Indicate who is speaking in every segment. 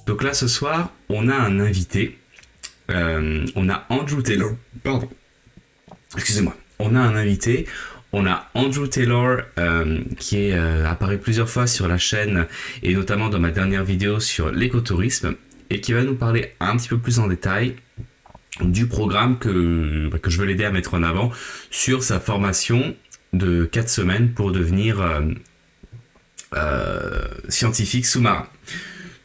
Speaker 1: Donc là, ce soir, on a un invité. On a Andrew Taylor. Pardon, excusez-moi. On a un invité. On a Andrew Taylor qui est apparu plusieurs fois sur la chaîne et notamment dans ma dernière vidéo sur l'écotourisme et qui va nous parler un petit peu plus en détail du programme que je veux l'aider à mettre en avant sur sa formation de 4 semaines pour devenir scientifique sous-marin.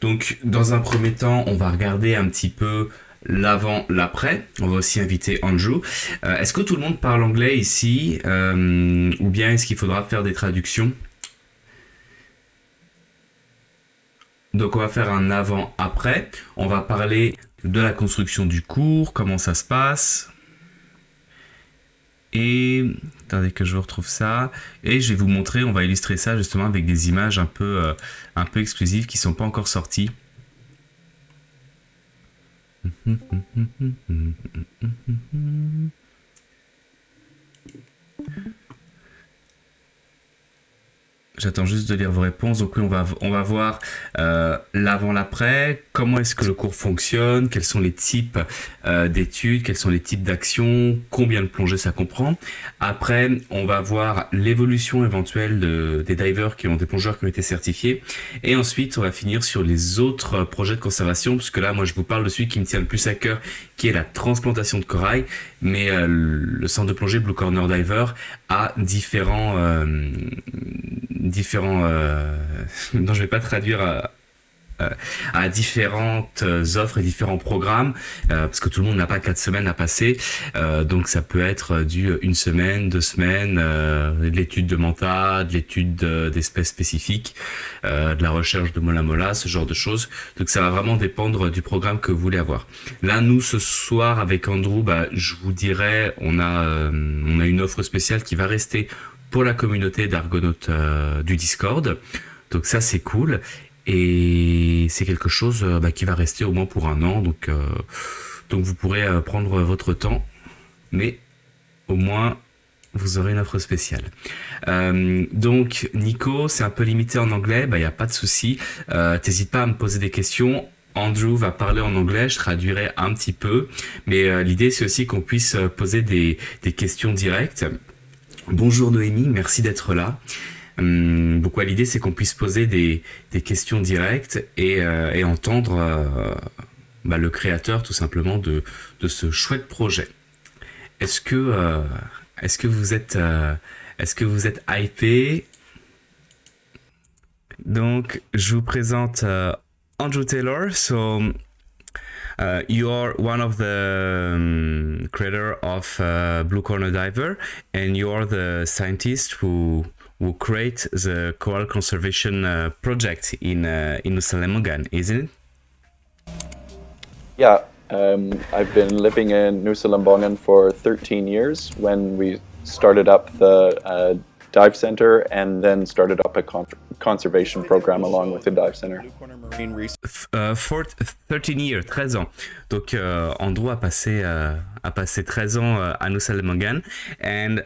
Speaker 1: Donc, dans un premier temps, on va regarder un petit peu l'avant, l'après. On va aussi inviter Andrew. Est-ce que tout le monde parle anglais ici ou bien est-ce qu'il faudra faire des traductions? Donc, on va faire un avant-après. On va parler de la construction du cours, comment ça se passe. Et attendez que je vous retrouve ça. Et je vais vous montrer, on va illustrer ça justement avec des images un peu exclusives qui sont pas encore sorties. J'attends juste de lire vos réponses. Donc oui, on va voir l'avant, l'après. Comment est-ce que le cours fonctionne? Quels sont les types d'études? Quels sont les types d'actions? Combien de plongées ça comprend? Après, on va voir l'évolution éventuelle des divers des plongeurs qui ont été certifiés. Et ensuite, on va finir sur les autres projets de conservation. Parce que là, moi, je vous parle de celui qui me tient le plus à cœur, qui est la transplantation de corail. Mais le centre de plongée Blue Corner Diver a différents non je vais pas traduire à différentes offres et différents programmes parce que tout le monde n'a pas 4 semaines à passer donc ça peut être du une semaine, 2 semaines, de l'étude de manta, de l'étude d'espèces spécifiques, de la recherche de mola mola, ce genre de choses. Donc ça va vraiment dépendre du programme que vous voulez avoir. Là nous ce soir avec Andrew, je vous dirais on a une offre spéciale qui va rester pour la communauté d'Argonautes du Discord. Donc ça c'est cool. Et c'est quelque chose qui va rester au moins pour un an. Donc vous pourrez prendre votre temps. Mais au moins vous aurez une offre spéciale. Donc Nico, c'est un peu limité en anglais. Il n'y a pas de souci. T'hésites pas à me poser des questions. Andrew va parler en anglais, je traduirai un petit peu. Mais l'idée c'est aussi qu'on puisse poser des questions directes. Bonjour Noémie, merci d'être là. Donc ouais, l'idée c'est qu'on puisse poser des questions directes et entendre le créateur tout simplement de ce chouette projet. Est-ce que est-ce que vous êtes est-ce que vous êtes hypé? Donc je vous présente Andrew Taylor. You are one of the creator of Blue Corner Diver, and you are the scientist who create the coral conservation project in Lembongan, isn't it?
Speaker 2: Yeah, I've been living in Lembongan for 13 years when we started up the dive center and then started up a conservation program along with the dive center.
Speaker 1: For 13 years, 13 ans. Donc Andrew a passé 13 ans à Nusa Lembongan. And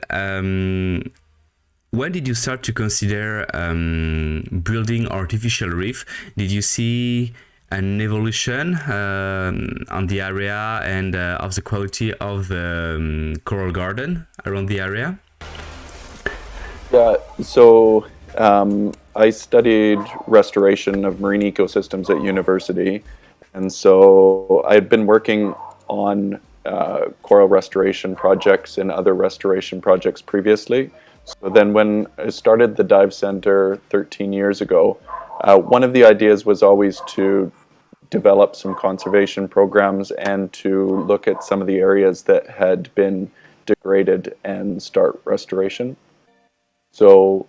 Speaker 1: when did you start to consider building artificial reef? Did you see an evolution on the area and of the quality of the coral garden around the area?
Speaker 2: Yeah, so I studied restoration of marine ecosystems at university, and so I had been working on coral restoration projects and other restoration projects previously. So then when I started the dive center 13 years ago, one of the ideas was always to develop some conservation programs and to look at some of the areas that had been degraded and start restoration. So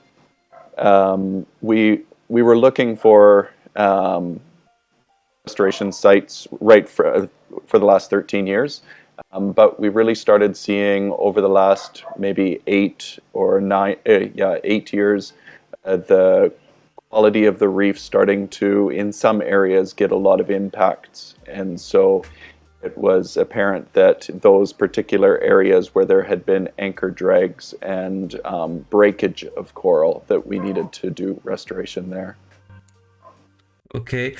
Speaker 2: we were looking for restoration sites right for the last 13 years, but we really started seeing over the last maybe 8 years the quality of the reef starting to, in some areas, get a lot of impacts, and so it was apparent that those particular areas where there had been anchor drags and breakage of coral, that we needed to do restoration there.
Speaker 1: Okay.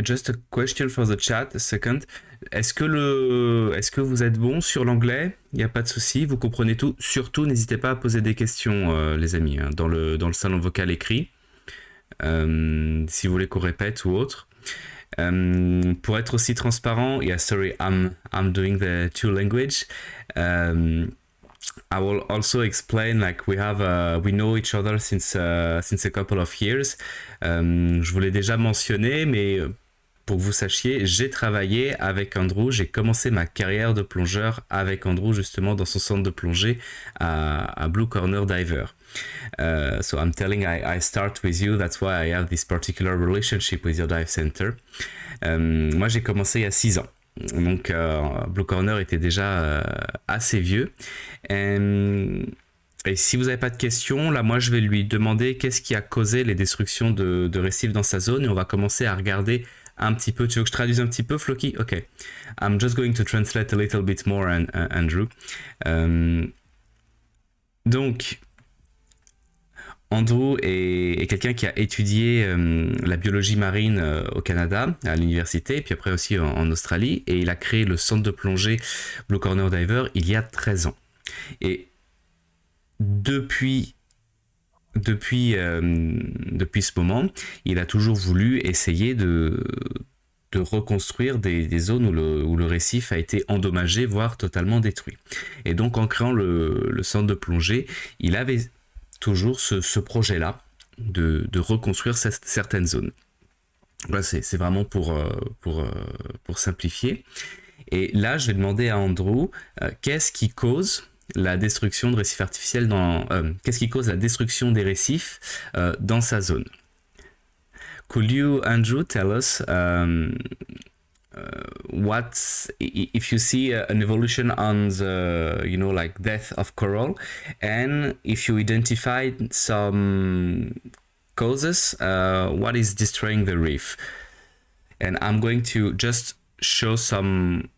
Speaker 1: Just a question for the chat, a second. Est-ce que vous êtes bon sur l'anglais? Il n'y a pas de souci, vous comprenez tout. Surtout, n'hésitez pas à poser des questions, les amis, hein, dans le salon vocal écrit, si vous voulez qu'on répète ou autre. Pour être aussi transparent, yeah, sorry, I'm doing the two language. I will also explain like we know each other since a couple of years. Je vous l'ai déjà mentionné, mais pour que vous sachiez, j'ai travaillé avec Andrew, j'ai commencé ma carrière de plongeur avec Andrew justement dans son centre de plongée à Blue Corner Diver. So I'm telling I start with you, that's why I have this particular relationship with your dive center. Moi j'ai commencé il y a 6 ans. Donc Blue Corner était déjà assez vieux. Et si vous n'avez pas de questions, là moi je vais lui demander qu'est-ce qui a causé les destructions de récifs dans sa zone et on va commencer à regarder un petit peu. Tu veux que je traduise un petit peu, Floki? Ok. I'm just going to translate a little bit more, Andrew. Donc, Andrew est quelqu'un qui a étudié la biologie marine au Canada, à l'université, et puis après aussi en Australie, et il a créé le centre de plongée Blue Corner Diver il y a 13 ans. Et depuis ce moment, il a toujours voulu essayer de reconstruire des zones où le récif a été endommagé, voire totalement détruit. Et donc en créant le centre de plongée, il avait toujours ce projet-là de reconstruire certaines zones. Voilà, c'est vraiment pour simplifier. Et là, je vais demander à Andrew qu'est-ce qui cause la destruction de récifs artificiels qu'est-ce qui cause la destruction des récifs dans sa zone. Could you, Andrew, tell us if you see an evolution on the like death of coral, and if you identified some causes, what is destroying the reef? And I'm going to just show some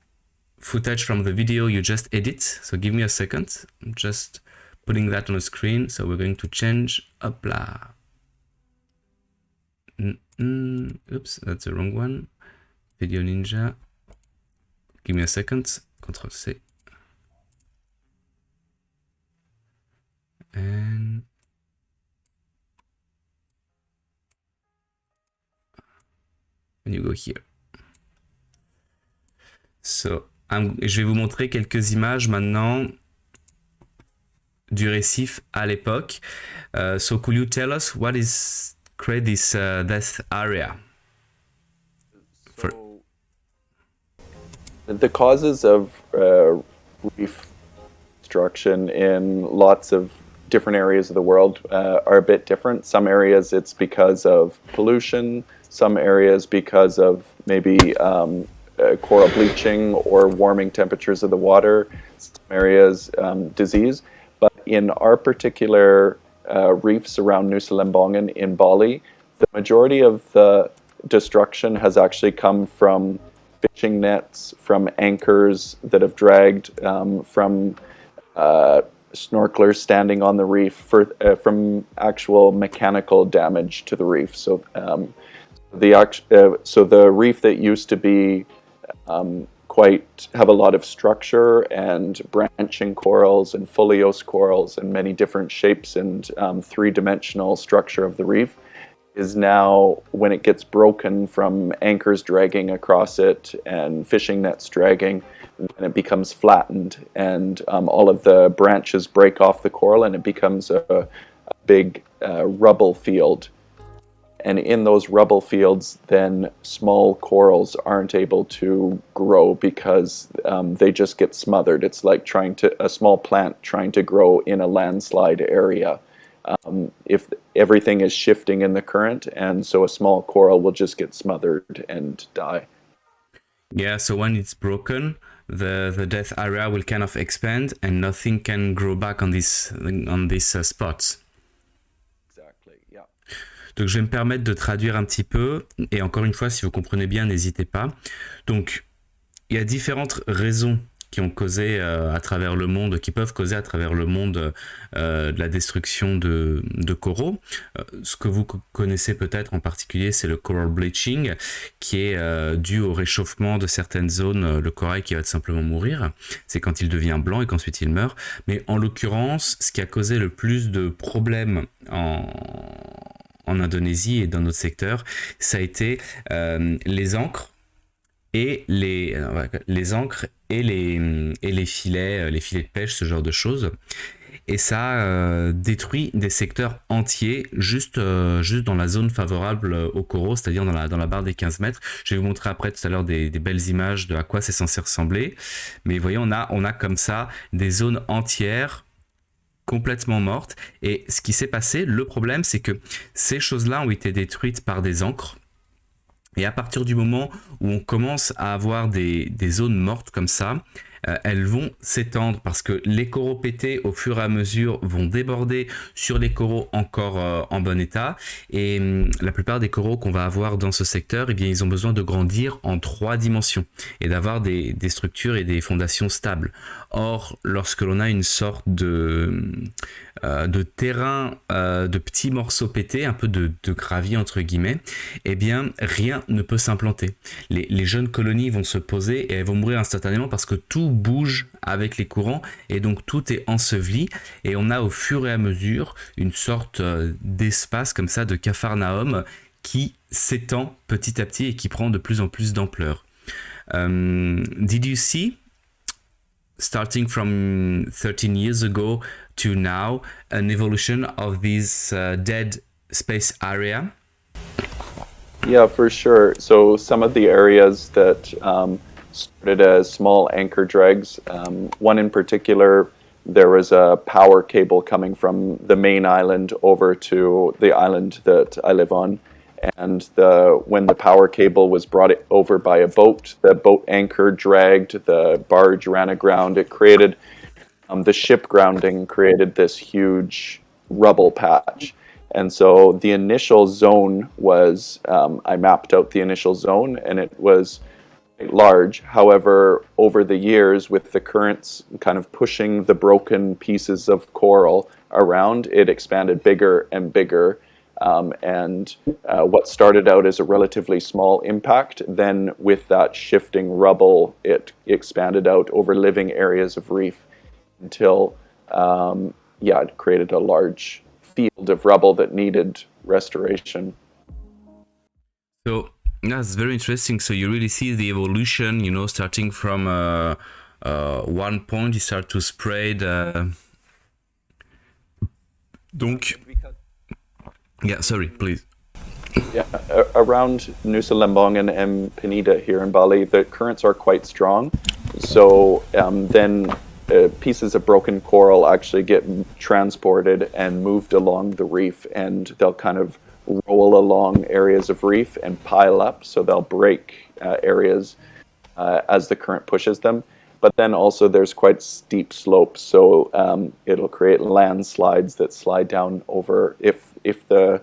Speaker 1: footage from the video you just edit. So give me a second. I'm just putting that on the screen. So we're going to change. Hopla. Oops, that's the wrong one. Video Ninja. Give me a second. Control C. And you go here. So, je vais vous montrer quelques images maintenant du récif à l'époque. So could you tell us what is create this death area?
Speaker 2: So, the causes of reef destruction in lots of different areas of the world are a bit different. Some areas it's because of pollution, some areas because of maybe coral bleaching or warming temperatures of the water, some areas disease. But in our particular reefs around Nusa Lembongan in Bali, the majority of the destruction has actually come from fishing nets, from anchors that have dragged, from snorkelers standing on the reef, from actual mechanical damage to the reef. So the reef that used to be have a lot of structure and branching corals and foliose corals and many different shapes and three-dimensional structure of the reef is now, when it gets broken from anchors dragging across it and fishing nets dragging, and it becomes flattened and all of the branches break off the coral and it becomes a big rubble field. And in those rubble fields, then small corals aren't able to grow because they just get smothered. It's like a small plant trying to grow in a landslide area. If everything is shifting in the current, and so a small coral will just get smothered and die.
Speaker 1: Yeah, so when it's broken, the death area will kind of expand and nothing can grow back on these spots.
Speaker 2: Exactly, yeah.
Speaker 1: Donc je vais me permettre de traduire un petit peu, et encore une fois, si vous comprenez bien, n'hésitez pas. Donc, il y a différentes raisons qui ont causé à travers le monde, qui peuvent causer à travers le monde de la destruction de coraux. Ce que vous connaissez peut-être en particulier, c'est le coral bleaching, qui est dû au réchauffement de certaines zones, le corail qui va tout simplement mourir. C'est quand il devient blanc et qu'ensuite il meurt. Mais en l'occurrence, ce qui a causé le plus de problèmes en Indonésie et dans notre secteur, ça a été les ancres et les ancres et les filets de pêche, ce genre de choses. Et ça détruit des secteurs entiers juste dans la zone favorable aux coraux, c'est-à-dire dans la barre des 15 mètres. Je vais vous montrer après tout à l'heure des belles images de à quoi c'est censé ressembler. Mais vous voyez, on a comme ça des zones entières complètement mortes. Et ce qui s'est passé, le problème, c'est que ces choses-là ont été détruites par des ancres. Et à partir du moment où on commence à avoir des zones mortes comme ça, elles vont s'étendre parce que les coraux pétés au fur et à mesure vont déborder sur les coraux encore en bon état. Et la plupart des coraux qu'on va avoir dans ce secteur, eh bien, ils ont besoin de grandir en 3 dimensions et d'avoir des structures et des fondations stables. Or, lorsque l'on a une sorte de terrain de petits morceaux pétés, un peu de gravier entre guillemets, eh bien rien ne peut s'implanter. Les jeunes colonies vont se poser et elles vont mourir instantanément parce que tout bouge avec les courants et donc tout est enseveli et on a au fur et à mesure une sorte d'espace comme ça de Capharnaüm qui s'étend petit à petit et qui prend de plus en plus d'ampleur. Did you see, starting from 13 years ago to now, an evolution of this dead space area?
Speaker 2: Yeah, for sure. So some of the areas that started as small anchor dregs, one in particular, there was a power cable coming from the main island over to the island that I live on. And when the power cable was brought over by a boat, the boat anchor dragged, the barge ran aground. It created, the ship grounding created this huge rubble patch. And so the initial zone was, I mapped out the initial zone and it was large. However, over the years, with the currents kind of pushing the broken pieces of coral around, it expanded bigger and bigger. What started out as a relatively small impact, then with that shifting rubble, it expanded out over living areas of reef until, it created a large field of rubble that needed restoration.
Speaker 1: So that's very interesting. So you really see the evolution, starting from one point, you start to spread. Donc, yeah, sorry, please.
Speaker 2: Yeah, around Nusa Lembongan and Penida here in Bali, the currents are quite strong. So then pieces of broken coral actually get transported and moved along the reef, and they'll kind of roll along areas of reef and pile up. So they'll break areas as the current pushes them. But then also there's quite steep slopes, so it'll create landslides that slide down over. If the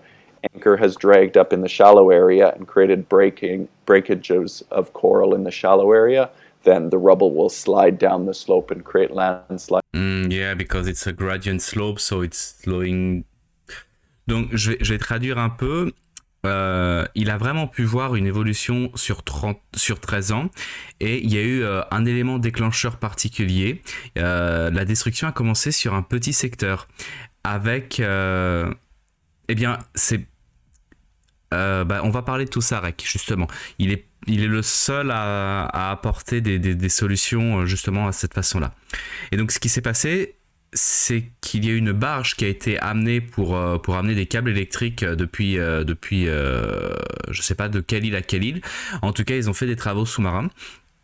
Speaker 2: anchor has dragged up in the shallow area and created breakages of coral in the shallow area, then the rubble will slide down the slope and create landslides.
Speaker 1: Yeah, because it's a gradient slope, so it's slowing. Donc, je vais traduire un peu. Il a vraiment pu voir une évolution sur 13 ans et il y a eu un élément déclencheur particulier. La destruction a commencé sur un petit secteur avec... eh bien, on va parler de tout ça, Rek, justement. Il est le seul à apporter des solutions justement à cette façon-là. Et donc, ce qui s'est passé, c'est qu'il y a une barge qui a été amenée pour amener des câbles électriques depuis je sais pas de quelle île à quelle île. En tout cas, ils ont fait des travaux sous-marins.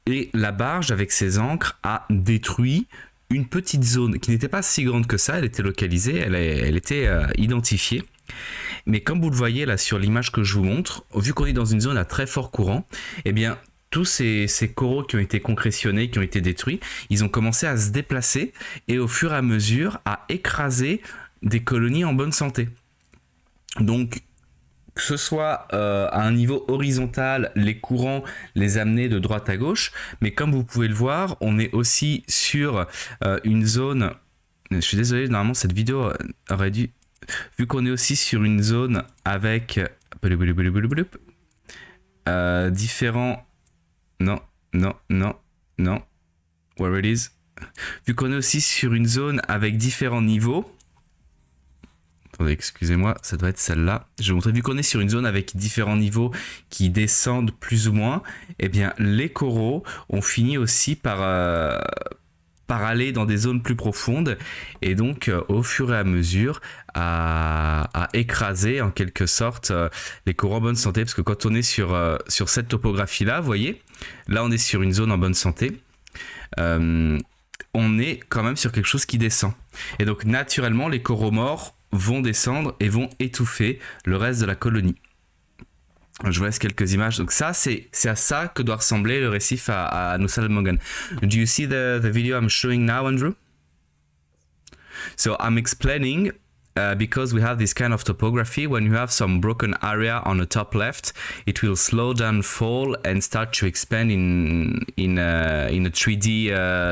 Speaker 1: Et la barge, avec ses ancres, a détruit une petite zone qui n'était pas si grande que ça. Elle était localisée, elle était identifiée. Mais comme vous le voyez là sur l'image que je vous montre, vu qu'on est dans une zone à très fort courant, eh bien tous ces coraux qui ont été concrétionnés, qui ont été détruits, ils ont commencé à se déplacer et au fur et à mesure à écraser des colonies en bonne santé. Donc que ce soit à un niveau horizontal, les courants les amener de droite à gauche, mais comme vous pouvez le voir, on est aussi sur une zone. Je suis désolé, normalement cette vidéo aurait dû. Vu qu'on est aussi sur une zone avec différents. Non, non, non, non. Where it is. Vu qu'on est aussi sur une zone avec différents niveaux. Attendez, excusez-moi, ça doit être celle-là. Je vais vous montrer, vu qu'on est sur une zone avec différents niveaux qui descendent plus ou moins, eh bien, les coraux ont fini aussi par aller dans des zones plus profondes et donc, au fur et à mesure, à écraser en quelque sorte les coraux en bonne santé. Parce que quand on est sur cette topographie-là, vous voyez, là on est sur une zone en bonne santé. On est quand même sur quelque chose qui descend. Et donc naturellement, les coraux morts vont descendre et vont étouffer le reste de la colonie. Je vous laisse quelques images. Donc ça, c'est à ça que doit ressembler le récif à Nusa Lembongan. Do you see the video I'm showing now, Andrew? So I'm explaining because we have this kind of topography. When you have some broken area on the top left, it will slow down, fall, and start to expand in a 3D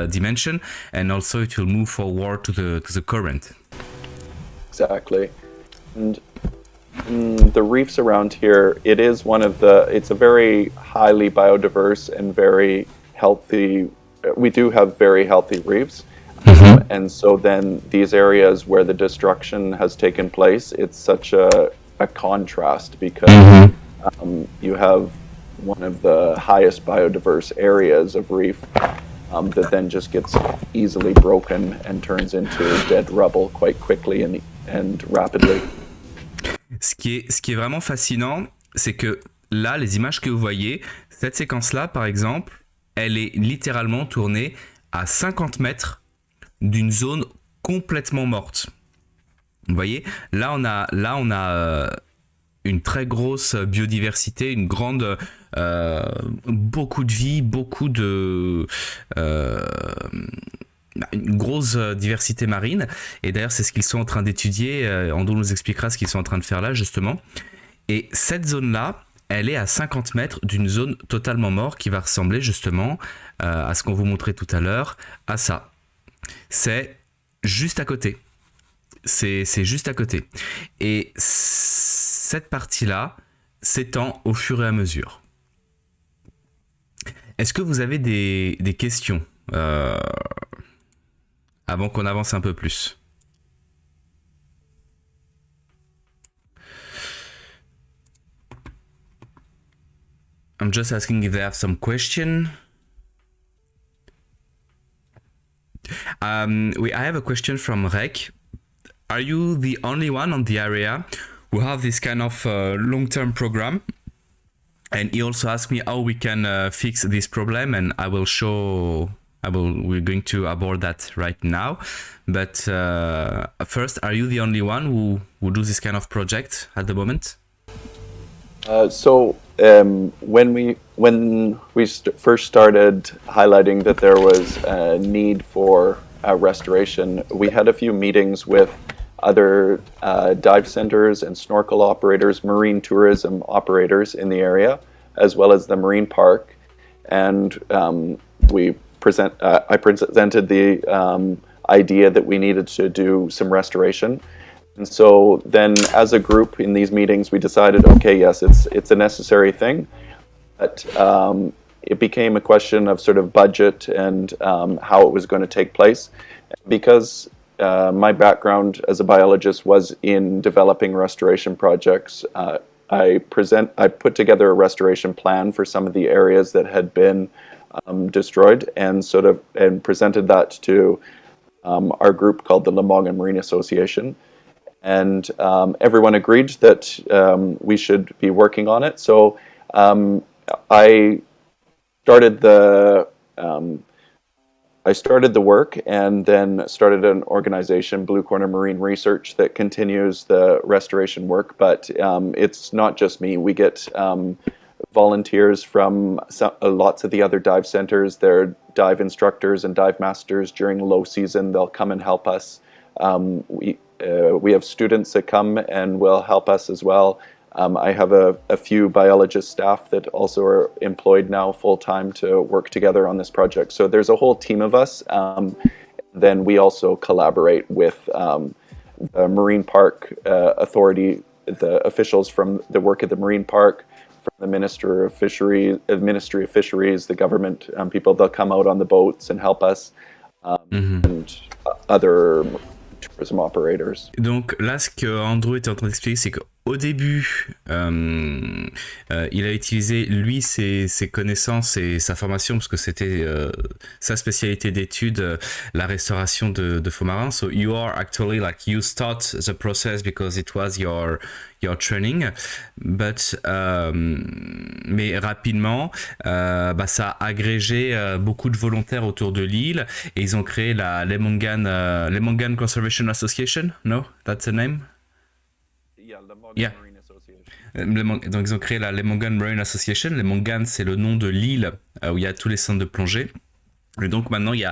Speaker 1: dimension, and also it will move forward to the current.
Speaker 2: Exactly. And the reefs around here, it's a very highly biodiverse and very healthy, we do have very healthy reefs. And so then these areas where the destruction has taken place, it's such a contrast because you have one of the highest biodiverse areas of reef that then just gets easily broken and turns into dead rubble quite quickly and rapidly.
Speaker 1: Ce qui est vraiment fascinant, c'est que là, les images que vous voyez, cette séquence-là, par exemple, elle est littéralement tournée à 50 mètres d'une zone complètement morte. Vous voyez, là on a une très grosse biodiversité, une grande, beaucoup de vie, beaucoup de, une grosse diversité marine. Et d'ailleurs, c'est ce qu'ils sont en train d'étudier. Andrew nous expliquera ce qu'ils sont en train de faire là, justement. Et cette zone-là, elle est à 50 mètres d'une zone totalement morte qui va ressembler justement à ce qu'on vous montrait tout à l'heure, à ça. C'est juste à côté. C'est juste à côté. Et cette partie-là s'étend au fur et à mesure. Est-ce que vous avez des questions avant qu'on avance un peu plus? I'm just asking if they have some question. I have a question from Rek. Are you the only one on the area who have this kind of long-term program? And he also asked me how we can fix this problem, and we're going to abort that right now. But first, are you the only one who do this kind of project at the moment?
Speaker 2: When we first started highlighting that there was a need for restoration, we had a few meetings with other dive centers and snorkel operators, marine tourism operators in the area, as well as the marine park. And I presented the idea that we needed to do some restoration. And so then as a group in these meetings, we decided, okay, yes, it's a necessary thing. But it became a question of sort of budget and how it was going to take place. Because my background as a biologist was in developing restoration projects, I put together a restoration plan for some of the areas that had been destroyed and presented that to our group called the Lembongan Marine Association. And everyone agreed that we should be working on it. So I started the work and then started an organization, Blue Corner Marine Research, that continues the restoration work. But it's not just me. We get volunteers from lots of the other dive centers. They're dive instructors and dive masters. During low season, they'll come and help us. We have students that come and will help us as well. I have a few biologist staff that also are employed now full-time to work together on this project. So there's a whole team of us. Then we also collaborate with the Marine Park Authority, the officials from the work at the Marine Park, from the Ministry of Fisheries, the government people. They'll come out on the boats and help us, and other tourism operators.
Speaker 1: Donc là, ce que Andrew était en train d'expliquer, c'est qu'au début, il a utilisé, lui, ses connaissances et sa formation, parce que c'était sa spécialité d'étude, la restauration de faux marins. So you are actually like, you start the process because it was your training, but mais rapidement, ça a agrégé beaucoup de volontaires autour de l'île, et ils ont créé la Lembongan Conservation Association. No, that's the name.
Speaker 2: Yeah, Lembongan
Speaker 1: Yeah.
Speaker 2: Marine Association.
Speaker 1: Donc ils ont créé la Lembongan Marine Association. Lembongan, c'est le nom de l'île où il y a tous les centres de plongée. Et donc maintenant il y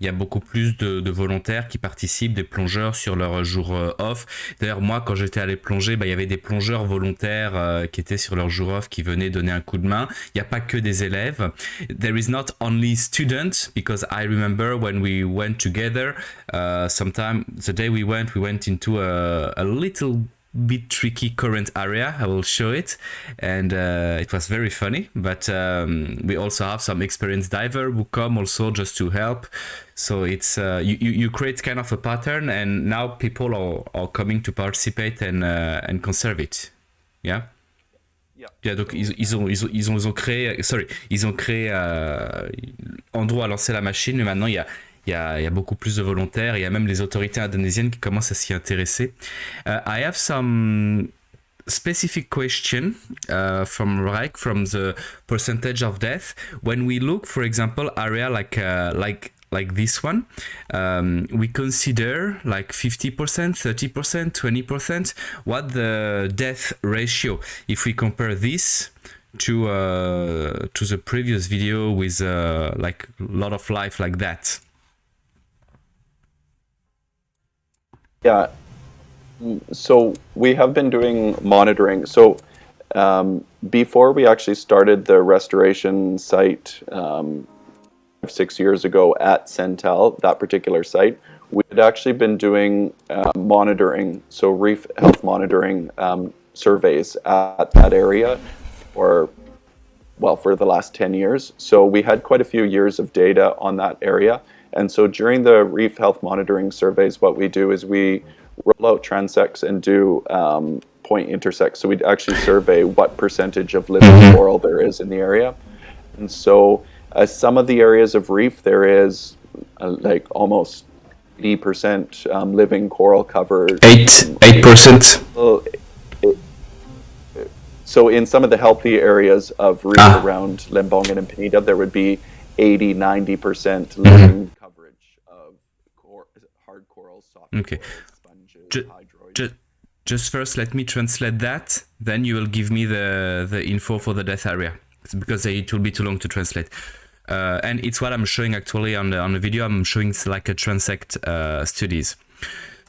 Speaker 1: a beaucoup plus de volontaires qui participent, des plongeurs sur leurs jours off. D'ailleurs, moi, quand j'étais allé plonger, il y avait des plongeurs volontaires qui étaient sur leurs jours off, qui venaient donner un coup de main. Il n'y a pas que des élèves. There is not only students, because I remember when we went together, sometime, the day we went into a little bit tricky current area. I will show it, and it was very funny, but we also have some experienced diver who come also just to help. So it's you create kind of a pattern, and now people are coming to participate and conserve it. Yeah. Yeah, donc ils ont créé, Andrew a lancé la machine, mais maintenant il y a beaucoup plus de volontaires, et il y a même les autorités indonésiennes qui commencent à s'y intéresser. I have some specific question from Reich, from the percentage of death. When we look, for example, area like this one, we consider like 50%, 30%, 20%. What the death ratio if we compare this to the previous video with like a lot of life like that?
Speaker 2: Yeah. So we have been doing monitoring. So before we actually started the restoration site 6 years ago at Centel, that particular site, we had actually been doing monitoring, so reef health monitoring surveys at that area for the last 10 years. So we had quite a few years of data on that area. And so during the reef health monitoring surveys, what we do is we roll out transects and do point intersects. So we'd actually survey what percentage of living coral there is in the area. And so some of the areas of reef, there is like almost 80% living coral covered.
Speaker 1: 8%.
Speaker 2: So in some of the healthy areas of reef around Lembongan and Penida, there would be 80-90% living coverage of hard corals, soft
Speaker 1: Okay.
Speaker 2: corals, sponges, hydroids.
Speaker 1: Just first, let me translate that. Then you will give me the info for the death area, because it will be too long to translate. And it's what I'm showing actually on the video. I'm showing like a transect studies.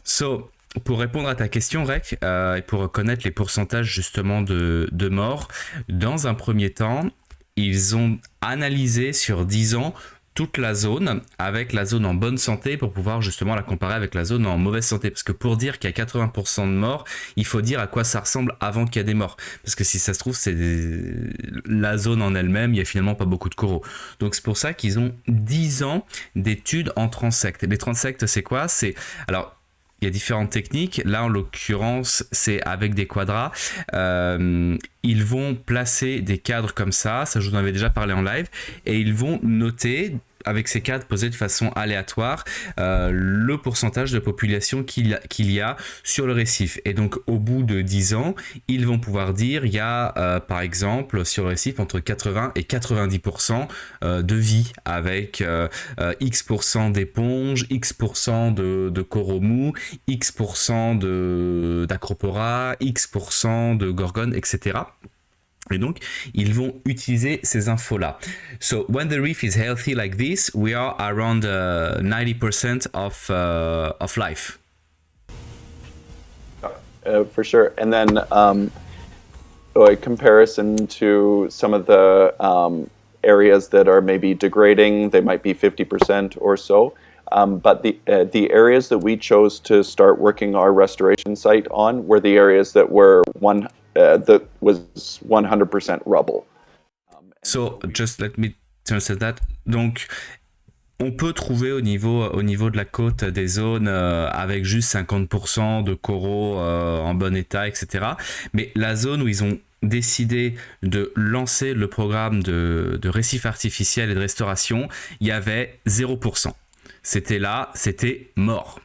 Speaker 1: So, pour répondre à ta question, Rec, et pour connaître les pourcentages justement de morts, dans un premier temps, ils ont analysé sur 10 ans toute la zone, avec la zone en bonne santé, pour pouvoir justement la comparer avec la zone en mauvaise santé. Parce que pour dire qu'il y a 80% de morts, il faut dire à quoi ça ressemble avant qu'il y a des morts. Parce que si ça se trouve, c'est la zone en elle-même, il n'y a finalement pas beaucoup de coraux. Donc c'est pour ça qu'ils ont 10 ans d'études en transectes. Les transectes, c'est quoi ? Alors, il y a différentes techniques. Là, en l'occurrence, c'est avec des quadras. Ils vont placer des cadres comme ça je vous en avais déjà parlé en live, et ils vont noter, avec ces cadres posés de façon aléatoire, le pourcentage de population qu'il y a sur le récif. Et donc, au bout de 10 ans, ils vont pouvoir dire, il y a, par exemple, sur le récif, entre 80 et 90% de vie, avec X% d'éponges, X% de coraux mous, X% d'acropora, X% de gorgones, etc. Et donc, ils vont utiliser ces infos-là. So, when the reef is healthy like this, we are around 90% of life.
Speaker 2: For sure. And then So a comparison to some of the areas that are maybe degrading, they might be 50% or so. But the areas that we chose to start working our restoration site on were the areas that were that was 100% rubble.
Speaker 1: So, just let me translate that. Donc, on peut trouver au niveau de la côte des zones avec juste 50% de coraux en bon état, etc. Mais la zone où ils ont décidé de lancer le programme de récif artificiel et de restauration, il y avait 0%. C'était là, c'était mort.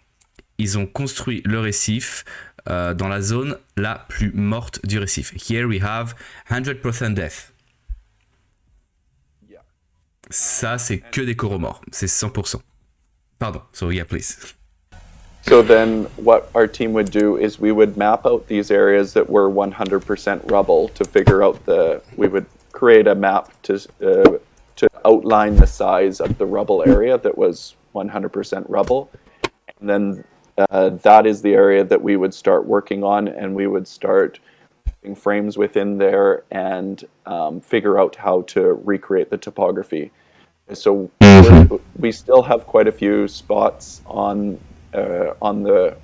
Speaker 1: Ils ont construit le récif dans la zone la plus morte du récif. Here we have 100% death. Ça, c'est que des coraux morts. C'est 100%. Pardon. So, yeah, please.
Speaker 2: So then what our team would do is we would map out these areas that were 100% rubble to figure out we would create a map to outline the size of the rubble area that was 100% rubble. And then that is the area that we would start working on, and we would start putting frames within there and figure out how to recreate the topography. So we still have quite a few spots on the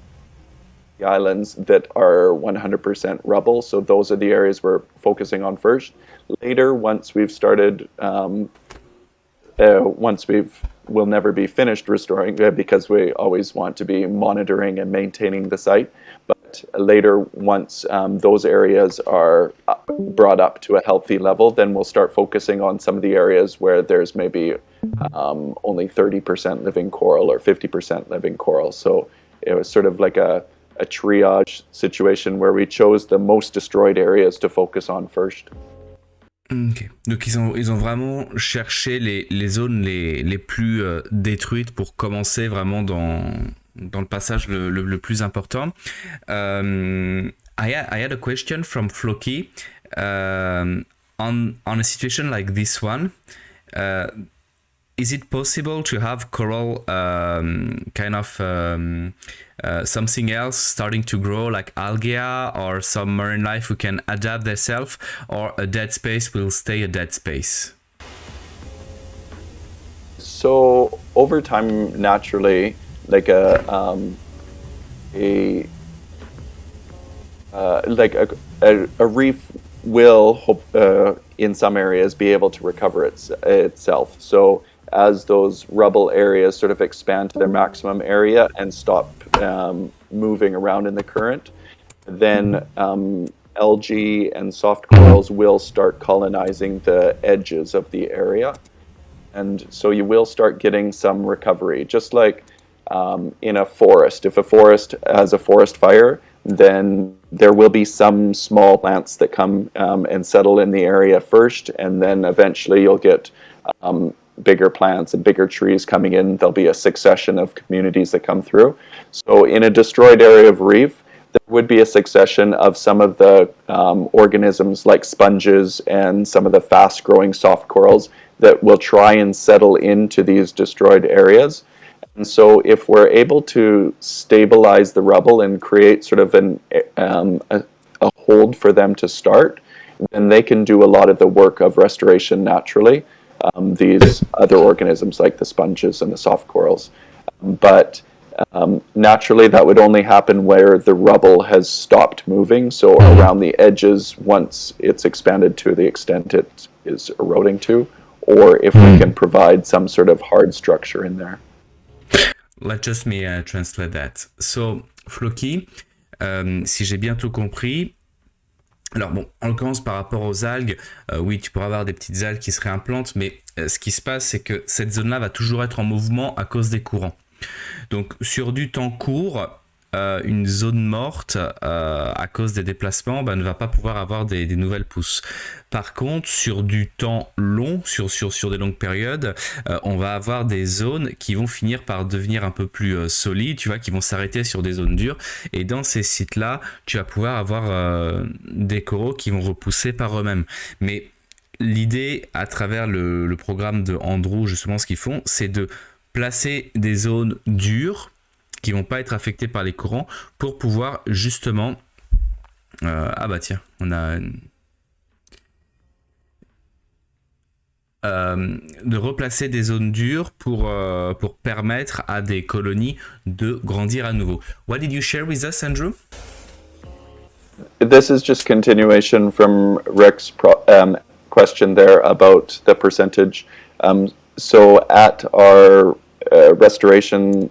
Speaker 2: islands that are 100% rubble. So those are the areas we're focusing on first. Later, once we've started, we'll never be finished restoring because we always want to be monitoring and maintaining the site. But later, once those areas are brought up to a healthy level, then we'll start focusing on some of the areas where there's maybe only 30% living coral or 50% living coral. So it was sort of like a triage situation where we chose the most destroyed areas to focus on first.
Speaker 1: Okay. Donc ils ont vraiment cherché les zones les plus détruites pour commencer vraiment dans le passage le plus important. I had a question from Floki on a situation like this one. Is it possible to have coral kind of something else starting to grow, like algae or some marine life who can adapt themselves, or a dead space will stay a dead space?
Speaker 2: So over time, naturally, like a reef will in some areas be able to recover itself. So as those rubble areas sort of expand to their maximum area and stop moving around in the current, then algae and soft corals will start colonizing the edges of the area. And so you will start getting some recovery, just like in a forest. If a forest has a forest fire, then there will be some small plants that come and settle in the area first, and then eventually you'll get bigger plants and bigger trees coming in. There'll be a succession of communities that come through. So in a destroyed area of reef, there would be a succession of some of the organisms like sponges and some of the fast-growing soft corals that will try and settle into these destroyed areas. And so if we're able to stabilize the rubble and create sort of a hold for them to start, then they can do a lot of the work of restoration naturally. These other organisms like the sponges and the soft corals. But naturally that would only happen where the rubble has stopped moving, so around the edges once it's expanded to the extent it is eroding to, or if we can provide some sort of hard structure in there.
Speaker 1: Let me translate that. So, Floki, si j'ai bien tout compris, alors bon, en l'occurrence par rapport aux algues, oui, tu pourras avoir des petites algues qui se réimplantent, mais ce qui se passe, c'est que cette zone-là va toujours être en mouvement à cause des courants. Donc sur du temps court, une zone morte à cause des déplacements ne va pas pouvoir avoir des nouvelles pousses. Par contre, sur du temps long, sur des longues périodes, on va avoir des zones qui vont finir par devenir un peu plus solides, tu vois, qui vont s'arrêter sur des zones dures. Et dans ces sites-là, tu vas pouvoir avoir des coraux qui vont repousser par eux-mêmes. Mais l'idée, à travers le programme de Andrew, justement, ce qu'ils font, c'est de placer des zones dures qui vont pas être affectées par les courants pour pouvoir justement... ah bah tiens, on a de replacer des zones dures pour permettre à des colonies de grandir à nouveau. What did you share with us, Andrew?
Speaker 2: This is just continuation from Rick's question there about the percentage. So at our restoration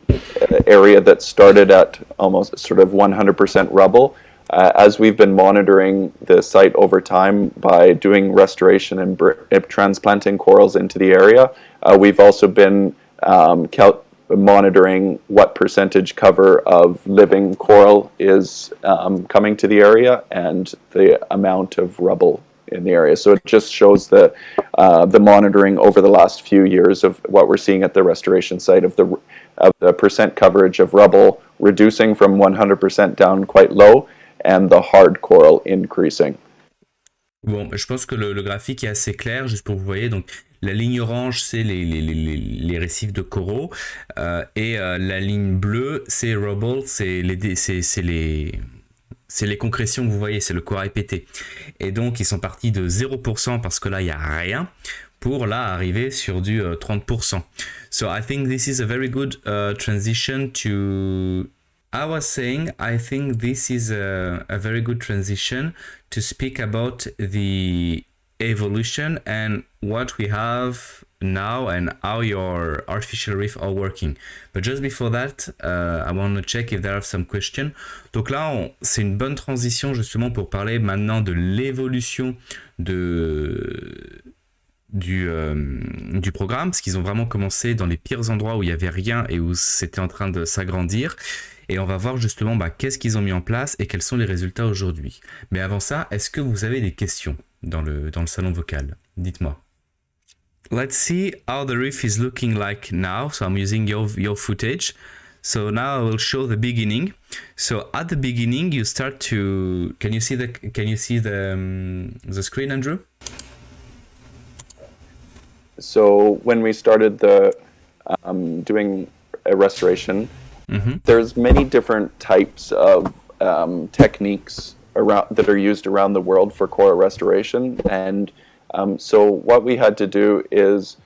Speaker 2: area that started at almost sort of 100% rubble, as we've been monitoring the site over time by doing restoration and transplanting corals into the area, we've also been monitoring what percentage cover of living coral is coming to the area and the amount of rubble in the area. So it just shows the monitoring over the last few years of what we're seeing at the restoration site of the percent coverage of rubble reducing from 100% down quite low and the hard coral increasing.
Speaker 1: Bon, je pense que le graphique est assez clair, juste pour que vous voyez. Donc, la ligne orange, c'est les récifs de coraux. Et la ligne bleue, c'est rubble, c'est les concrétions que vous voyez, c'est le corail pété. Et donc, ils sont partis de 0% parce que là, il n'y a rien, pour là arriver sur du 30%. So, I think this is a very good transition to... I was saying, I think this is a very good transition to speak about the evolution and what we have now and how your artificial reef are working. But just before that, I want to check if there are some questions. Donc là, c'est une bonne transition justement pour parler maintenant de l'évolution du programme, parce qu'ils ont vraiment commencé dans les pires endroits où il n'y avait rien et où c'était en train de s'agrandir. Et on va voir justement qu'est-ce qu'ils ont mis en place et quels sont les résultats aujourd'hui. Mais avant ça, est-ce que vous avez des questions dans le salon vocal? Dites-moi. Let's see how the reef is looking like now. So I'm using your footage. So now I will show the beginning. So at the beginning, you start to... Can you see the screen, Andrew?
Speaker 2: So when we started doing a restoration, there's many different types of techniques that are used around the world for coral restoration. And so what we had to do is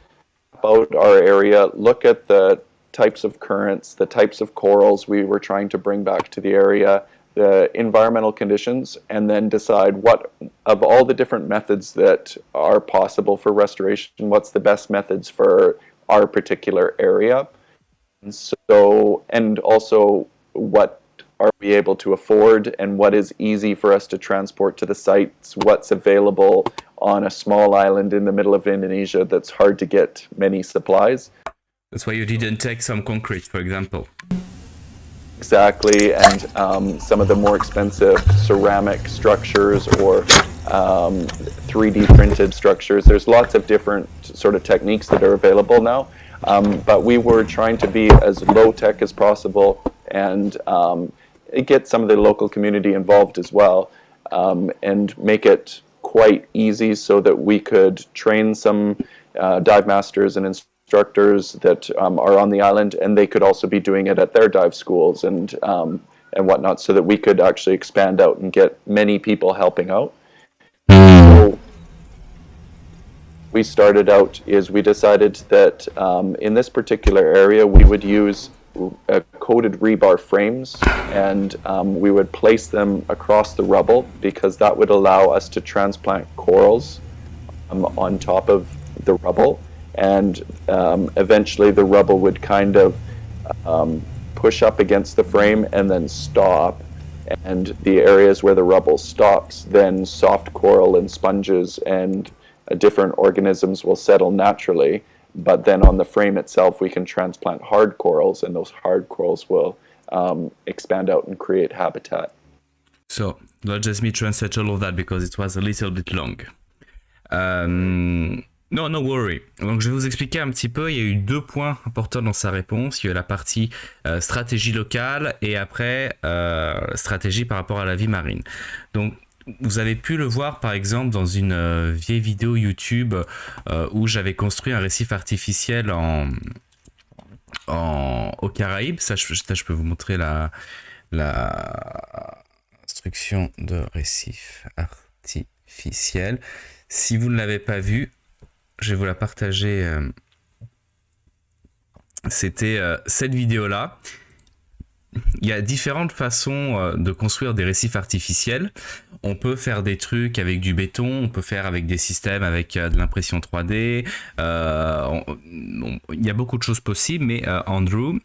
Speaker 2: about our area, look at the types of currents, the types of corals we were trying to bring back to the area, the environmental conditions, and then decide what of all the different methods that are possible for restoration, what's the best methods for our particular area. And also what are we able to afford and what is easy for us to transport to the sites, what's available on a small island in the middle of Indonesia that's hard to get many supplies.
Speaker 1: That's why you didn't take some concrete, for example.
Speaker 2: Exactly, and some of the more expensive ceramic structures or 3D printed structures. There's lots of different sort of techniques that are available now. But we were trying to be as low-tech as possible and get some of the local community involved as well, and make it quite easy so that we could train some dive masters and instructors that are on the island, and they could also be doing it at their dive schools and whatnot, so that we could actually expand out and get many people helping out. So we started out is we decided that in this particular area we would use coated rebar frames, and we would place them across the rubble because that would allow us to transplant corals on top of the rubble, and eventually the rubble would kind of push up against the frame and then stop, and the areas where the rubble stops, then soft coral and sponges and different organisms will settle naturally, but then on the frame itself we can transplant hard corals, and those hard corals will expand out and create habitat.
Speaker 1: So let me translate all of that because it was a little bit long. No worry. Donc je vais vous expliquer un petit peu. Il y a eu 2 points importants dans sa réponse. Il y a eu la partie stratégie locale et après stratégie par rapport à la vie marine. Donc vous avez pu le voir par exemple dans une vieille vidéo YouTube où j'avais construit un récif artificiel aux Caraïbes. Ça, je peux vous montrer la instruction de récif artificiel. Si vous ne l'avez pas vu, je vais vous la partager. C'était cette vidéo-là. Il y a différentes façons de construire des récifs artificiels. On peut faire des trucs avec du béton, on peut faire avec des systèmes avec de l'impression 3D. Il y a beaucoup de choses possibles, mais Andrew,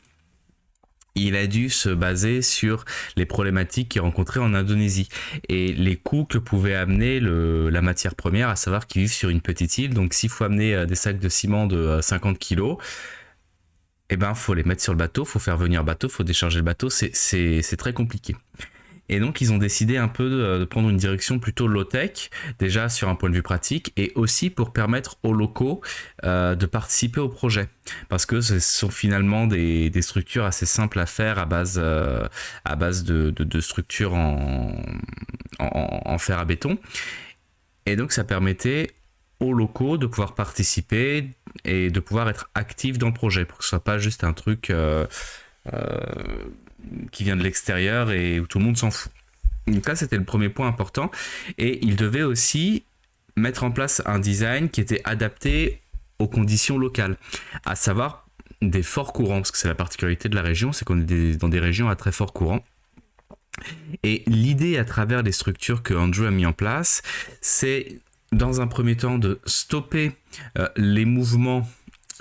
Speaker 1: il a dû se baser sur les problématiques qu'il rencontrait en Indonésie et les coûts que pouvait amener la matière première, à savoir qu'il vit sur une petite île. Donc s'il faut amener des sacs de ciment de 50 kilos, eh ben, faut les mettre sur le bateau, faut faire venir le bateau, faut décharger le bateau, c'est très compliqué. Et donc, ils ont décidé un peu de prendre une direction plutôt low-tech, déjà sur un point de vue pratique, et aussi pour permettre aux locaux de participer au projet. Parce que ce sont finalement des structures assez simples à faire à base de structures en fer à béton. Et donc, ça permettait aux locaux de pouvoir participer et de pouvoir être actifs dans le projet, pour que ce soit pas juste un truc qui vient de l'extérieur et où tout le monde s'en fout. Donc là, c'était le premier point important. Et il devait aussi mettre en place un design qui était adapté aux conditions locales, à savoir des forts courants, parce que c'est la particularité de la région, c'est qu'on est dans des régions à très fort courant. Et l'idée à travers les structures que Andrew a mis en place, c'est dans un premier temps de stopper les mouvements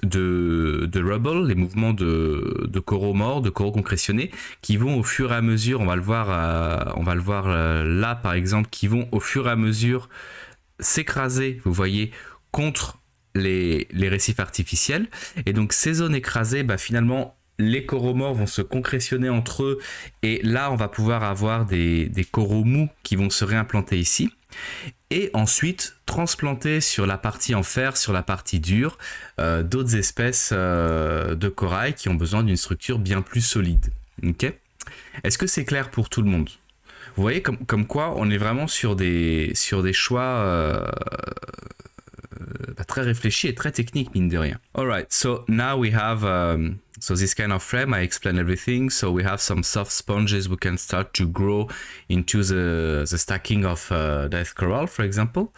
Speaker 1: de rubble, les mouvements de coraux morts, de coraux concrétionnés, qui vont au fur et à mesure, on va le voir là par exemple, qui vont au fur et à mesure s'écraser, vous voyez, contre les récifs artificiels. Et donc ces zones écrasées, finalement, les coraux morts vont se concrétionner entre eux, et là on va pouvoir avoir des coraux mous qui vont se réimplanter ici. Et ensuite transplanter sur la partie en fer, sur la partie dure, d'autres espèces de corail qui ont besoin d'une structure bien plus solide. Okay ? Est-ce que c'est clair pour tout le monde ? Vous voyez comme quoi on est vraiment sur des choix très réfléchis et très techniques, mine de rien. Alright, so now we have so this kind of frame, I explained everything. So we have some soft sponges we can start to grow into the stacking of death coral, for example.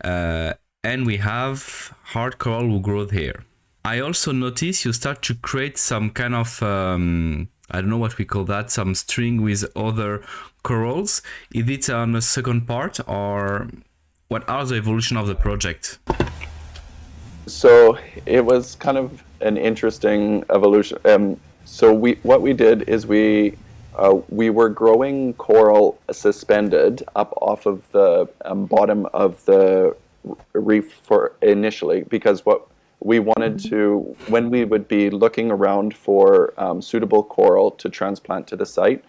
Speaker 1: And we have hard coral will grow here. I also notice you start to create some kind of, I don't know what we call that, some string with other corals. Is it on the second part, or what are the evolution of the project?
Speaker 2: So it was kind of an interesting evolution. So what we did is we were growing coral suspended up off of the bottom of the reef for initially, because what we wanted to, when we would be looking around for suitable coral to transplant to the site,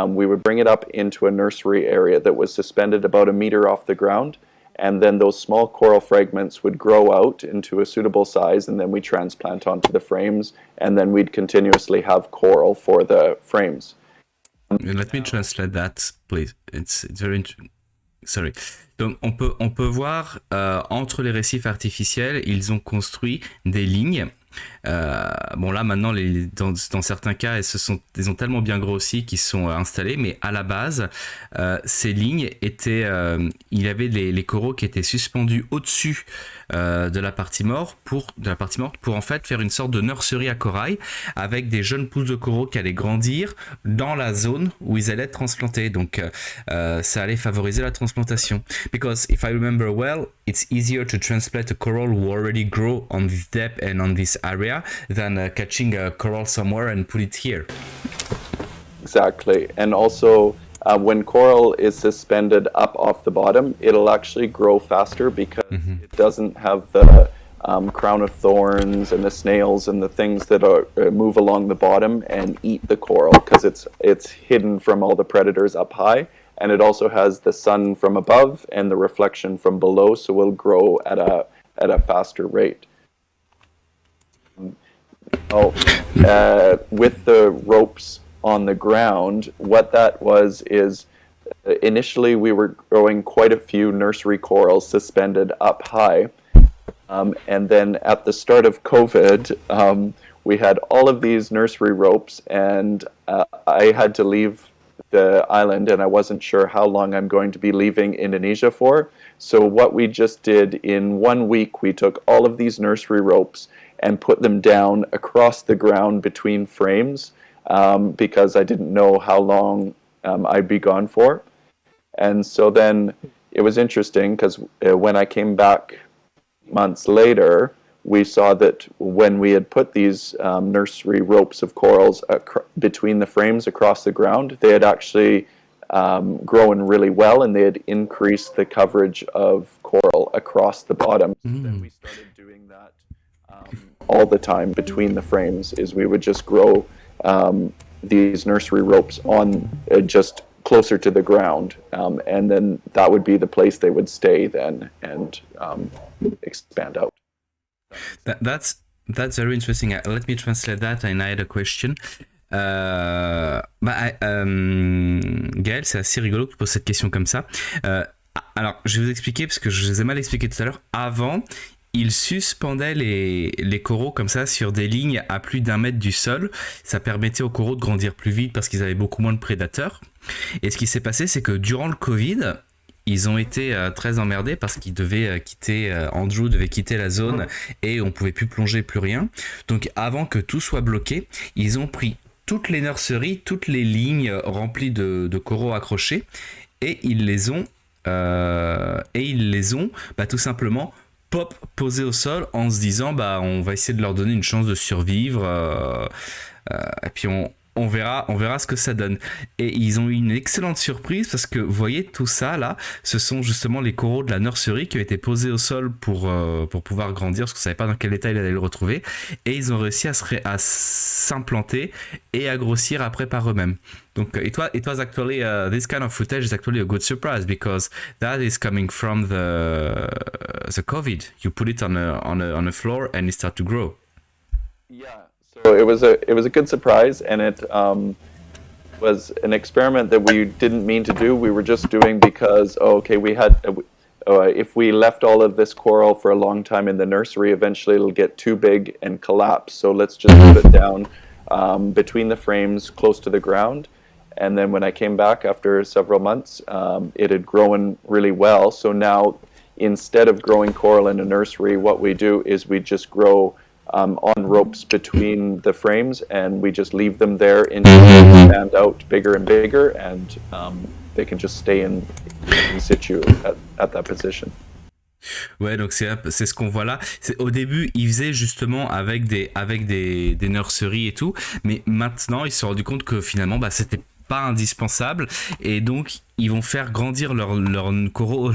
Speaker 2: we would bring it up into a nursery area that was suspended about 1 meter off the ground. And then those small coral fragments would grow out into a suitable size, and then we transplant onto the frames, and then we'd continuously have coral for the frames.
Speaker 1: Let me translate that, please. It's very sorry. Donc on peut voir entre les récifs artificiels, ils ont construit des lignes. Bon là maintenant dans certains cas ils ont tellement bien grossi qu'ils sont installés, mais à la base ces lignes étaient il y avait les coraux qui étaient suspendus au-dessus de la partie morte pour en fait faire une sorte de nurserie à corail avec des jeunes pousses de coraux qui allaient grandir dans la zone où ils allaient être transplantés. Donc ça allait favoriser la transplantation, because if I remember well, it's easier to transplant a coral who already grow on this depth and on this area than catching a coral somewhere and put it here.
Speaker 2: Exactly. And also when coral is suspended up off the bottom, it'll actually grow faster because it doesn't have the crown of thorns and the snails and the things that move along the bottom and eat the coral, because it's hidden from all the predators up high. And it also has the sun from above and the reflection from below, so it will grow at a faster rate. With the ropes on the ground, what that was is initially we were growing quite a few nursery corals suspended up high, and then at the start of COVID, we had all of these nursery ropes, and I had to leave the island, and I wasn't sure how long I'm going to be leaving Indonesia for. So what we just did in 1 week, we took all of these nursery ropes and put them down across the ground between frames, because I didn't know how long I'd be gone for. And so then it was interesting because when I came back months later, we saw that when we had put these nursery ropes of corals between the frames across the ground, they had actually grown really well, and they had increased the coverage of coral across the bottom. So then we started doing that all the time between the frames. Is we would just grow these nursery ropes on just closer to the ground, and then that would be the place they would stay then and expand out.
Speaker 1: That's very interesting. Let me translate that, and I had a question. Gaël, c'est assez rigolo que tu poses cette question comme ça. Alors, je vais vous expliquer, parce que je les ai mal expliqué tout à l'heure. Avant, ils suspendaient les coraux comme ça sur des lignes à plus d'1 mètre du sol. Ça permettait aux coraux de grandir plus vite parce qu'ils avaient beaucoup moins de prédateurs. Et ce qui s'est passé, c'est que durant le Covid, ils ont été très emmerdés parce qu'ils devaient quitter, Andrew devait quitter la zone et on pouvait plus plonger, plus rien. Donc avant que tout soit bloqué, ils ont pris toutes les nurseries, toutes les lignes remplies de coraux accrochés, et ils les ont tout simplement posés au sol en se disant on va essayer de leur donner une chance de survivre, et puis on verra ce que ça donne. Et ils ont eu une excellente surprise parce que vous voyez tout ça là, ce sont justement les coraux de la nurserie qui ont été posés au sol pour pouvoir grandir, parce qu'on ne savait pas dans quel état ils allaient le retrouver, et ils ont réussi à s'implanter et à grossir après par eux-mêmes. Donc it was actually this kind of footage is actually a good surprise, because that is coming from the COVID. You put it on a floor and it start to grow.
Speaker 2: Yeah. So it was a good surprise, and it was an experiment that we didn't mean to do. We were just doing because we had if we left all of this coral for a long time in the nursery, eventually it'll get too big and collapse. So let's just put it down between the frames, close to the ground. And then when I came back after several months, it had grown really well. So now, instead of growing coral in a nursery, what we do is we just grow on ropes between the frames, and we just leave them there until they expand out bigger and bigger, and they can just stay in situ at that position.
Speaker 1: Ouais, donc c'est ce qu'on voit là. Au début, ils faisaient justement avec des nurseries et tout, mais maintenant ils se sont rendus compte que finalement c'était pas indispensable, et donc ils vont faire grandir leur coraux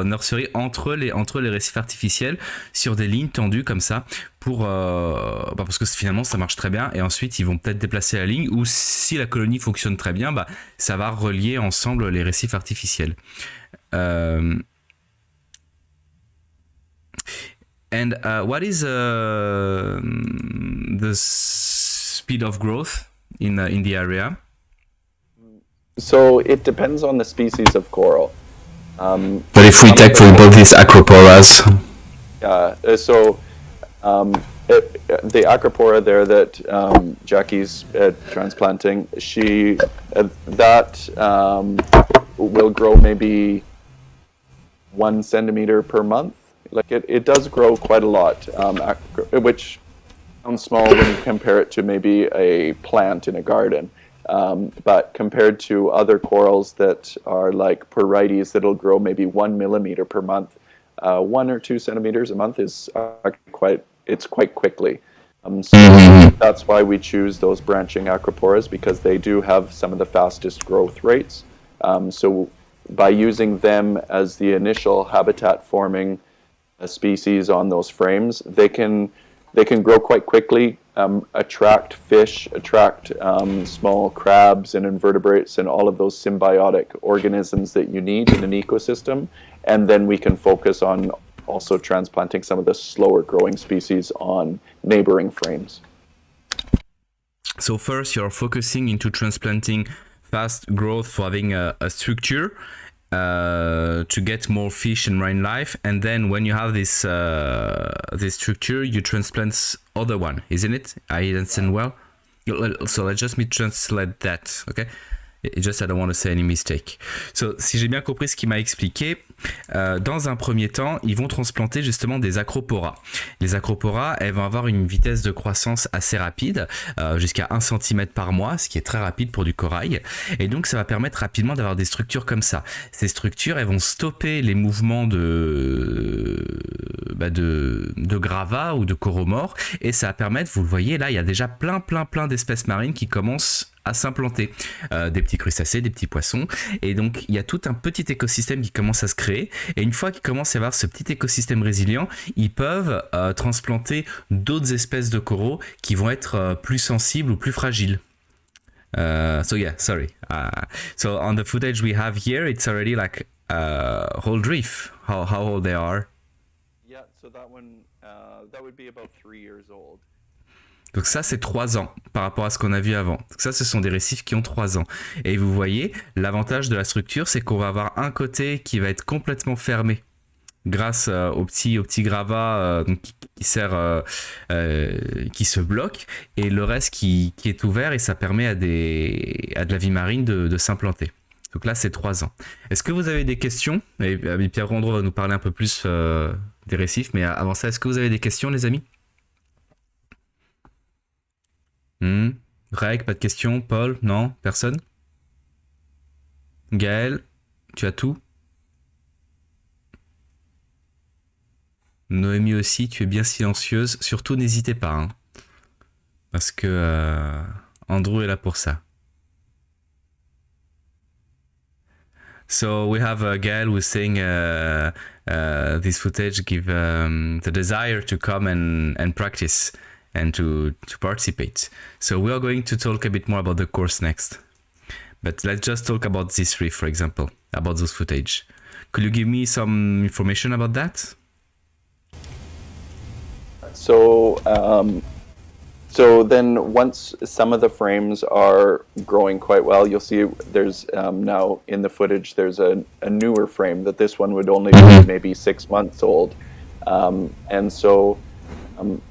Speaker 1: nursery entre les récifs artificiels sur des lignes tendues comme ça, parce que finalement ça marche très bien, et ensuite ils vont peut-être déplacer la ligne, ou si la colonie fonctionne très bien, ça va relier ensemble les récifs artificiels. And what is the speed of growth in the area?
Speaker 2: So it depends on the species of coral.
Speaker 3: But if we take, for example, these acroporas.
Speaker 2: The acropora there that Jackie's transplanting, that will grow maybe 1 centimeter per month. Like it does grow quite a lot, which sounds small when you compare it to maybe a plant in a garden. But compared to other corals that are like Porites, that'll grow maybe 1 millimeter per month, 1 or 2 centimeters a month is quite quickly. So that's why we choose those branching acroporas, because they do have some of the fastest growth rates. So by using them as the initial habitat forming species on those frames, they can grow quite quickly, attract fish, attract small crabs and invertebrates and all of those symbiotic organisms that you need in an ecosystem. And then we can focus on also transplanting some of the slower growing species on neighboring frames.
Speaker 1: So first you're focusing into transplanting fast growth for having a structure to get more fish and marine life, and then when you have this structure, you transplant other one, isn't it? I understand well. So let just me translate that, okay? Just I don't want to say any mistake. So, si j'ai bien compris ce qu'il m'a expliqué, dans un premier temps, ils vont transplanter justement des acroporas. Les acroporas, elles vont avoir une vitesse de croissance assez rapide, jusqu'à 1 cm par mois, ce qui est très rapide pour du corail. Et donc, ça va permettre rapidement d'avoir des structures comme ça. Ces structures, elles vont stopper les mouvements de gravats ou de coraux morts. Et ça va permettre, vous le voyez, là, il y a déjà plein d'espèces marines qui commencent à s'implanter, des petits crustacés, des petits poissons, et donc il y a tout un petit écosystème qui commence à se créer, et une fois qu'il commence à y avoir ce petit écosystème résilient, ils peuvent transplanter d'autres espèces de coraux qui vont être plus sensibles ou plus fragiles. So yeah, sorry. So on the footage we have here, it's already like whole reef. How old they are?
Speaker 2: Yeah, so that one, that would be about 3 years old.
Speaker 1: Donc ça, c'est 3 ans par rapport à ce qu'on a vu avant. Donc ça, ce sont des récifs qui ont 3 ans. Et vous voyez, l'avantage de la structure, c'est qu'on va avoir un côté qui va être complètement fermé grâce au petit gravat qui sert, qui se bloque, et le reste qui est ouvert, et ça permet à de la vie marine de s'implanter. Donc là, c'est 3 ans. Est-ce que vous avez des questions? Et Pierre Rondreau va nous parler un peu plus des récifs, mais avant ça, est-ce que vous avez des questions, les amis? Greg, pas de questions. Paul, non? Personne? Gaël, tu as tout? Noémie aussi, tu es bien silencieuse. Surtout, n'hésitez pas, hein, parce que Andrew est là pour ça. So we have Gaël who's saying this footage give the desire to come and practice and to participate. So we are going to talk a bit more about the course next. But let's just talk about this reef, for example, about those footage. Could you give me some information about that?
Speaker 2: So, so then once some of the frames are growing quite well, you'll see there's now in the footage, there's a newer frame that this one would only be maybe 6 months old. And so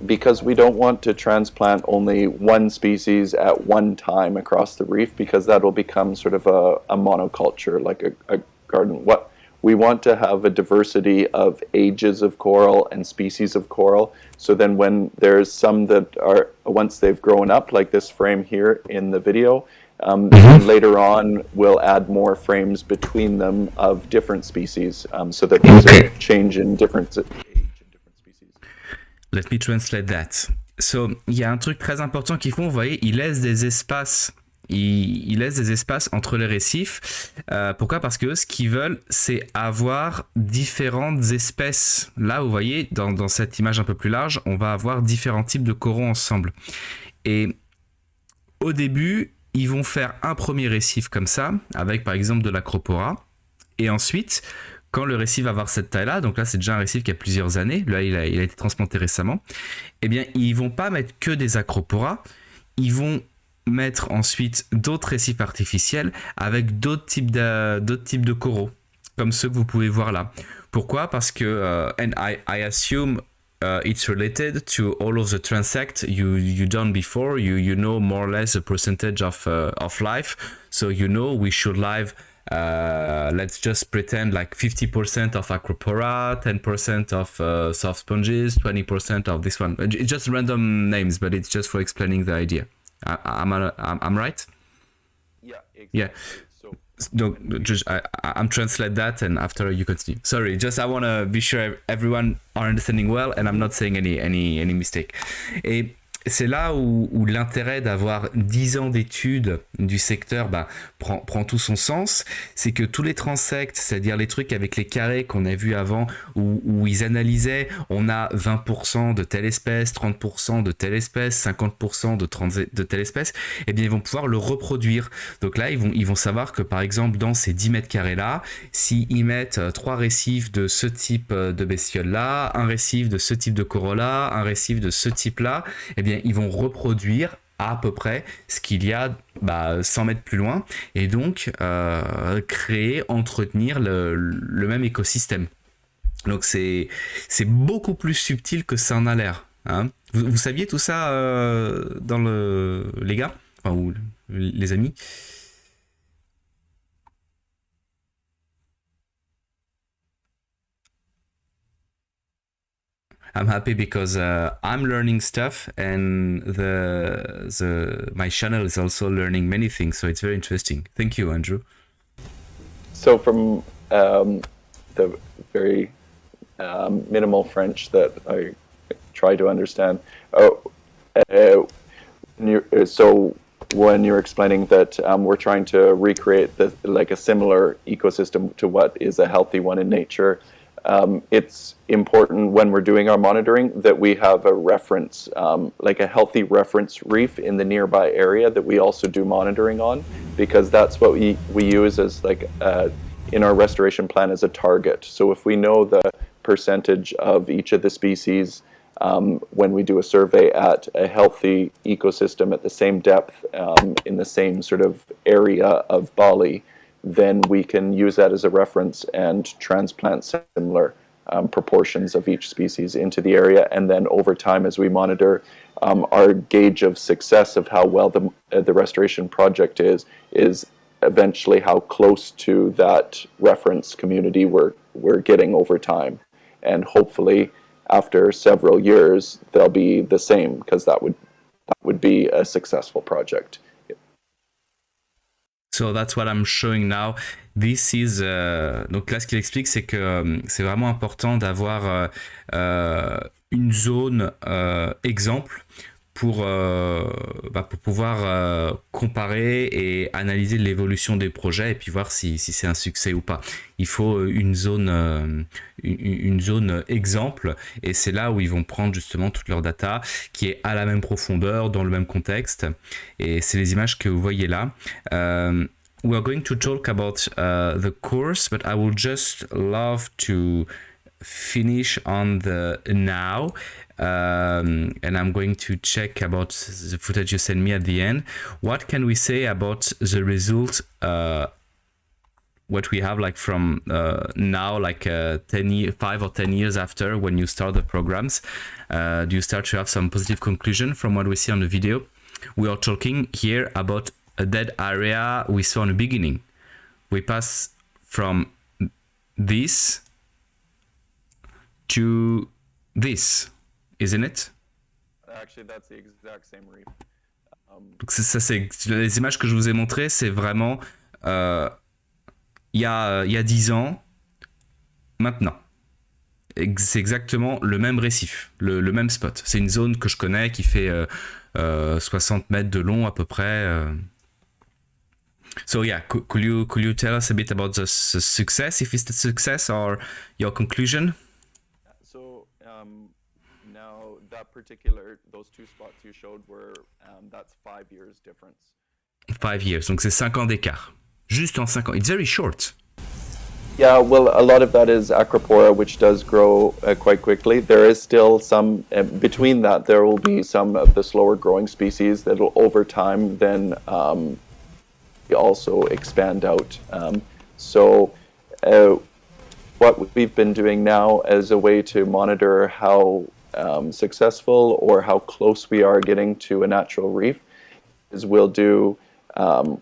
Speaker 2: because we don't want to transplant only one species at one time across the reef, because that will become sort of a monoculture, like a garden. What we want to have a diversity of ages of coral and species of coral. So then when there's some that are, once they've grown up, like this frame here in the video, later on we'll add more frames between them of different species, so that there's a change in different age in different species.
Speaker 1: Let me translate that. So, il y a un truc très important qu'ils font, vous voyez, ils laissent des espaces. Ils laissent des espaces entre les récifs. Pourquoi? Parce que ce qu'ils veulent, c'est avoir différentes espèces. Là, vous voyez, dans cette image un peu plus large, on va avoir différents types de coraux ensemble. Et au début, ils vont faire un premier récif comme ça, avec par exemple de l'acropora. Et ensuite, quand le récif va avoir cette taille-là, donc là c'est déjà un récif qui a plusieurs années, là il a été transplanté récemment, eh bien ils vont pas mettre que des acroporas, ils vont mettre ensuite d'autres récifs artificiels avec d'autres types de coraux, comme ceux que vous pouvez voir là. Pourquoi? Parce que, and I assume it's related to all of the transect you done before, you know more or less the percentage of life, so you know we should live, let's just pretend like 50% of acropora, 10% of soft sponges, 20% of this one. It's just random names, but it's just for explaining the idea. I'm right?
Speaker 2: Yeah, exactly.
Speaker 1: Yeah.
Speaker 2: So
Speaker 1: Donc, I'm translate that and after you continue. Sorry, just I want to be sure everyone are understanding well and I'm not saying any mistake. Et c'est là où l'intérêt d'avoir 10 ans d'études du secteur prend tout son sens. C'est que tous les transects, c'est-à-dire les trucs avec les carrés qu'on a vus avant, où ils analysaient, on a 20% de telle espèce, 30% de telle espèce, 50% de telle espèce, et bien ils vont pouvoir le reproduire. Donc là, ils vont savoir que par exemple, dans ces 10 mètres carrés là, s'ils mettent 3 récifs de ce type de bestiole là, un récif de ce type de corolla, un récif de ce type là, et bien ils vont reproduire à peu près ce qu'il y a 100 mètres plus loin et donc créer, entretenir le même écosystème. Donc c'est beaucoup plus subtil que ça en a l'air. Hein. Vous saviez tout ça les gars, enfin, ou les amis? I'm happy because I'm learning stuff, and the my channel is also learning many things. So it's very interesting. Thank you, Andrew.
Speaker 2: So from the very minimal French that I try to understand, so when you're explaining that we're trying to recreate like a similar ecosystem to what is a healthy one in nature, it's important when we're doing our monitoring that we have a reference, like a healthy reference reef in the nearby area that we also do monitoring on, because that's what we use as like in our restoration plan as a target. So if we know the percentage of each of the species when we do a survey at a healthy ecosystem at the same depth in the same sort of area of Bali, then we can use that as a reference and transplant similar proportions of each species into the area. And then over time, as we monitor, our gauge of success of how well the restoration project is eventually how close to that reference community we're getting over time. And hopefully, after several years, they'll be the same, because that would be a successful project.
Speaker 1: So that's what I'm showing now. This is donc là ce qu'il explique, c'est que c'est vraiment important d'avoir une zone exemple pour pouvoir comparer et analyser l'évolution des projets et puis voir si c'est un succès ou pas. Il faut une zone exemple, et c'est là où ils vont prendre justement toute leur data qui est à la même profondeur, dans le même contexte, et c'est les images que vous voyez là. We are going to talk about the course, but I would just love to finish on the now. And I'm going to check about the footage you sent me at the end. What can we say about the result? What we have like from now, like 5 or 10 years after when you start the programs? Do you start to have some positive conclusion from what we see on the video? We are talking here about a dead area we saw in the beginning. We pass from this to this, isn't it?
Speaker 2: Actually, that's the exact same reef.
Speaker 1: Donc ça, c'est les images que je vous ai montrées, c'est vraiment il y a 10 ans, maintenant. C'est exactement le même récif, le même spot. C'est une zone que je connais qui fait 60 mètres de long à peu près. So yeah, could you tell us a bit about the success, if it's the success or your conclusion?
Speaker 2: So now those two spots you showed were, that's 5 years difference.
Speaker 1: 5 years, donc c'est 5 ans d'écart. Juste en 5 ans, it's very short.
Speaker 2: Yeah, well, a lot of that is acropora, which does grow quite quickly. There is still some, between that, there will be some of the slower growing species that will over time then also expand out. So what we've been doing now as a way to monitor how successful or how close we are getting to a natural reef is we'll do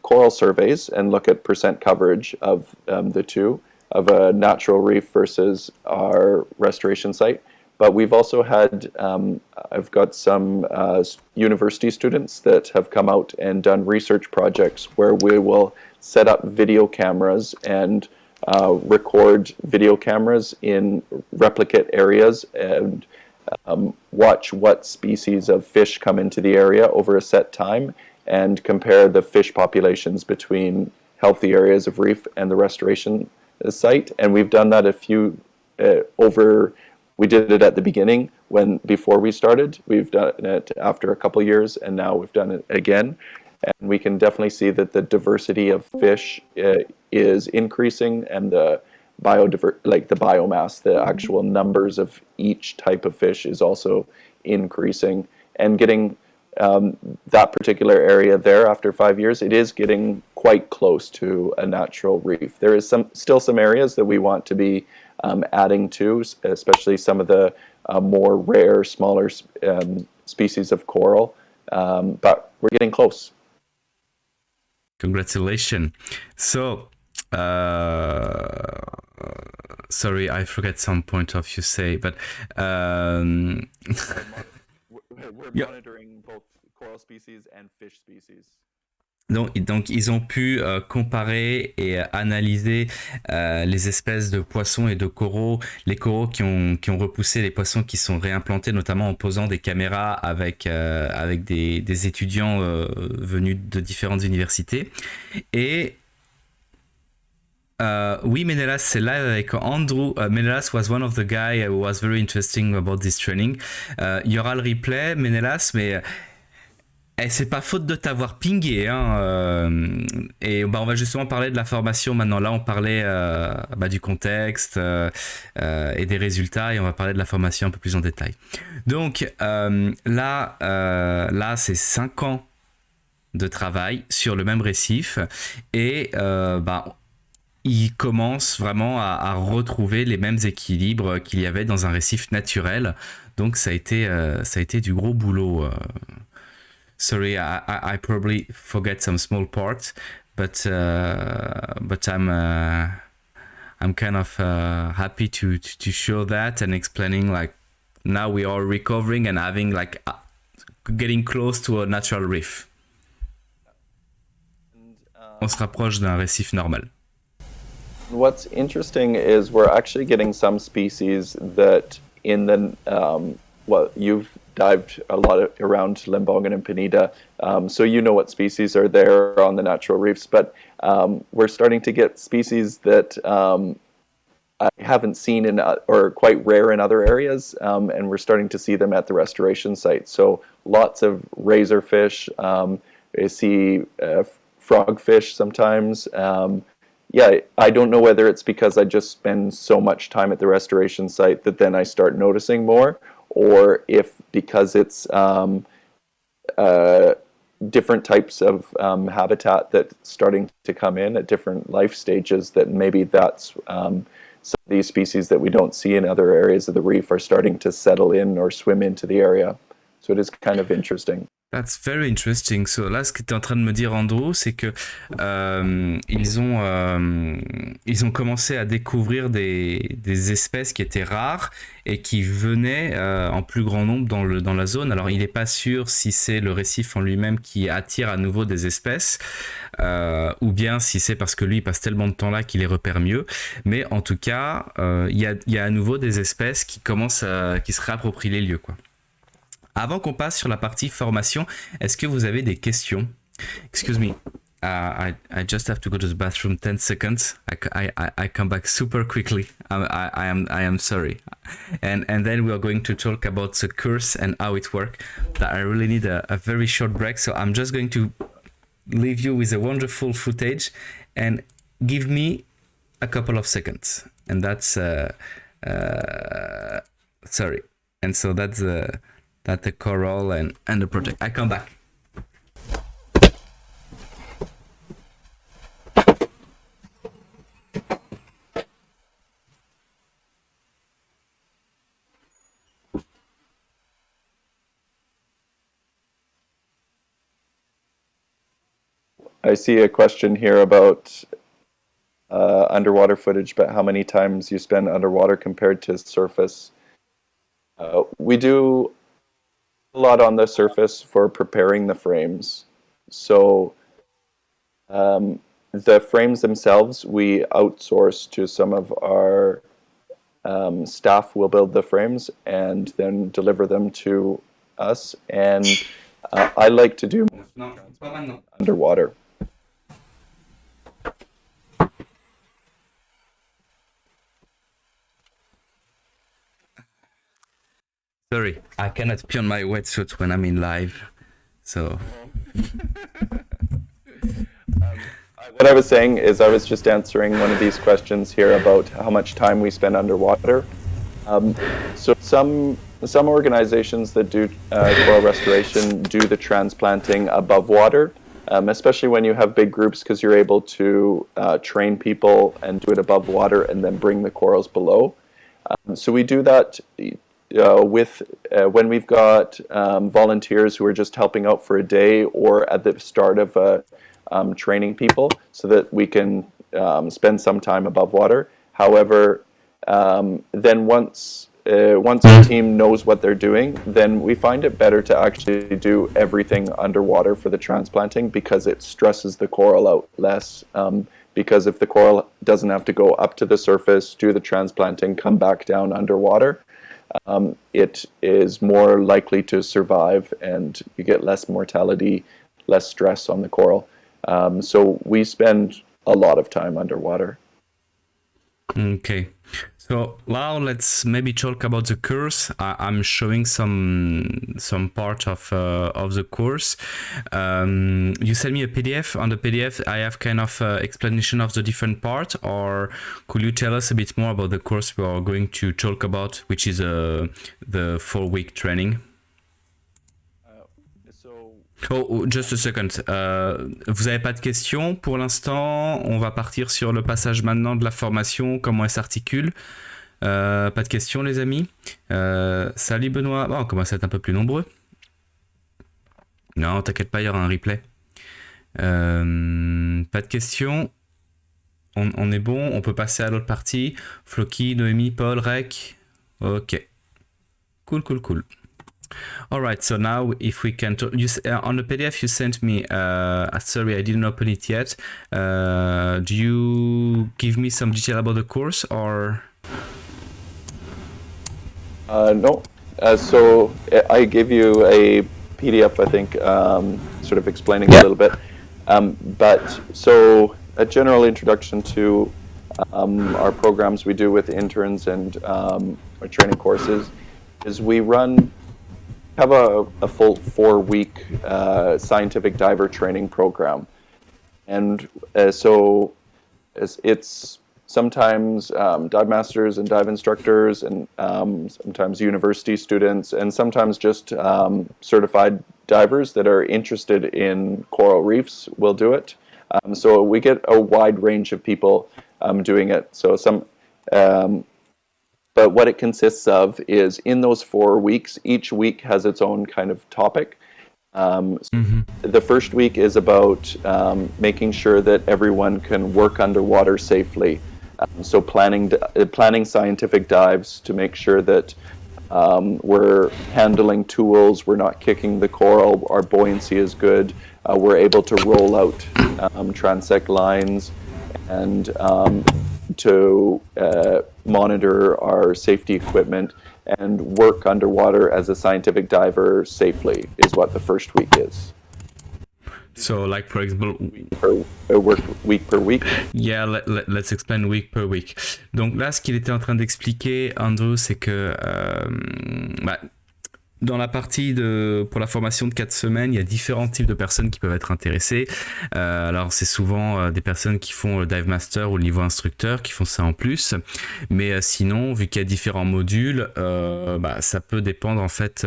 Speaker 2: coral surveys and look at percent coverage of the two, of a natural reef versus our restoration site. But we've also had, I've got some university students that have come out and done research projects where we will set up video cameras and record video cameras in replicate areas and watch what species of fish come into the area over a set time and compare the fish populations between healthy areas of reef and the restoration site. And we've done that we did it at the beginning before we started. We've done it after a couple years, and now we've done it again. And we can definitely see that the diversity of fish is increasing, and the biomass, the actual numbers of each type of fish is also increasing. And getting that particular area there after 5 years, it is getting quite close to a natural reef. There is still some areas that we want to be adding to, especially some of the more rare, smaller species of coral, but we're getting close.
Speaker 1: Congratulations. So Sorry, I forget some point of you say, but
Speaker 2: We're
Speaker 1: yeah.
Speaker 2: monitoring both coral species and fish species.
Speaker 1: Donc, ils ont pu comparer et analyser les espèces de poissons et de coraux, les coraux qui ont repoussé les poissons qui sont réimplantés, notamment en posant des caméras avec des étudiants venus de différentes universités. Et oui, Menelas, c'est là avec Andrew. Menelas was one of the guys who was very interesting about this training. Il y aura le replay, Menelas, mais c'est pas faute de t'avoir pingé. Hein, et bah, on va justement parler de la formation maintenant. Là, on parlait du contexte et des résultats, et on va parler de la formation un peu plus en détail. Donc là, c'est 5 ans de travail sur le même récif, et il commence vraiment à retrouver les mêmes équilibres qu'il y avait dans un récif naturel. Donc ça a été du gros boulot. Sorry, I probably forget some small parts, but I'm kind of happy to show that and explaining, like, now we are recovering and having like getting close to a natural reef. On se rapproche d'un récif normal.
Speaker 2: What's interesting is we're actually getting some species that in the you've dived a lot around Lembongan and Penida, so you know what species are there on the natural reefs, but we're starting to get species that I haven't seen or quite rare in other areas, and we're starting to see them at the restoration site. So lots of razorfish, I see frogfish sometimes. I don't know whether it's because I just spend so much time at the restoration site that then I start noticing more, or if because it's different types of habitat that's starting to come in at different life stages, that maybe that's some of these species that we don't see in other areas of the reef are starting to settle in or swim into the area. So it is kind of interesting.
Speaker 1: That's very interesting. So là, ce que tu es en train de me dire, Andrew, c'est que ils ont commencé à découvrir des espèces qui étaient rares et qui venaient en plus grand nombre dans la zone. Alors, il n'est pas sûr si c'est le récif en lui-même qui attire à nouveau des espèces, ou bien si c'est parce que lui, il passe tellement de temps là qu'il les repère mieux. Mais en tout cas, il y a à nouveau des espèces qui se réapproprient les lieux, quoi. Avant qu'on passe sur la partie formation, est-ce que vous avez des questions? Excuse me, I just have to go to the bathroom 10 seconds. I come back super quickly. I am sorry. And then we are going to talk about the course and how it works. I really need a very short break, so I'm just going to leave you with a wonderful footage and give me a couple of seconds. And that's sorry. And so that's the coral and the project. I come back.
Speaker 2: I see a question here about underwater footage, but how many times you spend underwater compared to surface. We do a lot on the surface for preparing the frames. So the frames themselves we outsource to some of our staff. Will build the frames and then deliver them to us. And I like to do underwater.
Speaker 1: Sorry, I cannot pee on my wetsuit when I'm in live, so.
Speaker 2: What I was saying is I was just answering one of these questions here about how much time we spend underwater. So some organizations that do coral restoration do the transplanting above water, especially when you have big groups, because you're able to train people and do it above water and then bring the corals below. So we do that when we've got volunteers who are just helping out for a day or at the start of training people, so that we can spend some time above water. However, then once the team knows what they're doing, then we find it better to actually do everything underwater for the transplanting because it stresses the coral out less. Because if the coral doesn't have to go up to the surface, do the transplanting, come back down underwater, it is more likely to survive and you get less mortality, less stress on the coral. So we spend a lot of time underwater.
Speaker 1: Okay. So now let's maybe talk about the course. I'm showing some part of the course. You send me a PDF. On the PDF, I have kind of explanation of the different part. Or could you tell us a bit more about the course we are going to talk about, which is the 4-week training? Oh, just a second. Vous n'avez pas de questions pour l'instant? On va partir sur le passage maintenant de la formation, comment elle s'articule. Pas de questions, les amis. Salut Benoît. Bon, on commence à être un peu plus nombreux. Non, t'inquiète pas, il y aura un replay. Pas de questions. On est bon. On peut passer à l'autre partie. Floki, Noémie, Paul, Rec. Ok. Cool. All right, so now if we can talk, on the PDF you sent me, sorry, I didn't open it yet. Do you give me some detail about the course or?
Speaker 2: No. So I gave you a PDF, I think, sort of explaining a little bit. But so a general introduction to our programs we do with interns and our training courses is we have a full 4-week scientific diver training program. And so it's sometimes dive masters and dive instructors and sometimes university students and sometimes just certified divers that are interested in coral reefs will do it. So we get a wide range of people doing it. So but what it consists of is in those 4 weeks, each week has its own kind of topic. The first week is about making sure that everyone can work underwater safely. So planning scientific dives to make sure that we're handling tools, we're not kicking the coral, our buoyancy is good, we're able to roll out transect lines and to monitor our safety equipment and work underwater as a scientific diver safely is what the first week is.
Speaker 1: So like for example
Speaker 2: week per week.
Speaker 1: Yeah, let's explain week per week. Donc là ce qu'il était en train d'expliquer Andrew, c'est que dans la partie pour la formation de 4 semaines, il y a différents types de personnes qui peuvent être intéressées. Alors c'est souvent des personnes qui font le dive master ou le niveau instructeur qui font ça en plus. Mais sinon, vu qu'il y a différents modules, ça peut dépendre en fait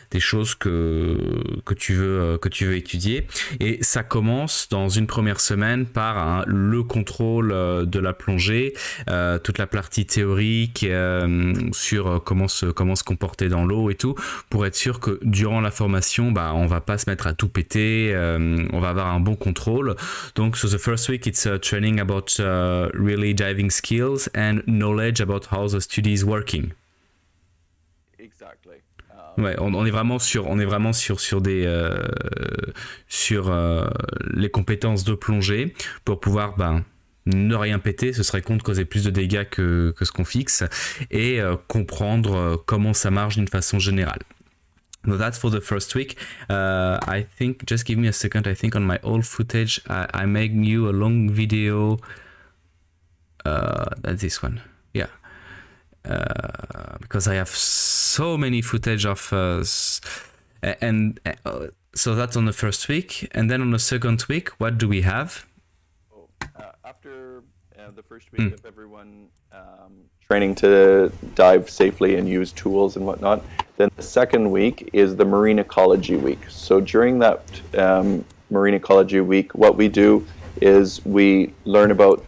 Speaker 1: des choses que tu veux étudier. Et ça commence dans une première semaine par le contrôle de la plongée, toute la partie théorique sur comment se comporter dans l'eau et tout, pour être sûr que durant la formation, on va pas se mettre à tout péter, on va avoir un bon contrôle. Donc, so the first week, it's training about really diving skills and knowledge about how the study is working.
Speaker 2: Exactly.
Speaker 1: Ouais, on est vraiment sur les compétences de plongée pour pouvoir ne rien péter, ce serait con de causer plus de dégâts que ce qu'on fixe, et comprendre comment ça marche d'une façon générale. So that's for the first week. I think, just give me a second, I think on my old footage, I made you a long video. That's this one, yeah. Because I have so many footage of... so that's on the first week. And then on the second week, what do we have?
Speaker 2: After the first week of everyone training to dive safely and use tools and whatnot, then the second week is the marine ecology week. So during that marine ecology week, what we do is we learn about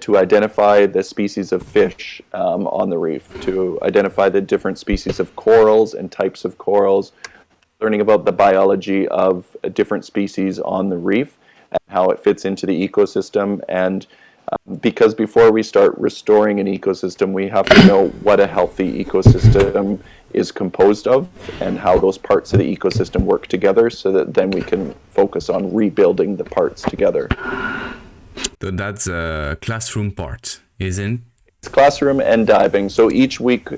Speaker 2: to identify the species of fish on the reef, to identify the different species of corals and types of corals, learning about the biology of different species on the reef and how it fits into the ecosystem, and Because before we start restoring an ecosystem, we have to know what a healthy ecosystem is composed of and how those parts of the ecosystem work together, so that then we can focus on rebuilding the parts together.
Speaker 1: So that's a classroom part, isn't?
Speaker 2: It's classroom and diving. So each week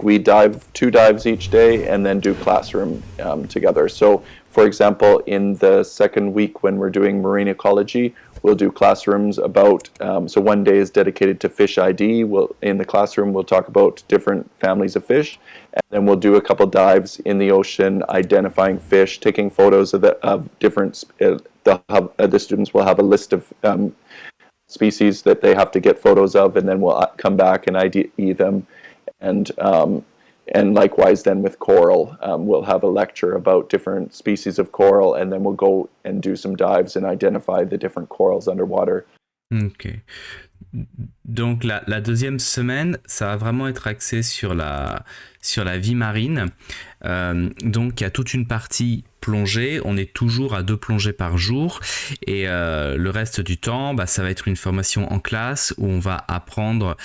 Speaker 2: we dive 2 dives each day and then do classroom together. So, for example, in the second week when we're doing marine ecology, we'll do classrooms about, so one day is dedicated to fish ID. In the classroom, we'll talk about different families of fish, and then we'll do a couple dives in the ocean, identifying fish, taking photos of different, the students will have a list of species that they have to get photos of, and then we'll come back and ID them. And likewise then with coral, we'll have a lecture about different species of coral, and then we'll go and do some dives and identify the different corals underwater.
Speaker 1: Ok. Donc la deuxième semaine, ça va vraiment être axé sur la vie marine. Donc il y a toute une partie plongée, on est toujours à 2 plongées par jour, et le reste du temps, ça va être une formation en classe où on va apprendre,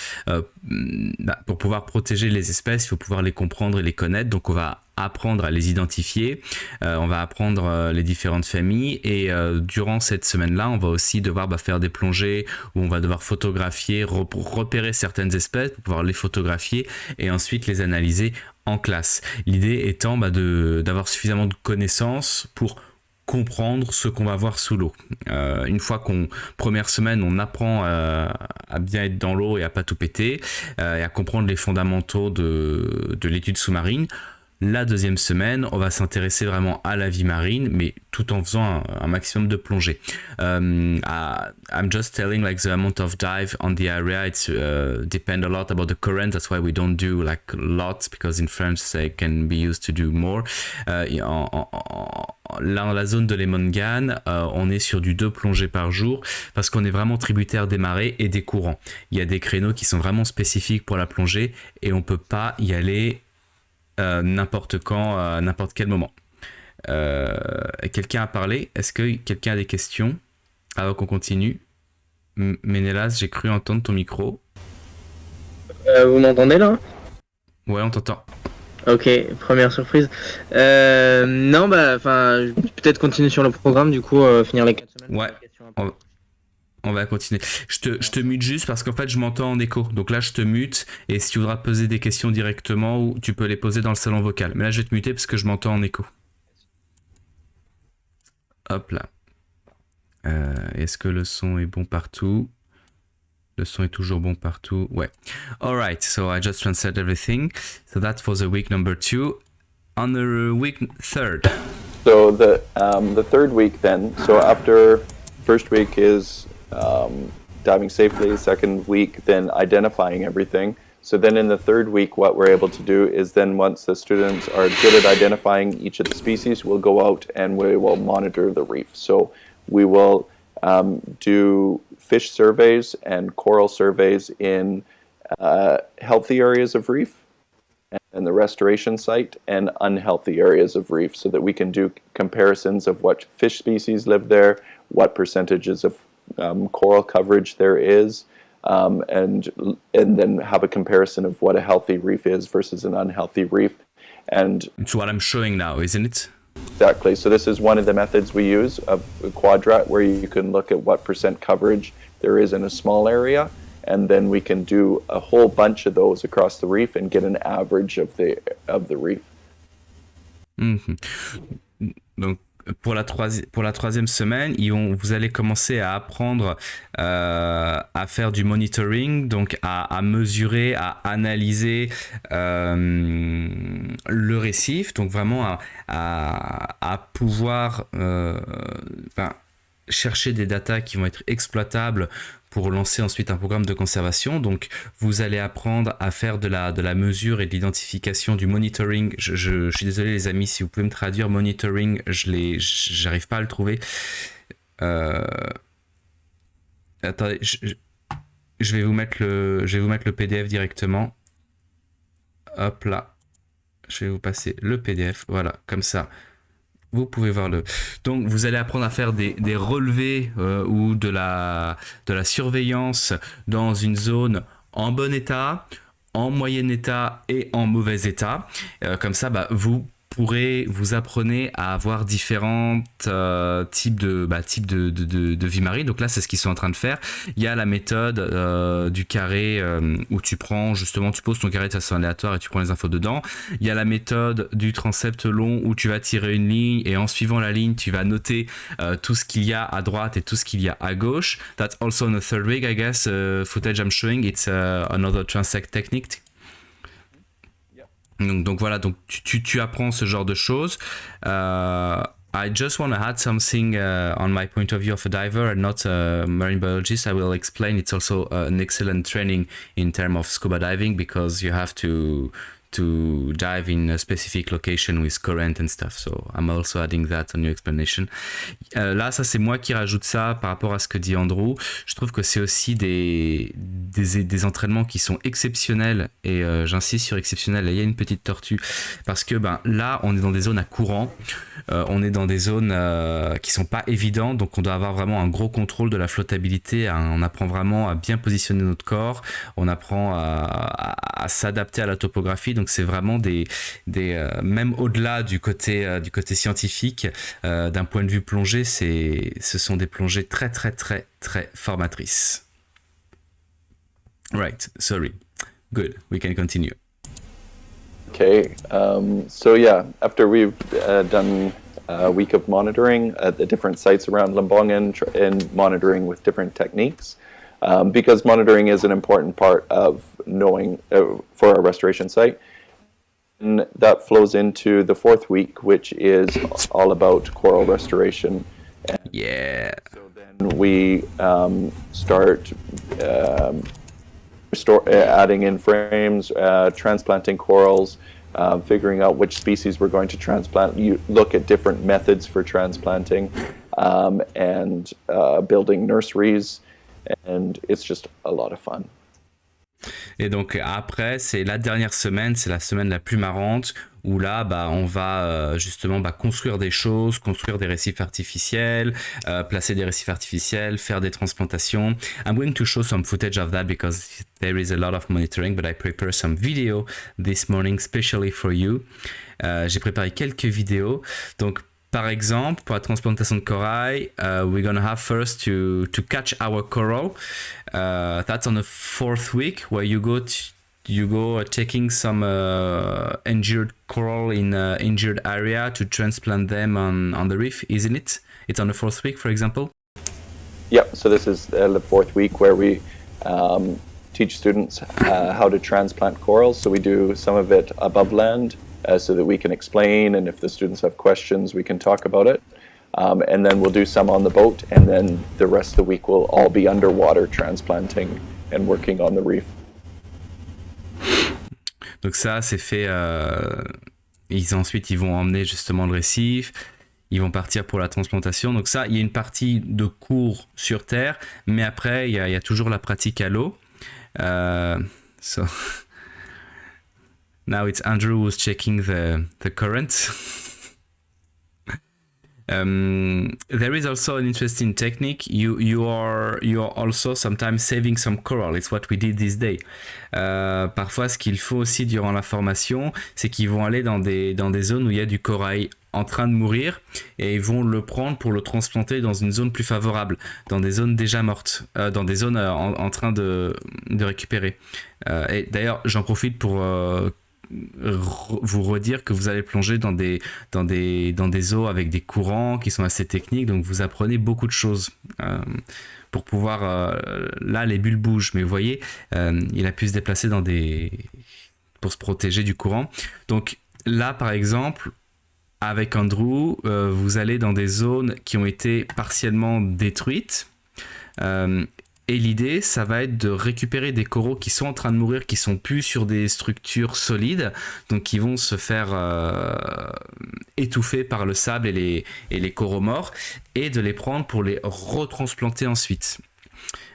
Speaker 1: pour pouvoir protéger les espèces, il faut pouvoir les comprendre et les connaître, donc on va apprendre à les identifier, on va apprendre les différentes familles, et durant cette semaine-là, on va aussi devoir faire des plongées où on va devoir photographier, repérer certaines espèces pour pouvoir les photographier et ensuite les analyser en classe. L'idée étant d'avoir suffisamment de connaissances pour comprendre ce qu'on va voir sous l'eau. Une fois première semaine, on apprend à bien être dans l'eau et à pas tout péter, et à comprendre les fondamentaux de l'étude sous-marine. La deuxième semaine, on va s'intéresser vraiment à la vie marine, mais tout en faisant un maximum de plongées. I'm just telling like the amount of dive on the area. It's depend a lot about the current. That's why we don't do like lots, because in France they can be used to do more. Là, dans la zone de Lembongan, on est sur du 2 plongées par jour parce qu'on est vraiment tributaire des marées et des courants. Il y a des créneaux qui sont vraiment spécifiques pour la plongée et on peut pas y aller n'importe quand, n'importe quel moment. Quelqu'un a parlé? Est-ce que quelqu'un a des questions avant qu'on continue? Ménélas, j'ai cru entendre ton micro.
Speaker 4: Vous m'entendez là?
Speaker 1: Ouais, on t'entend.
Speaker 4: Ok, première surprise. Non, peut-être continuer sur le programme, du coup, finir les 4 semaines.
Speaker 1: Ouais, on va continuer. Je te mute juste parce qu'en fait, je m'entends en écho. Donc là, je te mute, et si tu voudras poser des questions directement, ou tu peux les poser dans le salon vocal. Mais là, je vais te muter parce que je m'entends en écho. Hop là. Est-ce que le son est bon partout? Le son est toujours bon partout. Ouais. Alright, so I just translated everything. So that's for the week number 2. On the week 3rd.
Speaker 2: So the third week then, so after first week is diving safely, second week then identifying everything. So then in the third week, what we're able to do is then once the students are good at identifying each of the species, we'll go out and we will monitor the reef. So we will do fish surveys and coral surveys in healthy areas of reef and the restoration site, and unhealthy areas of reef, so that we can do comparisons of what fish species live there, what percentages of coral coverage there is, and then have a comparison of what a healthy reef is versus an unhealthy reef. And
Speaker 1: it's what I'm showing now, isn't it?
Speaker 2: Exactly. So this is one of the methods we use of a quadrat, where you can look at what percent coverage there is in a small area, and then we can do a whole bunch of those across the reef and get an average of the reef.
Speaker 1: Mm-hmm. Donc pour la troisième semaine, vous allez commencer à apprendre à faire du monitoring, donc à mesurer, à analyser le récif, donc vraiment à pouvoir chercher des datas qui vont être exploitables pour lancer ensuite un programme de conservation. Donc vous allez apprendre à faire de la mesure et de l'identification, du monitoring. Je suis désolé les amis, si vous pouvez me traduire monitoring, j'arrive pas à le trouver. Attendez, je vais vous mettre le PDF directement. Hop là, je vais vous passer le PDF, voilà, comme ça Vous pouvez voir le. Donc, vous allez apprendre à faire des relevés ou de la surveillance dans une zone en bon état, en moyen état et en mauvais état. Comme ça, vous apprenez à avoir différents types de vie marine. Donc là, c'est ce qu'ils sont en train de faire. Il y a la méthode du carré où tu poses ton carré de façon aléatoire et tu prends les infos dedans. Il y a la méthode du transept long où tu vas tirer une ligne et en suivant la ligne, tu vas noter tout ce qu'il y a à droite et tout ce qu'il y a à gauche. That's also on the third rig, I guess. Footage I'm showing, it's another transect technique. Donc voilà, donc tu apprends ce genre de choses. I just want to add something on my point of view of a diver and not a marine biologist. I will explain. It's also an excellent training in terms of scuba diving because you have to dive in a specific location with current and stuff. So I'm also adding that on your explanation. Là, ça c'est moi qui rajoute ça par rapport à ce que dit Andrew. Je trouve que c'est aussi des entraînements qui sont exceptionnels et j'insiste sur exceptionnel. Il y a une petite tortue parce que là, on est dans des zones à courant. On est dans des zones qui sont pas évidentes, donc on doit avoir vraiment un gros contrôle de la flottabilité. On apprend vraiment à bien positionner notre corps. On apprend à s'adapter à la topographie. Donc c'est vraiment même au-delà du côté scientifique, d'un point de vue plongée, ce sont des plongées très très très très formatrices. Right, sorry. Good, we can continue.
Speaker 2: Okay, so yeah, after we've done a week of monitoring at the different sites around Lembongan and monitoring with different techniques, because monitoring is an important part of knowing for our restoration site. And that flows into the fourth week, which is all about coral restoration. And
Speaker 1: yeah.
Speaker 2: so then we start adding in frames, transplanting corals, figuring out which species we're going to transplant. You look at different methods for transplanting and building nurseries. And it's just a lot of fun.
Speaker 1: Et donc après, c'est la dernière semaine, c'est la semaine la plus marrante où là, on va justement construire des choses, construire des récifs artificiels, placer des récifs artificiels, faire des transplantations. I'm going to show some footage of that because there is a lot of monitoring, but I prepare some video this morning specially for you. J'ai préparé quelques vidéos. Donc par exemple, pour la transplantation de corail, we're gonna have first to catch our coral. That's on the fourth week where you go taking some injured coral in injured area to transplant them on the reef, isn't it? It's on the fourth week, for example.
Speaker 2: Yep. So this is the fourth week where we teach students how to transplant corals. So we do some of it above land. So that we can explain, and if the students have questions, we can talk about it. And then we'll do some on the boat, and then the rest of the week will all be underwater transplanting and working on the reef.
Speaker 1: Donc ça, c'est fait. Ensuite, ils vont emmener justement le récif. Ils vont partir pour la transplantation. Donc ça, il y a une partie de cours sur terre, mais après, il y a toujours la pratique à l'eau. So now it's Andrew who's checking the current. There is also an interesting technique. You are also sometimes saving some coral. It's what we did this day. Parfois, ce qu'il faut aussi durant la formation, c'est qu'ils vont aller dans des zones où il y a du corail en train de mourir et ils vont le prendre pour le transplanter dans une zone plus favorable, dans des zones déjà mortes, dans des zones en train de récupérer. Et d'ailleurs, j'en profite pour vous redire que vous allez plonger dans des eaux avec des courants qui sont assez techniques, donc vous apprenez beaucoup de choses pour pouvoir là les bulles bougent, mais vous voyez il a pu se déplacer pour se protéger du courant. Donc là par exemple avec Andrew vous allez dans des zones qui ont été partiellement détruites et l'idée, ça va être de récupérer des coraux qui sont en train de mourir, qui sont plus sur des structures solides, donc qui vont se faire étouffer par le sable et les coraux morts, et de les prendre pour les retransplanter ensuite.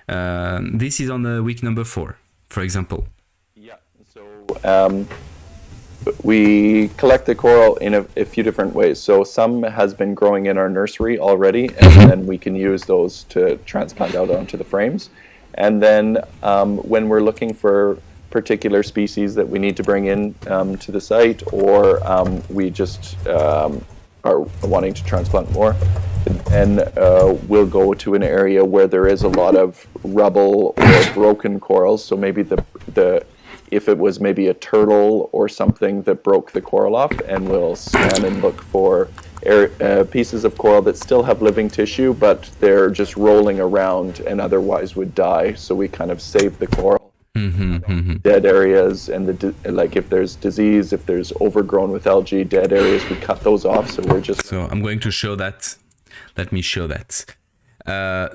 Speaker 1: This is on week number 4, for example.
Speaker 2: Yeah. So we collect the coral in a few different ways. So some has been growing in our nursery already, and then we can use those to transplant out onto the frames. And then when we're looking for particular species that we need to bring in to the site, or we just are wanting to transplant more, and we'll go to an area where there is a lot of rubble or broken corals. So maybe if it was maybe a turtle or something that broke the coral off, and we'll scan and look for pieces of coral that still have living tissue, but they're just rolling around and otherwise would die. So we kind of save the coral. Dead areas, and like if there's disease, if there's overgrown with algae, dead areas, we cut those off. So we're just.
Speaker 1: So I'm going to show that. Let me show that.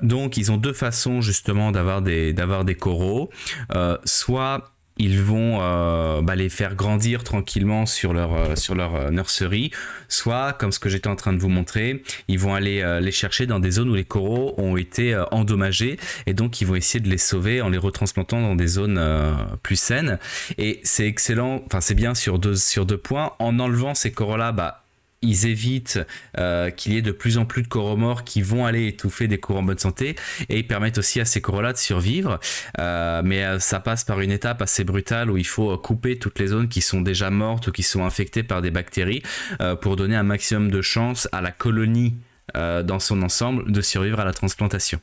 Speaker 1: Donc ils ont deux façons justement d'avoir des coraux. Soit ils vont les faire grandir tranquillement sur leur nurserie, soit, comme ce que j'étais en train de vous montrer, ils vont aller les chercher dans des zones où les coraux ont été endommagés, et donc ils vont essayer de les sauver en les retransplantant dans des zones plus saines. Et c'est excellent, enfin c'est bien sur deux points. En enlevant ces coraux-là, ils évitent qu'il y ait de plus en plus de coraux morts qui vont aller étouffer des coraux en bonne santé, et ils permettent aussi à ces coraux-là de survivre. Mais ça passe par une étape assez brutale où il faut couper toutes les zones qui sont déjà mortes ou qui sont infectées par des bactéries pour donner un maximum de chance à la colonie dans son ensemble de survivre à la transplantation.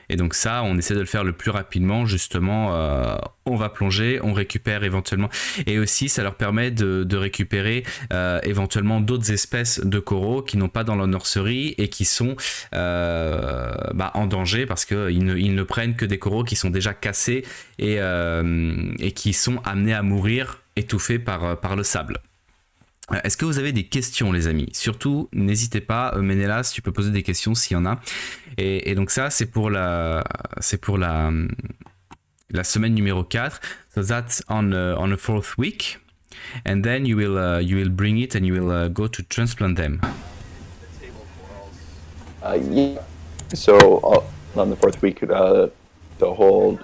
Speaker 1: Et donc ça, on essaie de le faire le plus rapidement, justement, on va plonger, on récupère éventuellement, et aussi ça leur permet de récupérer éventuellement d'autres espèces de coraux qui n'ont pas dans leur nurserie et qui sont en danger parce qu'ils ne prennent que des coraux qui sont déjà cassés et qui sont amenés à mourir étouffés par le sable. Est-ce que vous avez des questions, les amis? Surtout, n'hésitez pas, Ménélas, tu peux poser des questions s'il y en a. Et donc ça, c'est pour la semaine numéro 4. So that's on the fourth week. And then you will bring it and you will go to transplant them.
Speaker 2: Yeah. So on the fourth week, the whole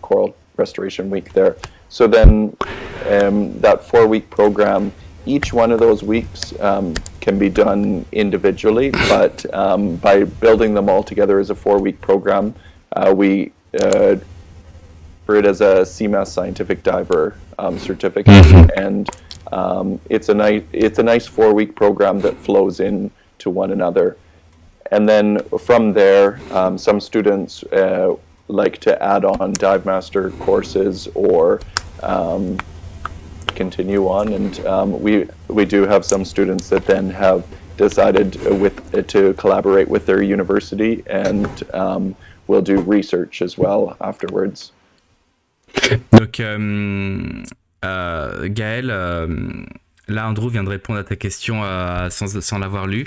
Speaker 2: coral restoration week there. So then that 4-week program, each one of those weeks can be done individually, but by building them all together as a 4-week program, we for it as a CMAS scientific diver certificate, and it's a nice 4-week program that flows into one another. And then from there, some students like to add on dive master courses or continue on, and we do have some students that then have decided to collaborate with their university, and will do research as well afterwards.
Speaker 1: Donc Gaël, là Andrew vient de répondre à ta question sans l'avoir lu.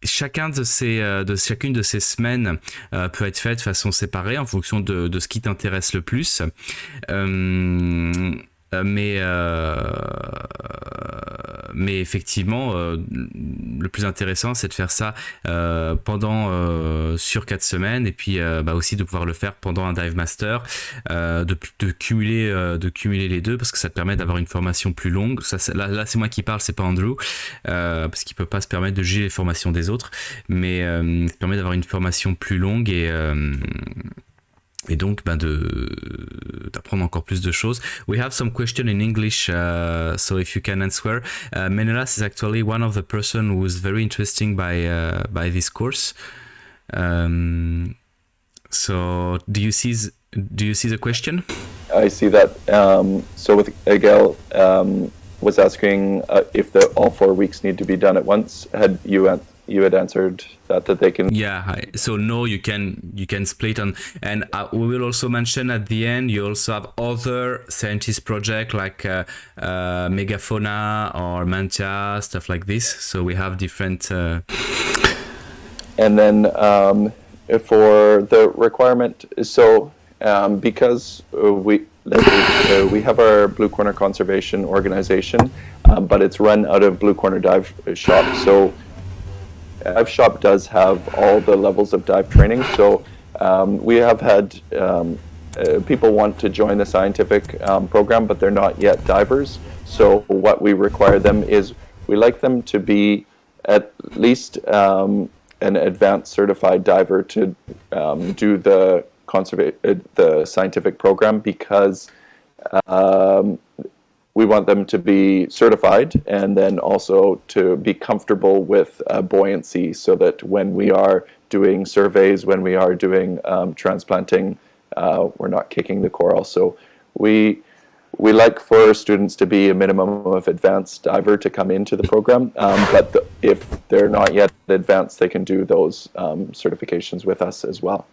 Speaker 1: Chacune de ces semaines peut être faite de façon séparée en fonction de ce qui t'intéresse le plus. Mais effectivement, le plus intéressant, c'est de faire ça sur 4 semaines, et puis aussi de pouvoir le faire pendant un dive master, de cumuler les deux, parce que ça te permet d'avoir une formation plus longue. Là c'est moi qui parle, c'est pas Andrew, parce qu'il peut pas se permettre de juger les formations des autres, mais ça permet d'avoir une formation plus longue et donc d'apprendre encore plus de choses. We have some question in English, so if you can answer. Menelas is actually one of the person who is very interesting by this course. So do you see the question?
Speaker 2: I see that. So with Gail was asking if all 4 weeks need to be done at once. You had answered that they can.
Speaker 1: Yeah, so no, you can split on, and we will also mention at the end. You also have other scientist project like megafauna or mantia, stuff like this. So we have different.
Speaker 2: And then for the requirement, so because we have our Blue Corner Conservation Organization, but it's run out of Blue Corner Dive Shop. So Dive Shop does have all the levels of dive training. So we have had people want to join the scientific program, but they're not yet divers. So what we require them is we like them to be at least an advanced certified diver to do the scientific program, because we want them to be certified and then also to be comfortable with buoyancy, so that when we are doing surveys, when we are doing transplanting, we're not kicking the coral. So we like for students to be a minimum of advanced diver to come into the program, but if they're not yet advanced, they can do those certifications with us as well.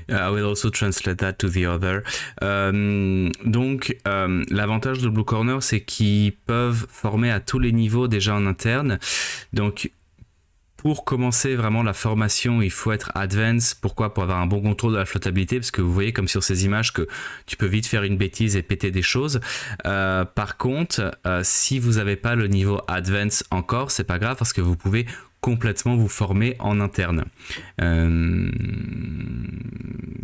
Speaker 1: I will also translate that to the other. Donc, l'avantage de Blue Corner, c'est qu'ils peuvent former à tous les niveaux déjà en interne. Donc, pour commencer vraiment la formation, il faut être advanced. Pourquoi ? Pour avoir un bon contrôle de la flottabilité, parce que vous voyez comme sur ces images que tu peux vite faire une bêtise et péter des choses. Par contre, si vous n'avez pas le niveau advanced encore, c'est pas grave, parce que vous pouvez complètement vous former en interne.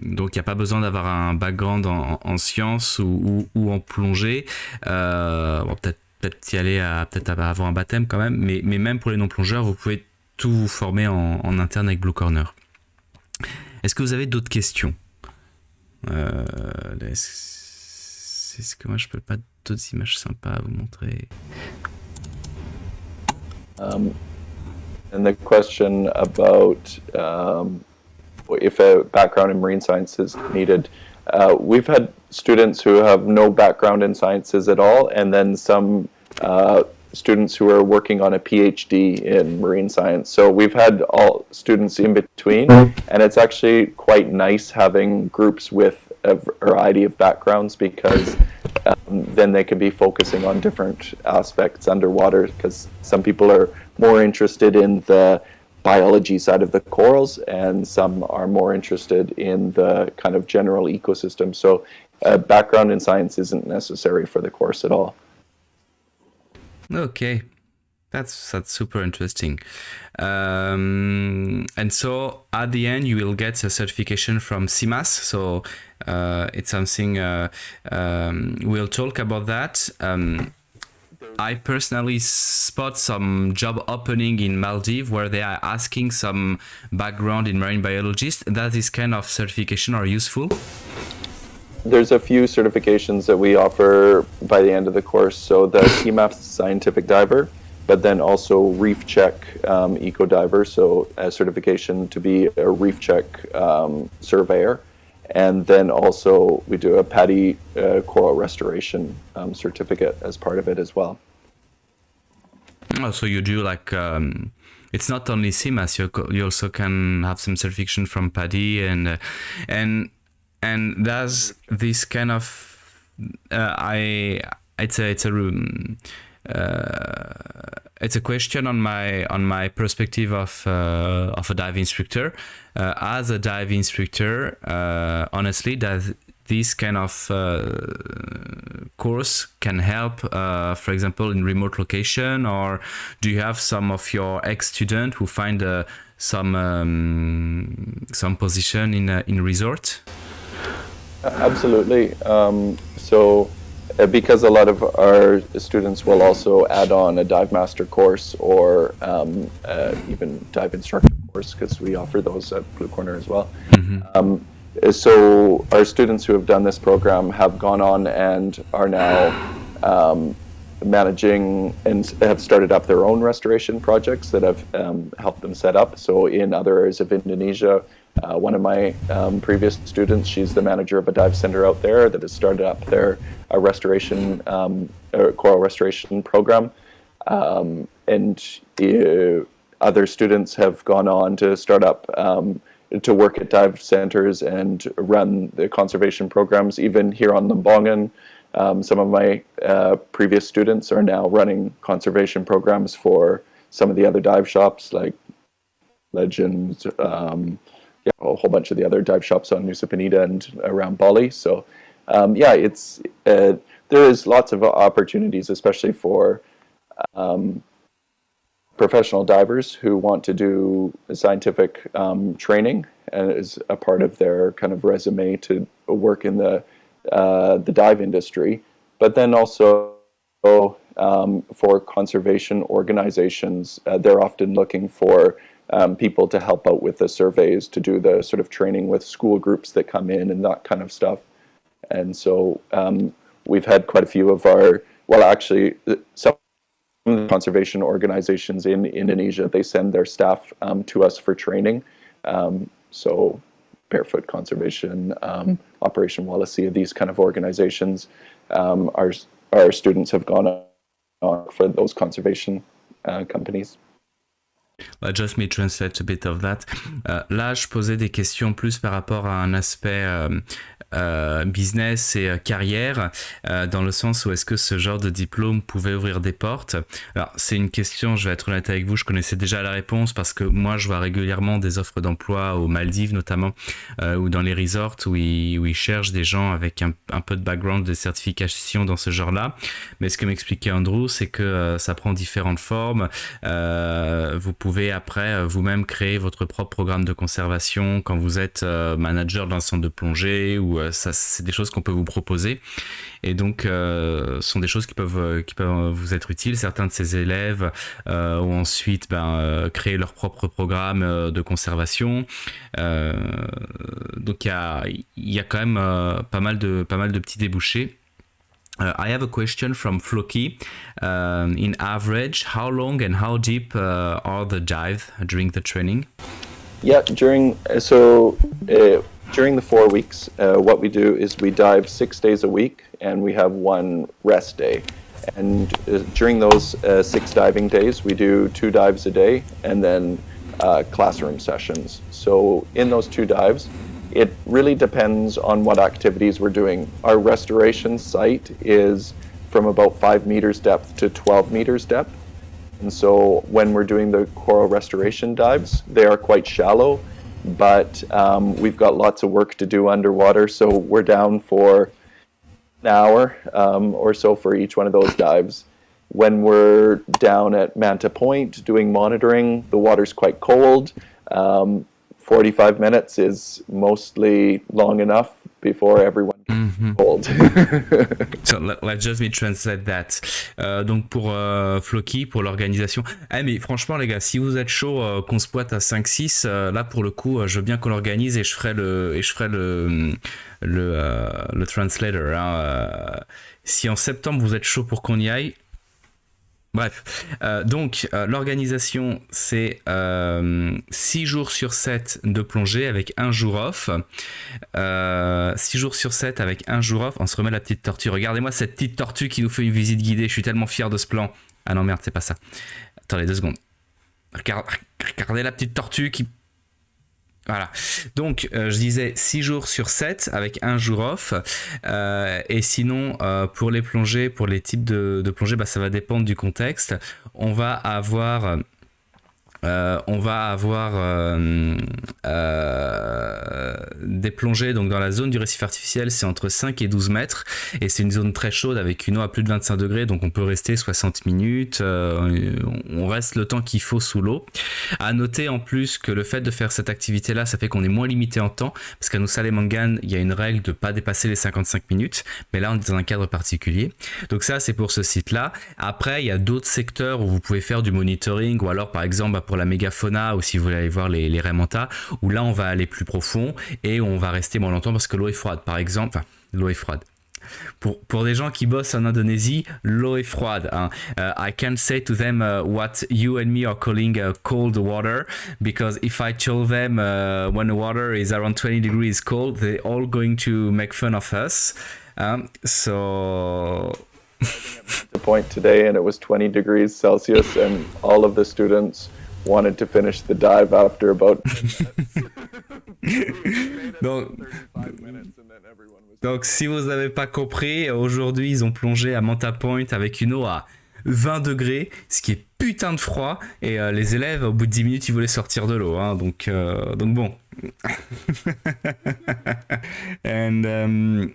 Speaker 1: Donc il n'y a pas besoin d'avoir un background en sciences ou en plongée. Bon, peut-être y aller peut-être avoir un baptême quand même, mais même pour les non-plongeurs, vous pouvez tout vous former en interne avec Blue Corner. Est-ce que vous avez d'autres questions ? Est-ce que moi je peux pas d'autres images sympas à vous montrer ?
Speaker 2: And the question about if a background in marine science is needed. We've had students who have no background in sciences at all, and then some students who are working on a PhD in marine science. So we've had all students in between, and it's actually quite nice having groups with a variety of backgrounds, because then they can be focusing on different aspects underwater, because some people are more interested in the biology side of the corals, and some are more interested in the kind of general ecosystem. So a background in science isn't necessary for the course at all.
Speaker 1: Okay, that's super interesting. And so at the end, you will get a certification from CIMAS. So it's something we'll talk about that. I personally spot some job opening in Maldives where they are asking some background in marine biologist. That this kind of certification are useful.
Speaker 2: There's a few certifications that we offer by the end of the course. So the CMAP scientific diver, but then also reef check eco diver. So a certification to be a reef check surveyor. And then also we do a PADI coral restoration certificate as part of it as well.
Speaker 1: Oh, so you do like, it's not only CIMAS, you also can have some certification from PADI and does this kind of, it's a question on my perspective of a dive instructor. As a dive instructor, honestly, does this kind of course can help, for example, in remote location, or do you have some of your ex-students who find some position in resort?
Speaker 2: Absolutely. Because a lot of our students will also add on a dive master course or even dive instructor course, because we offer those at Blue Corner as well. Mm-hmm. So our students who have done this program have gone on and are now managing and have started up their own restoration projects that have helped them set up. So in other areas of Indonesia, one of my previous students, she's the manager of a dive center out there that has started up their restoration, coral restoration program. And other students have gone on to start up, to work at dive centers and run the conservation programs. Even here on Lembongan, some of my previous students are now running conservation programs for some of the other dive shops like Legends, a whole bunch of the other dive shops on Nusa Penida and around Bali. So there is lots of opportunities, especially for professional divers who want to do scientific training as a part of their kind of resume to work in the dive industry. But then also for conservation organizations, they're often looking for people to help out with the surveys, to do the sort of training with school groups that come in and that kind of stuff. And so we've had quite a few of some conservation organizations in Indonesia, they send their staff to us for training. So Barefoot Conservation, Operation Wallacea, these kind of organizations, our students have gone on for those conservation companies.
Speaker 1: Just me translate a bit of that. Là, je posais des questions plus par rapport à un aspect business et carrière, dans le sens où est-ce que ce genre de diplôme pouvait ouvrir des portes. Alors, c'est une question, je vais être honnête avec vous, je connaissais déjà la réponse parce que moi, je vois régulièrement des offres d'emploi aux Maldives notamment, ou dans les resorts où ils cherchent des gens avec un peu de background de certification dans ce genre-là. Mais ce que m'expliquait Andrew, c'est que ça prend différentes formes. Vous pouvez après vous-même créer votre propre programme de conservation quand vous êtes manager d'un centre de plongée, ou ça, c'est des choses qu'on peut vous proposer, et donc sont des choses qui peuvent vous être utiles. Certains de ces élèves ont ensuite créé leur propre programme de conservation, donc il y a quand même pas mal de petits débouchés. I have a question from Floki. In average, how long and how deep are the dives during the training?
Speaker 2: Yeah, during the 4 weeks, what we do is we dive 6 days a week, and we have one rest day. And during those 6 diving days, we do 2 dives a day, and then classroom sessions. So in those 2 dives, it really depends on what activities we're doing. Our restoration site is from about 5 meters depth to 12 meters depth. And so when we're doing the coral restoration dives, they are quite shallow, but we've got lots of work to do underwater. So we're down for an hour or so for each one of those dives. When we're down at Manta Point doing monitoring, the water's quite cold. 45 minutes is mostly long enough before everyone gets cold.
Speaker 1: So let's just me translate that. Donc pour Floki, pour l'organisation. Mais franchement les gars, si vous êtes chaud qu'on se pointe à 5-6, là pour le coup, je veux bien qu'on l'organise, et je ferai le translator. Hein. Si en septembre vous êtes chaud pour qu'on y aille. Bref, donc l'organisation, c'est 6 jours sur 7 de plongée avec 1 jour off. 6 jours sur 7 avec 1 jour off. On se remet la petite tortue. Regardez-moi cette petite tortue qui nous fait une visite guidée. Je suis tellement fier de ce plan. Ah non, merde, c'est pas ça. Attendez 2 secondes. Regardez la petite tortue qui... Voilà, donc je disais 6 jours sur 7 avec 1 jour off, et sinon pour les plongées, pour les types de plongées, ça va dépendre du contexte. On va avoir des plongées donc dans la zone du récif artificiel, c'est entre 5 et 12 mètres, et c'est une zone très chaude avec une eau à plus de 25 degrés, donc on peut rester 60 minutes, on reste le temps qu'il faut sous l'eau. À noter en plus que le fait de faire cette activité là, ça fait qu'on est moins limité en temps, parce qu'à nous Lembongan, il y a une règle de pas dépasser les 55 minutes, mais là on est dans un cadre particulier. Donc ça c'est pour ce site là. Après il y a d'autres secteurs où vous pouvez faire du monitoring, ou alors par exemple pour la mégafauna, ou si vous voulez aller voir les raies manta, où là on va aller plus profond et on va rester moins longtemps parce que l'eau est froide, par exemple. Enfin, l'eau est froide. Pour des gens qui bossent en Indonésie, l'eau est froide. Hein. I can't say to them what you and me are calling cold water, because if I tell them when the water is around 20 degrees cold, they're all going to make fun of us. So...
Speaker 2: The point today, and it was 20 degrees Celsius, and all of the students wanted to finish the dive after about 10 minutes.
Speaker 1: Donc si vous n'avez pas compris, aujourd'hui ils ont plongé à Manta Point avec une eau à 20 degrés, ce qui est putain de froid, et les élèves au bout de 10 minutes ils voulaient sortir de l'eau, hein, donc bon. And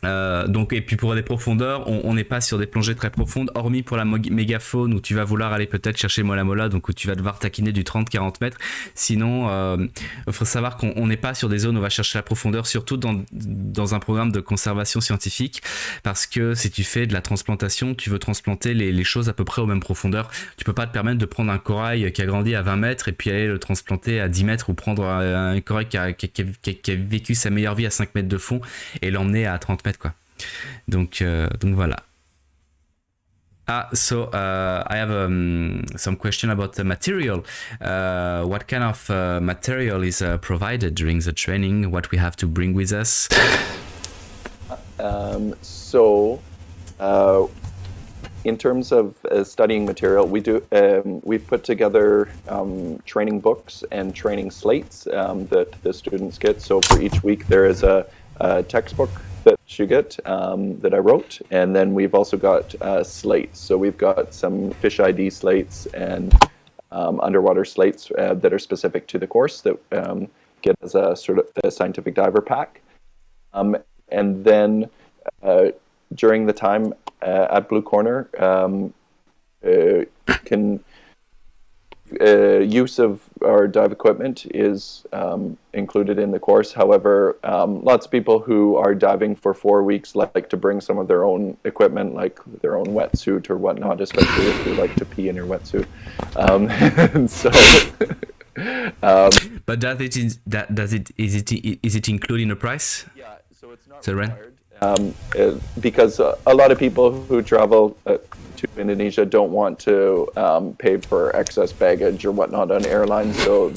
Speaker 1: Donc, et puis pour les profondeurs, on n'est pas sur des plongées très profondes, hormis pour la mégafaune où tu vas vouloir aller peut-être chercher mola mola, donc où tu vas devoir taquiner du 30-40 mètres. Sinon, faut savoir qu'on n'est pas sur des zones où on va chercher la profondeur, surtout dans un programme de conservation scientifique, parce que si tu fais de la transplantation, tu veux transplanter les choses à peu près aux mêmes profondeurs. Tu peux pas te permettre de prendre un corail qui a grandi à 20 mètres et puis aller le transplanter à 10 mètres, ou prendre un corail qui a vécu sa meilleure vie à 5 mètres de fond et l'emmener à 30 mètres, quoi. Donc voilà. So I have some question about the material. What kind of material is provided during the training? What we have to bring with us?
Speaker 2: In terms of studying material, we've put together training books and training slates that the students get. So for each week there is a textbook that you get that I wrote, and then we've also got slates. So we've got some fish ID slates and underwater slates that are specific to the course that get as a sort of a scientific diver pack. And then during the time at Blue Corner, use of our dive equipment is included in the course. However, lots of people who are diving for 4 weeks like to bring some of their own equipment, like their own wetsuit or whatnot, especially if you like to pee in your wetsuit. And so,
Speaker 1: but is it included in the price?
Speaker 2: Yeah, so it's not
Speaker 1: So
Speaker 2: required. Because a lot of people who travel to Indonesia don't want to pay for excess baggage or whatnot on airlines, so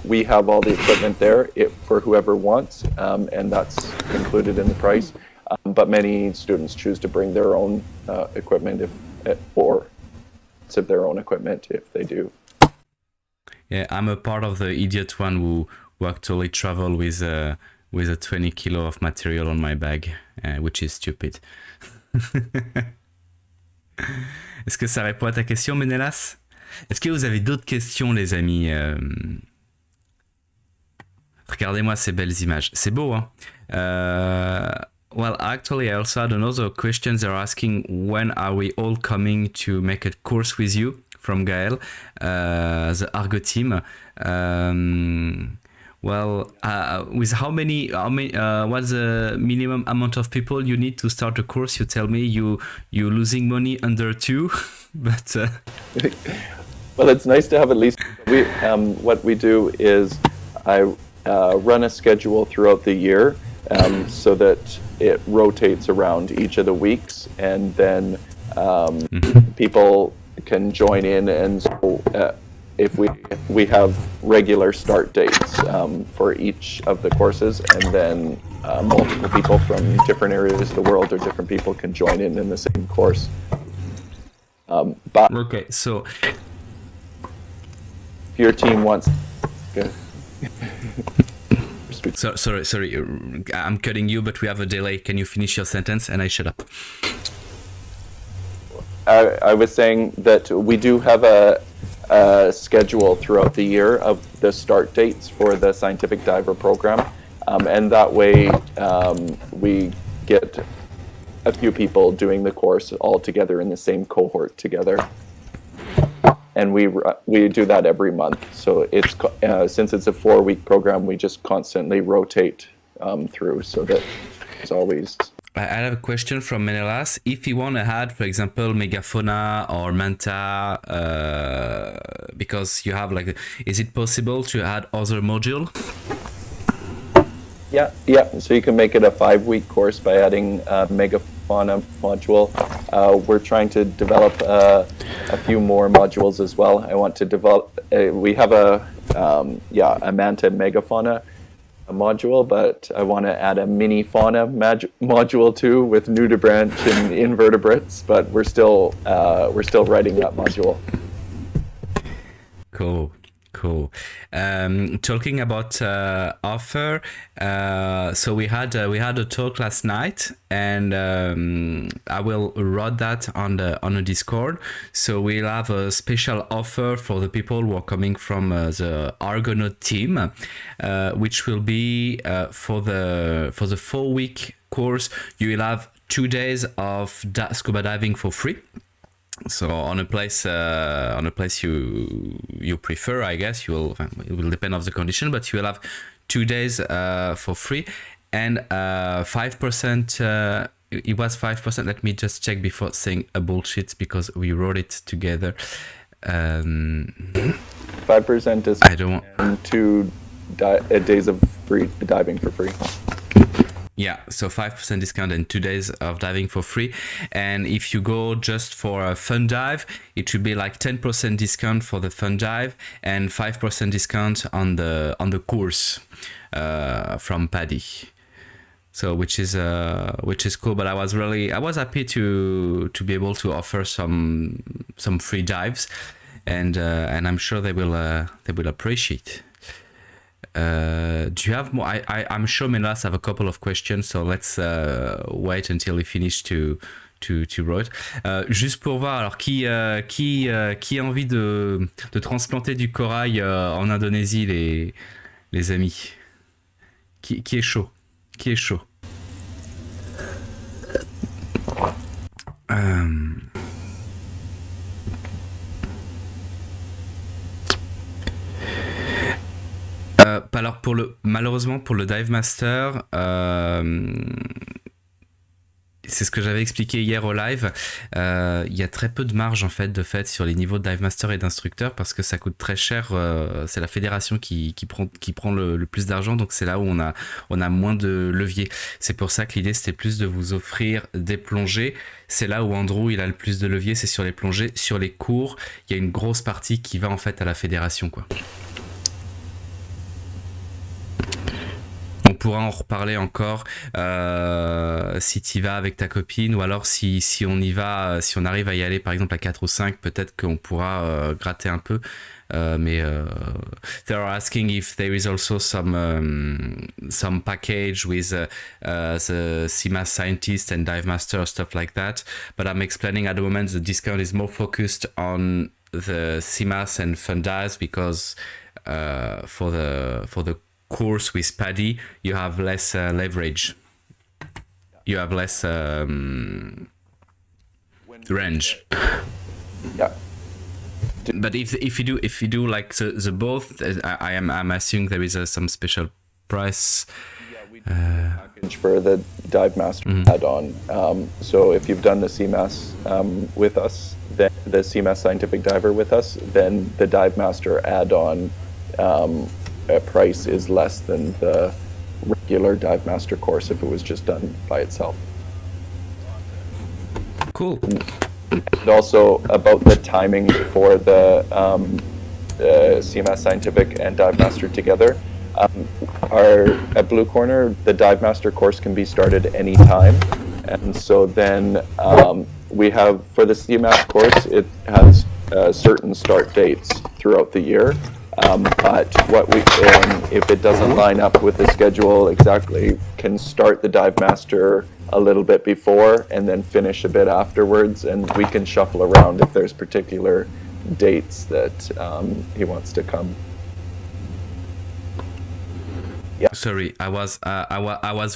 Speaker 2: we have all the equipment there for whoever wants, and that's included in the price. But many students choose to bring their own equipment or their own equipment if they do.
Speaker 1: Yeah, I'm a part of the idiot one who actually travel with a 20 kilo of material on my bag, which is stupid. Est-ce que ça répond à ta question, Menelas? Est-ce que vous avez d'autres questions, les amis? Regardez-moi ces belles images. C'est beau, hein? Well, actually, I also had another question. They're asking, when are we all coming to make a course with you? From Gael, the Argo team. Well, with how many? What's the minimum amount of people you need to start a course? You tell me you're losing money under 2, but.
Speaker 2: Well, it's nice to have at least. What we do is I run a schedule throughout the year, so that it rotates around each of the weeks, and then people can join in, and so if we have regular start dates for each of the courses, and then multiple people from different areas of the world or different people can join in the same course. But
Speaker 1: okay, so
Speaker 2: if your team wants. Okay.
Speaker 1: Sorry, I'm cutting you, but we have a delay. Can you finish your sentence and I shut up?
Speaker 2: I was saying that we do have a schedule throughout the year of the start dates for the scientific diver program, and that way we get a few people doing the course all together in the same cohort together, and we do that every month. So it's since it's a 4-week program, we just constantly rotate through, so that it's always.
Speaker 1: I have a question from Menelas. If you want to add, for example, megafauna or manta, because you have is it possible to add other module?
Speaker 2: Yeah. So you can make it a 5-week course by adding a megafauna module. We're trying to develop a few more modules as well. I want to develop. We have a manta megafauna module, but I want to add a mini fauna module too with nudibranch and invertebrates. But we're still writing that module.
Speaker 1: Cool. Cool. Talking about offer, so we had a talk last night, and I will write that on the Discord. So we'll have a special offer for the people who are coming from the Argonaut team, which will be for the 4-week course. You will have 2 days of scuba diving for free. So on a place you prefer, I guess it will depend on the condition, but you will have 2 days for free, and 5%. It was 5%. Let me just check before saying a bullshit, because we wrote it together.
Speaker 2: 5% is
Speaker 1: I don't.
Speaker 2: and 2 days of free diving for free.
Speaker 1: Yeah, so 5% discount and 2 days of diving for free. And if you go just for a fun dive, it should be like 10% discount for the fun dive and 5% discount on the course from Paddy. So which is cool. But I was happy to be able to offer some free dives, and I'm sure they will appreciate. Do you have more? I'm sure Melas have a couple of questions, so let's wait until we finish to write. Juste pour voir, alors qui a envie de transplanter du corail en Indonésie, les amis? Qui est chaud? Qui est chaud? Alors malheureusement pour le Dive Master, c'est ce que j'avais expliqué hier au live, il y a très peu de marge en fait sur les niveaux de Dive Master et d'instructeur, parce que ça coûte très cher. C'est la fédération qui prend le plus d'argent, donc c'est là où on a moins de levier. C'est pour ça que l'idée c'était plus de vous offrir des plongées. C'est là où Andrew il a le plus de levier, c'est sur les plongées. Sur les cours, il y a une grosse partie qui va en fait à la fédération, quoi. On pourra en reparler encore si tu y vas avec ta copine, ou alors si on y va, si on arrive à y aller par exemple à 4 ou 5, peut-être qu'on pourra gratter un peu. Mais they are asking if there is also some package with the CMAS scientist and dive master, stuff like that. But I'm explaining at the moment the discount is more focused on the CMAS and fun dives, because for the course with Paddy, you have less leverage. You have less range.
Speaker 2: Yeah.
Speaker 1: But if you do like the both, I'm assuming there is some special price.
Speaker 2: Yeah, we do a package for the Dive Master add-on. So if you've done the CMAS with us, then the CMAS Scientific Diver with us, then the Dive Master add-on price is less than the regular Dive Master course if it was just done by itself.
Speaker 1: Cool.
Speaker 2: And also about the timing for the CMAS Scientific and Dive Master together. At Blue Corner, the Dive Master course can be started anytime, and so then we have, for the CMAS course, it has certain start dates throughout the year. But if it doesn't line up with the schedule exactly, can start the Dive Master a little bit before and then finish a bit afterwards, and we can shuffle around if there's particular dates that he wants to come. Yeah.
Speaker 1: Sorry, I was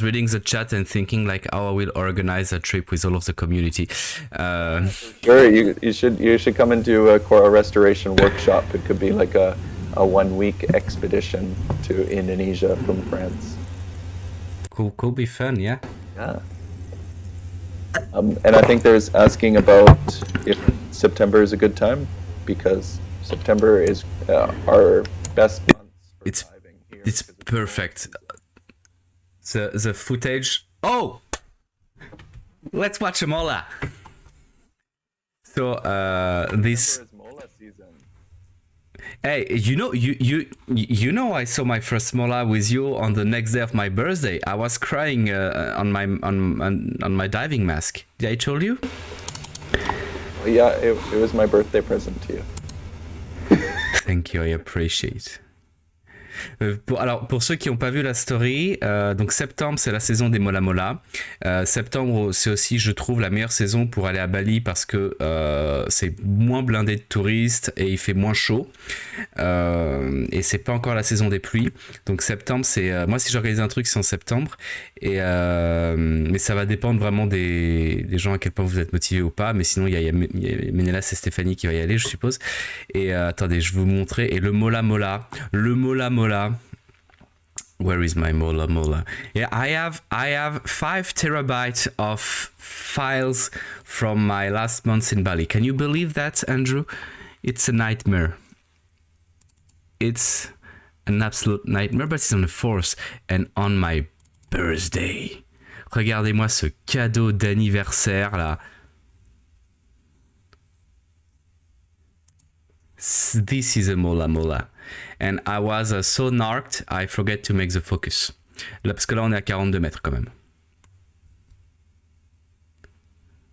Speaker 1: reading the chat and thinking like how I will organize a trip with all of the community.
Speaker 2: Sure, you should come and do a coral restoration workshop. It could be like a 1-week expedition to Indonesia from France.
Speaker 1: Could be fun, yeah.
Speaker 2: Yeah. And I think there's asking about if September is a good time, because September is our best month for diving here.
Speaker 1: It's perfect. The footage. Oh, let's watch a mola. So this. Hey, you know, I saw my first mola with you on the next day of my birthday. I was crying on my diving mask. Did I told you?
Speaker 2: Yeah, it was my birthday present to you.
Speaker 1: Thank you, I appreciate. Pour ceux qui n'ont pas vu la story, donc septembre c'est la saison des Mola Mola. Septembre c'est aussi, je trouve, la meilleure saison pour aller à Bali parce que c'est moins blindé de touristes et il fait moins chaud. Et c'est pas encore la saison des pluies. Donc septembre c'est, moi si j'organise un truc c'est en septembre. Mais ça va dépendre vraiment des gens à quel point vous êtes motivés ou pas. Mais sinon il y a Ménélas et Stéphanie qui va y aller, je suppose. Et attendez, je vais vous montrer. Et le Mola Mola. Where is my Mola Mola? Yeah, I have 5 terabytes of files from my last month in Bali. Can you believe that, Andrew? It's a nightmare. It's an absolute nightmare, but it's on the 4th and on my birthday. Regardez-moi ce cadeau d'anniversaire là. This is a Mola Mola. And I was so narked, I forget to make the focus. Là, parce que là, on est à 42 mètres quand même.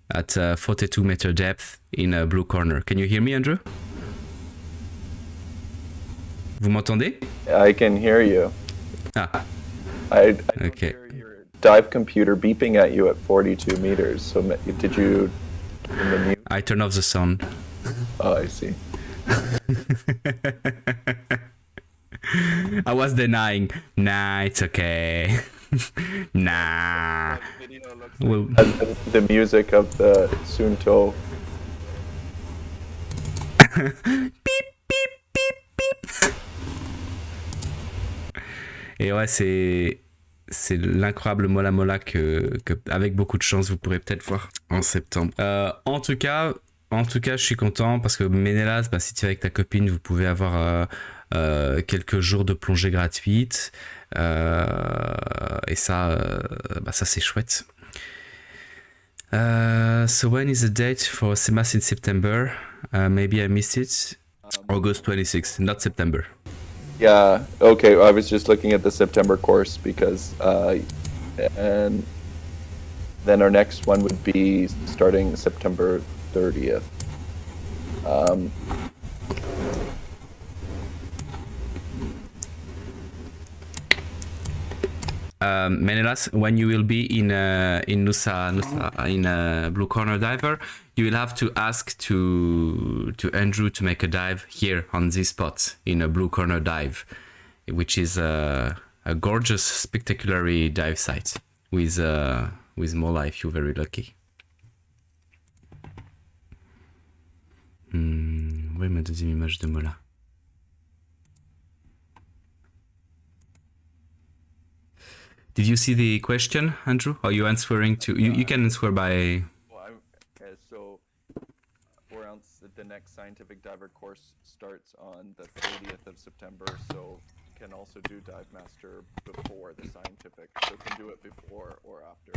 Speaker 1: At 42 meter depth in a blue corner. Can you hear me, Andrew? Vous m'entendez?
Speaker 2: I can hear you.
Speaker 1: Ah,
Speaker 2: I don't
Speaker 1: okay.
Speaker 2: hear your dive computer beeping at you at 42 meters. So did you turn the mute?
Speaker 1: I turn off the sound.
Speaker 2: Oh, I see.
Speaker 1: I was denying. Nah, it's okay. Nah. Well,
Speaker 2: The music of the Sunto.
Speaker 1: Et ouais, c'est l'incroyable Mola Mola que avec beaucoup de chance vous pourrez peut-être voir en septembre. En tout cas, je suis content parce que Ménélas, si tu es avec ta copine, vous pouvez avoir quelques jours de plongée gratuite. Et ça, ça c'est chouette. So when is the date for Semas in September? Maybe I missed it. August 26th, not September.
Speaker 2: Yeah, okay, I was just looking at the September course because, and then our next one would be starting September 30th.
Speaker 1: Menelas, when you will be in Nusa in Blue Corner Diver, you will have to ask to Andrew to make a dive here on this spot in a Blue Corner Dive, which is a gorgeous, spectacular dive site with Mola if you're very lucky. Où est ma deuxième image de Mola? Did you see the question, Andrew? Are you answering to... You can answer by...
Speaker 2: Well, so the next scientific diver course starts on the 30th of September, so you can also do Dive Master before the scientific, so you can do it before or after.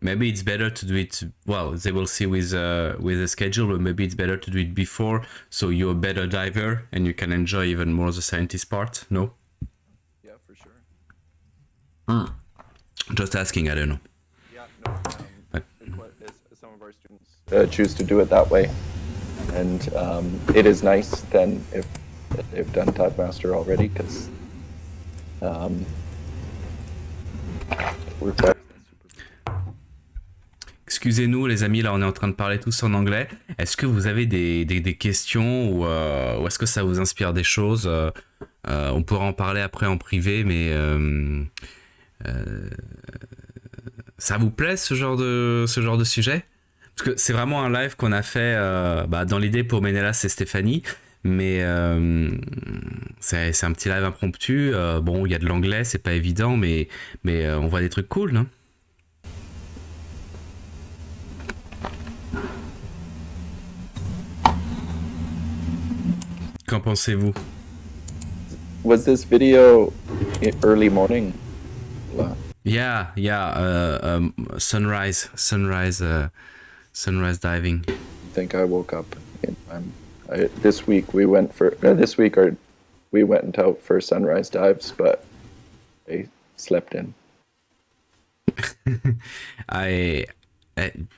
Speaker 1: Maybe it's better to do it... Well, they will see with the schedule, but maybe it's better to do it before, so you're a better diver and you can enjoy even more the scientist part, no?
Speaker 2: Yeah, for sure.
Speaker 1: Just asking, I don't know.
Speaker 2: Yeah, no, some of our students choose to do it that way, and it is nice then if they've done Dive Master already, because we're
Speaker 1: Excusez-nous les amis, là on est en train de parler tous en anglais. Est-ce que vous avez des questions ou est-ce que ça vous inspire des choses? On pourra en parler après en privé, mais ça vous plaît ce genre de sujet? Parce que c'est vraiment un live qu'on a fait dans l'idée pour Ménélas et Stéphanie, mais c'est un petit live impromptu. Bon, il y a de l'anglais, c'est pas évident, mais on voit des trucs cool, non? Qu'en pensez-vous?
Speaker 2: Was this video early morning?
Speaker 1: Yeah, sunrise diving.
Speaker 2: I think I woke up in time. This week we went out for sunrise dives, but I slept in.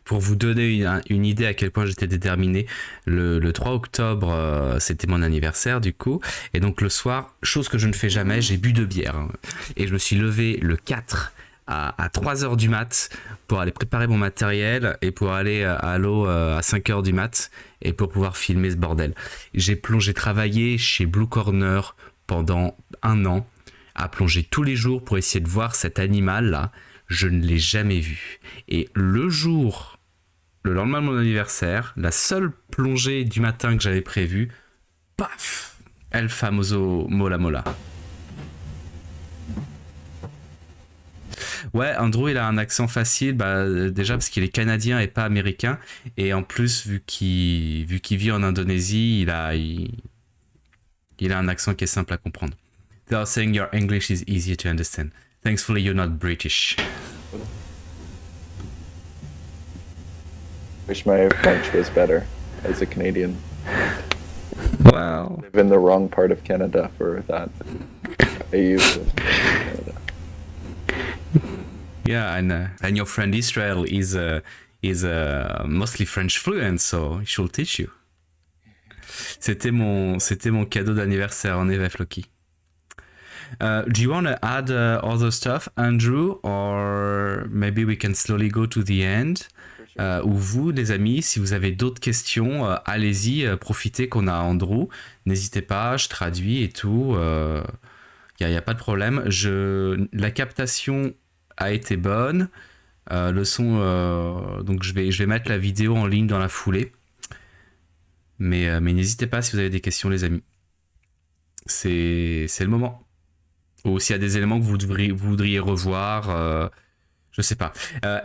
Speaker 1: pour vous donner une idée à quel point j'étais déterminé, le 3 octobre, c'était mon anniversaire du coup, et donc le soir, chose que je ne fais jamais, j'ai bu 2 bières, hein. Et je me suis levé le 4 à 3h du mat pour aller préparer mon matériel et pour aller à l'eau à 5h du mat et pour pouvoir filmer ce bordel. J'ai travaillé chez Blue Corner pendant 1 an, à plonger tous les jours pour essayer de voir cet animal là. Je ne l'ai jamais vu. Et le lendemain de mon anniversaire, la seule plongée du matin que j'avais prévue, paf, El famoso mola mola. Ouais, Andrew, il a un accent facile, déjà parce qu'il est canadien et pas américain, et en plus, vu qu'il vit en Indonésie, il a un accent qui est simple à comprendre. They are saying your English is easier to understand. Thankfully, you're not British.
Speaker 2: Wish my French was better as a Canadian.
Speaker 1: Wow.
Speaker 2: I live in the wrong part of Canada for that. I use it in Canada.
Speaker 1: Yeah, and your friend Israel is mostly French fluent, so he should teach you. C'était mon cadeau d'anniversaire en effet, Floki. Do you want to add other stuff, Andrew, or maybe we can slowly go to the end? Ou vous, les amis, si vous avez d'autres questions, allez-y, profitez qu'on a Andrew. N'hésitez pas, je traduis et tout. Y a pas de problème. La captation a été bonne. Le son, donc je vais mettre la vidéo en ligne dans la foulée. Mais n'hésitez pas si vous avez des questions, les amis. C'est le moment. Ou s'il y a des éléments que vous voudriez revoir, je sais pas.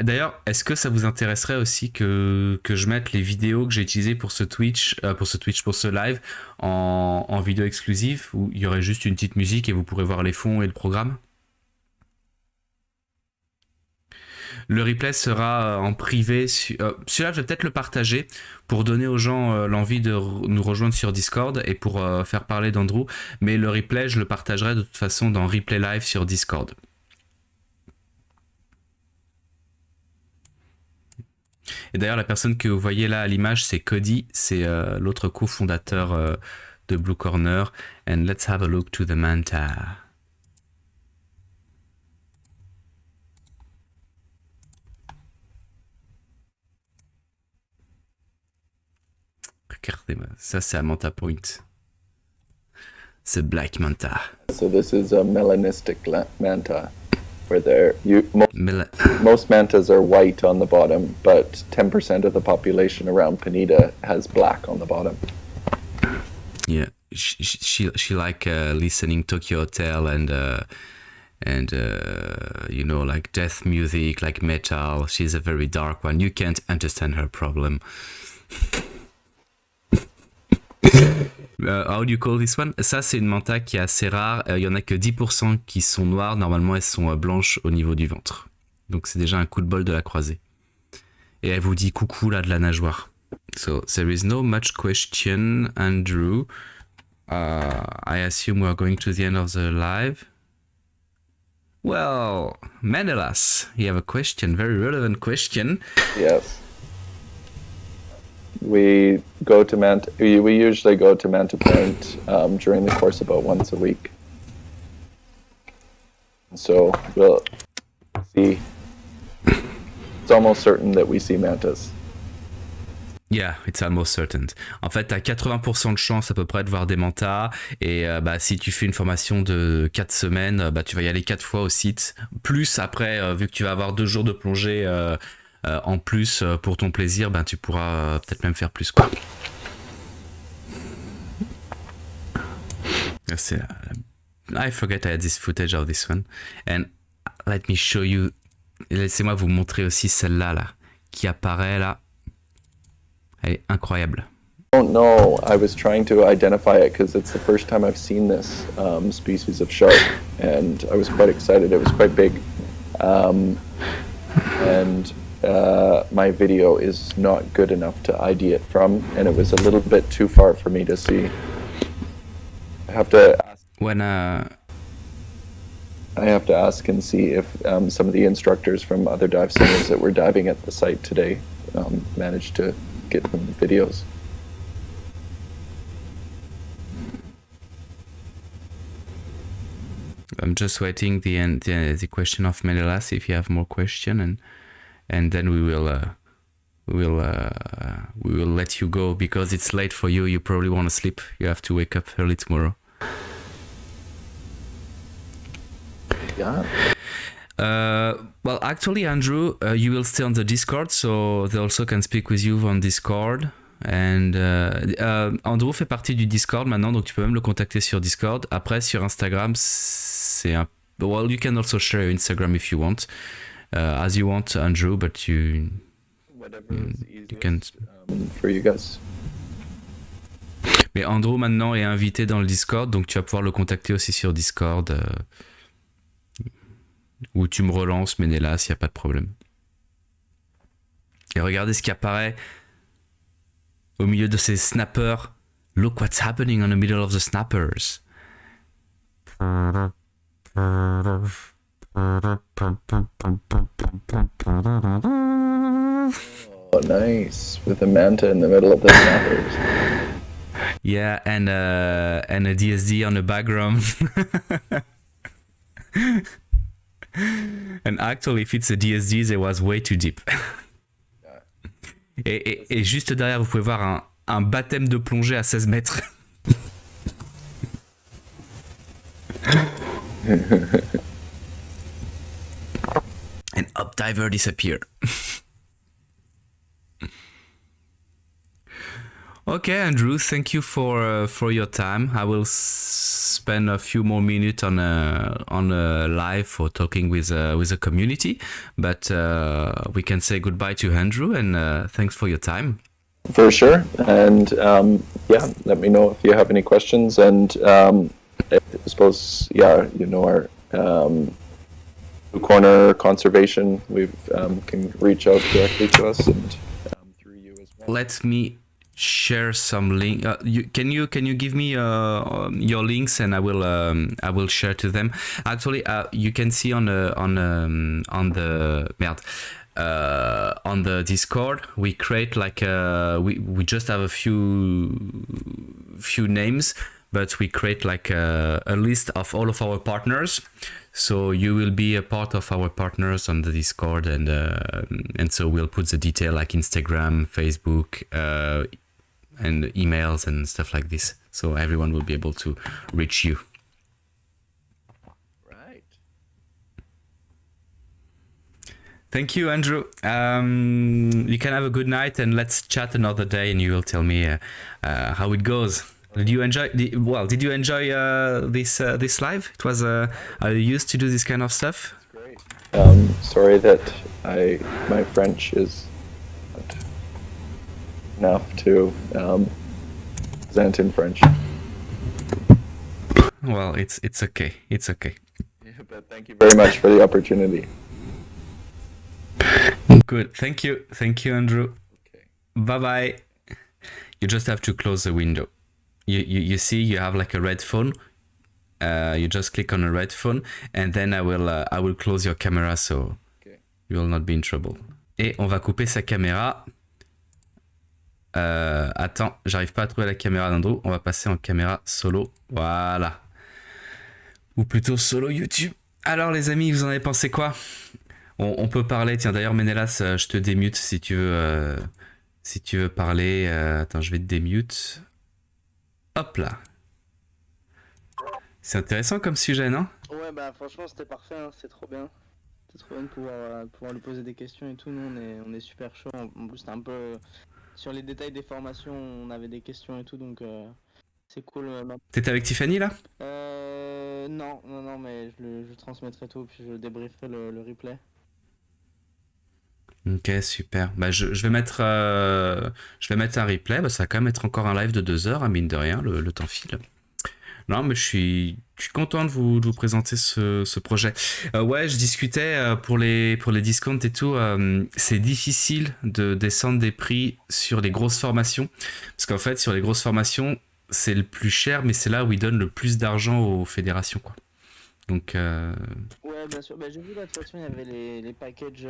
Speaker 1: D'ailleurs, est-ce que ça vous intéresserait aussi que je mette les vidéos que j'ai utilisées pour ce live en vidéo exclusive, où il y aurait juste une petite musique et vous pourrez voir les fonds et le programme? Le replay sera en privé. Celui-là, je vais peut-être le partager pour donner aux gens l'envie de nous rejoindre sur Discord et pour faire parler d'Andrew. Mais le replay, je le partagerai de toute façon dans Replay Live sur Discord. Et d'ailleurs, la personne que vous voyez là à l'image, c'est Cody. C'est l'autre cofondateur de Blue Corner. And let's have a look to the manta. Regardez, ça c'est à Manta Point. C'est Black Manta.
Speaker 2: So this is a melanistic manta, where most mantas are white on the bottom, but 10% of the population around Penida has black on the bottom.
Speaker 1: Yeah, she like listening Tokyo Hotel and you know, like death music, like metal. She's a very dark one. You can't understand her problem. How do you call this one? Ça, c'est une manta qui est assez rare. Il y en a que 10% qui sont noires. Normalement, elles sont blanches au niveau du ventre. Donc, c'est déjà un coup de bol de la croisée. Et elle vous dit coucou là de la nageoire. So, there is no much question, Andrew. I assume we are going to the end of the live. Well, Menelas, you have a question, very relevant question.
Speaker 2: Yes. We usually go to Manta Point during the course about once a week. So we'll see. It's almost certain that we see mantas.
Speaker 1: Yeah, it's almost certain. En fait, t'as 80% de chance à peu près de voir des mantas. Et si tu fais une formation de 4 semaines, tu vas y aller 4 fois au site. Plus après, vu que tu vas avoir 2 jours de plongée en plus pour ton plaisir, tu pourras peut-être même faire plus, quoi. I forget I had this footage of this one. And let me show you. Laissez-moi vous montrer aussi celle-là, là, qui apparaît là. Elle est incroyable.
Speaker 2: I don't know. I was trying to identify it because it's the first time I've seen this species of shark, and I was quite excited. It was quite big. My video is not good enough to ID it from, and it was a little bit too far for me to see. I have to ask. I have to ask and see if some of the instructors from other dive centers that were diving at the site today managed to get some videos.
Speaker 1: I'm just waiting the question of Menelas if you have more question, and then we will let you go because it's late for you. You probably want to sleep. You have to wake up early tomorrow.
Speaker 2: Yeah.
Speaker 1: Well, actually, Andrew, you will stay on the Discord, so they also can speak with you on Discord. And Andrew fait partie du Discord maintenant, donc tu peux même le contacter sur Discord. Après, sur Instagram, c'est un... Well, you can also share your Instagram if you want, as you want, Andrew, but you...
Speaker 2: Whatever is
Speaker 1: you can...
Speaker 2: easiest for you guys.
Speaker 1: Mais Andrew maintenant est invité dans le Discord, donc tu vas pouvoir le contacter aussi sur Discord. Ou tu me relances, mais Nélas, il n'y a pas de problème. Et regardez ce qui apparaît au milieu de ces snappers. Look what's happening on the middle of the snappers.
Speaker 2: Oh, nice. With a manta in the middle of the snappers.
Speaker 1: Yeah, and a DSD on the background. And actually, if it's a DSD, it was way too deep. Et juste derrière, vous pouvez voir un baptême de plongée à 16 mètres. And updiver disappear. Okay, Andrew, thank you for your time. I will spend a few more minutes on a live for talking with the community, but we can say goodbye to Andrew and thanks for your time.
Speaker 2: For sure. And yeah, let me know if you have any questions. And I suppose, yeah, you know, our Blue Corner Conservation, we've can reach out directly to us and through you as well.
Speaker 1: Let me share some link. Can you give me your links and I will share to them. Actually, you can see on the Discord we create like we just have a few names, but we create like a list of all of our partners. So you will be a part of our partners on the Discord, and so we'll put the detail like Instagram, Facebook, and emails and stuff like this. So everyone will be able to reach you.
Speaker 2: Right.
Speaker 1: Thank you, Andrew. You can have a good night and let's chat another day, and you will tell me how it goes. Did you enjoy? Did you enjoy this live? It was. Are you used to do this kind of stuff?
Speaker 2: Great. Sorry that my French is not enough to present in French.
Speaker 1: Well, it's okay. It's okay.
Speaker 2: Yeah, but thank you very much for the opportunity.
Speaker 1: Good. Thank you, Andrew.
Speaker 2: Okay.
Speaker 1: Bye bye. You just have to close the window. You see, you have like a red phone. You just click on a red phone, and then I will close your camera, so
Speaker 2: Okay.
Speaker 1: you will not be in trouble. Et on va couper sa caméra. Attends, j'arrive pas à trouver la caméra d'Andrew. On va passer en caméra solo. Voilà. Ou plutôt solo YouTube. Alors les amis, vous en avez pensé quoi? On peut parler. Tiens, d'ailleurs, Menelas, je te démute si tu veux parler. Attends, je vais te démute. Hop là. C'est intéressant comme sujet, non?
Speaker 4: Ouais, bah franchement, c'était parfait, hein, c'est trop bien. C'est trop bien de pouvoir lui poser des questions et tout. Nous, on est super chaud. En plus, c'était un peu sur les détails des formations, on avait des questions et tout, donc c'est cool.
Speaker 1: T'étais avec Tiffany là?
Speaker 4: Non, mais je transmettrai tout, puis je débrieferai le replay.
Speaker 1: Ok, super. Bah, je vais mettre un replay. Bah, ça va quand même être encore un live de 2 heures, hein, mine de rien, le temps file. Non, mais je suis content de vous présenter ce projet. Ouais, je discutais pour les discounts et tout. C'est difficile de descendre des prix sur les grosses formations. Parce qu'en fait, sur les grosses formations, c'est le plus cher, mais c'est là où ils donnent le plus d'argent aux fédérations, quoi. Donc,
Speaker 4: Ouais, bien sûr. Bah, j'ai vu là, de toute façon, il y avait les packages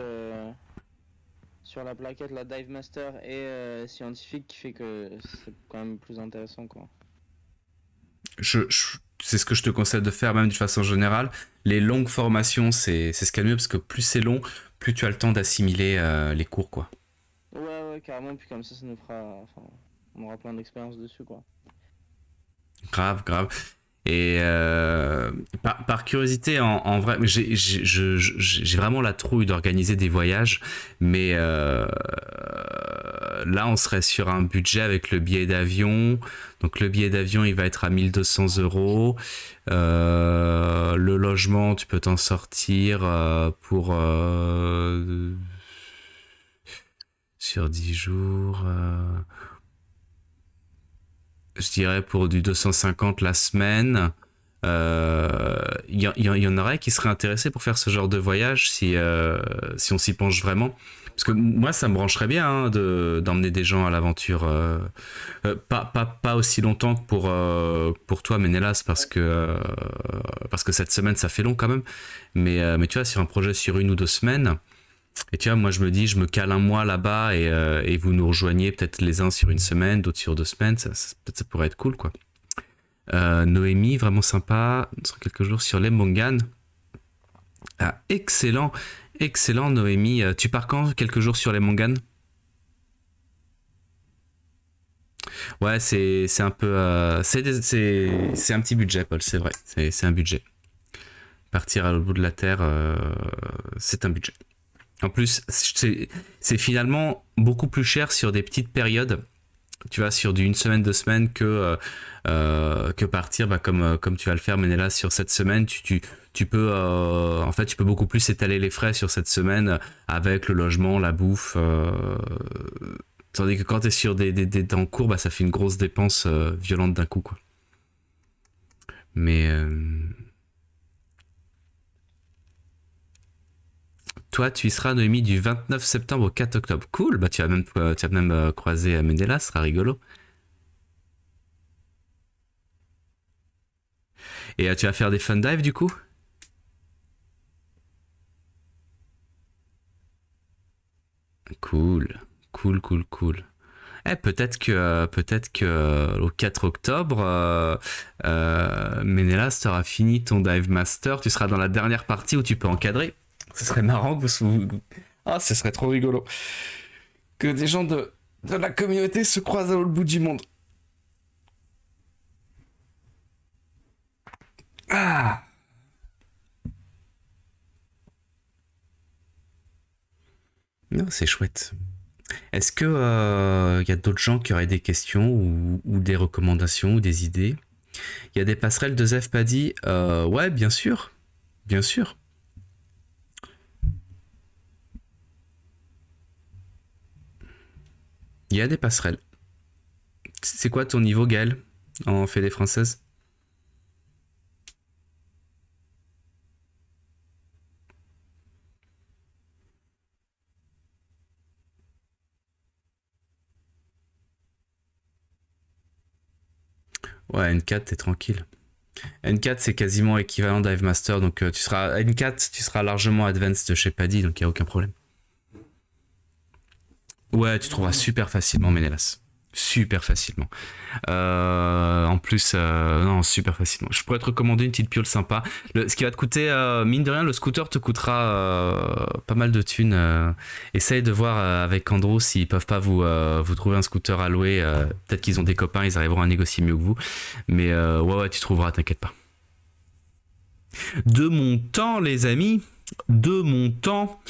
Speaker 4: sur la plaquette, la Dive Master et scientifique, qui fait que c'est quand même plus intéressant, quoi.
Speaker 1: c'est ce que je te conseille de faire, même de façon générale. Les longues formations, c'est ce qu'il y a de mieux, parce que plus c'est long, plus tu as le temps d'assimiler les cours, quoi.
Speaker 4: Ouais, ouais, carrément. Puis comme ça nous fera. Enfin, on aura plein d'expérience dessus, quoi.
Speaker 1: Grave, grave. Et par curiosité, en vrai, j'ai vraiment la trouille d'organiser des voyages, mais là, on serait sur un budget avec le billet d'avion. Donc, le billet d'avion, il va être à 1 200 euros. Le logement, tu peux t'en sortir pour sur 10 jours. Je dirais pour du 250 la semaine. Y en aurait qui seraient intéressés pour faire ce genre de voyage si on s'y penche vraiment. Parce que moi, ça me brancherait bien hein, d'emmener des gens à l'aventure. Pas aussi longtemps que pour toi, Ménélas, parce que cette semaine, ça fait long quand même. Mais tu vois, sur un projet sur 1 ou 2 semaines, et tu vois, moi, je me dis, je me cale un mois là-bas et vous nous rejoignez peut-être les uns sur 1 semaine, d'autres sur 2 semaines. Peut-être ça pourrait être cool, quoi. Noémie, vraiment sympa. Sur quelques jours sur Lembongan. Ah, excellent, excellent, Noémie. Tu pars quand quelques jours sur Lembongan? Ouais, c'est un peu. C'est un petit budget, Paul, c'est vrai. C'est un budget. Partir à l'autre bout de la Terre, c'est un budget. En plus, c'est finalement beaucoup plus cher sur des petites périodes. Tu vois, sur du 1 semaine, 2 semaines que partir comme tu vas le faire, Ménélas, sur cette semaine. Tu peux en fait tu peux beaucoup plus étaler les frais sur cette semaine avec le logement, la bouffe. Tandis que quand tu es sur des temps courts, bah, ça fait une grosse dépense violente d'un coup, quoi. Mais toi, tu y seras, Noémie, du 29 septembre au 4 octobre. Cool, bah tu vas même croiser Ménélas, ce sera rigolo. Et tu vas faire des fun dives du coup? Cool, cool, cool, cool. Peut-être que au 4 octobre, Ménélas, tu auras fini ton dive master, tu seras dans la dernière partie où tu peux encadrer. Ce serait marrant que ah, ce serait trop rigolo. Que des gens de la communauté se croisent à l'autre bout du monde. Ah, non, c'est chouette. Est-ce que y a d'autres gens qui auraient des questions ou des recommandations ou des idées? Il y a des passerelles de Zef Paddy. Ouais, bien sûr. Bien sûr. Il y a des passerelles. C'est quoi ton niveau, Gaël, en fédé française? Ouais, N4, t'es tranquille. N4, c'est quasiment équivalent Dive Master, donc tu seras N4, tu seras largement advanced de chez Paddy, donc il n'y a aucun problème. Ouais, tu trouveras super facilement, Ménélas. Super facilement. En plus, non, super facilement. Je pourrais te recommander une petite piole sympa. Ce qui va te coûter, mine de rien, le scooter te coûtera pas mal de thunes. Essaye de voir avec Andrew s'ils peuvent pas vous trouver un scooter à louer. Peut-être qu'ils ont des copains, ils arriveront à négocier mieux que vous. Mais ouais, tu trouveras, t'inquiète pas. De mon temps, les amis, de mon temps,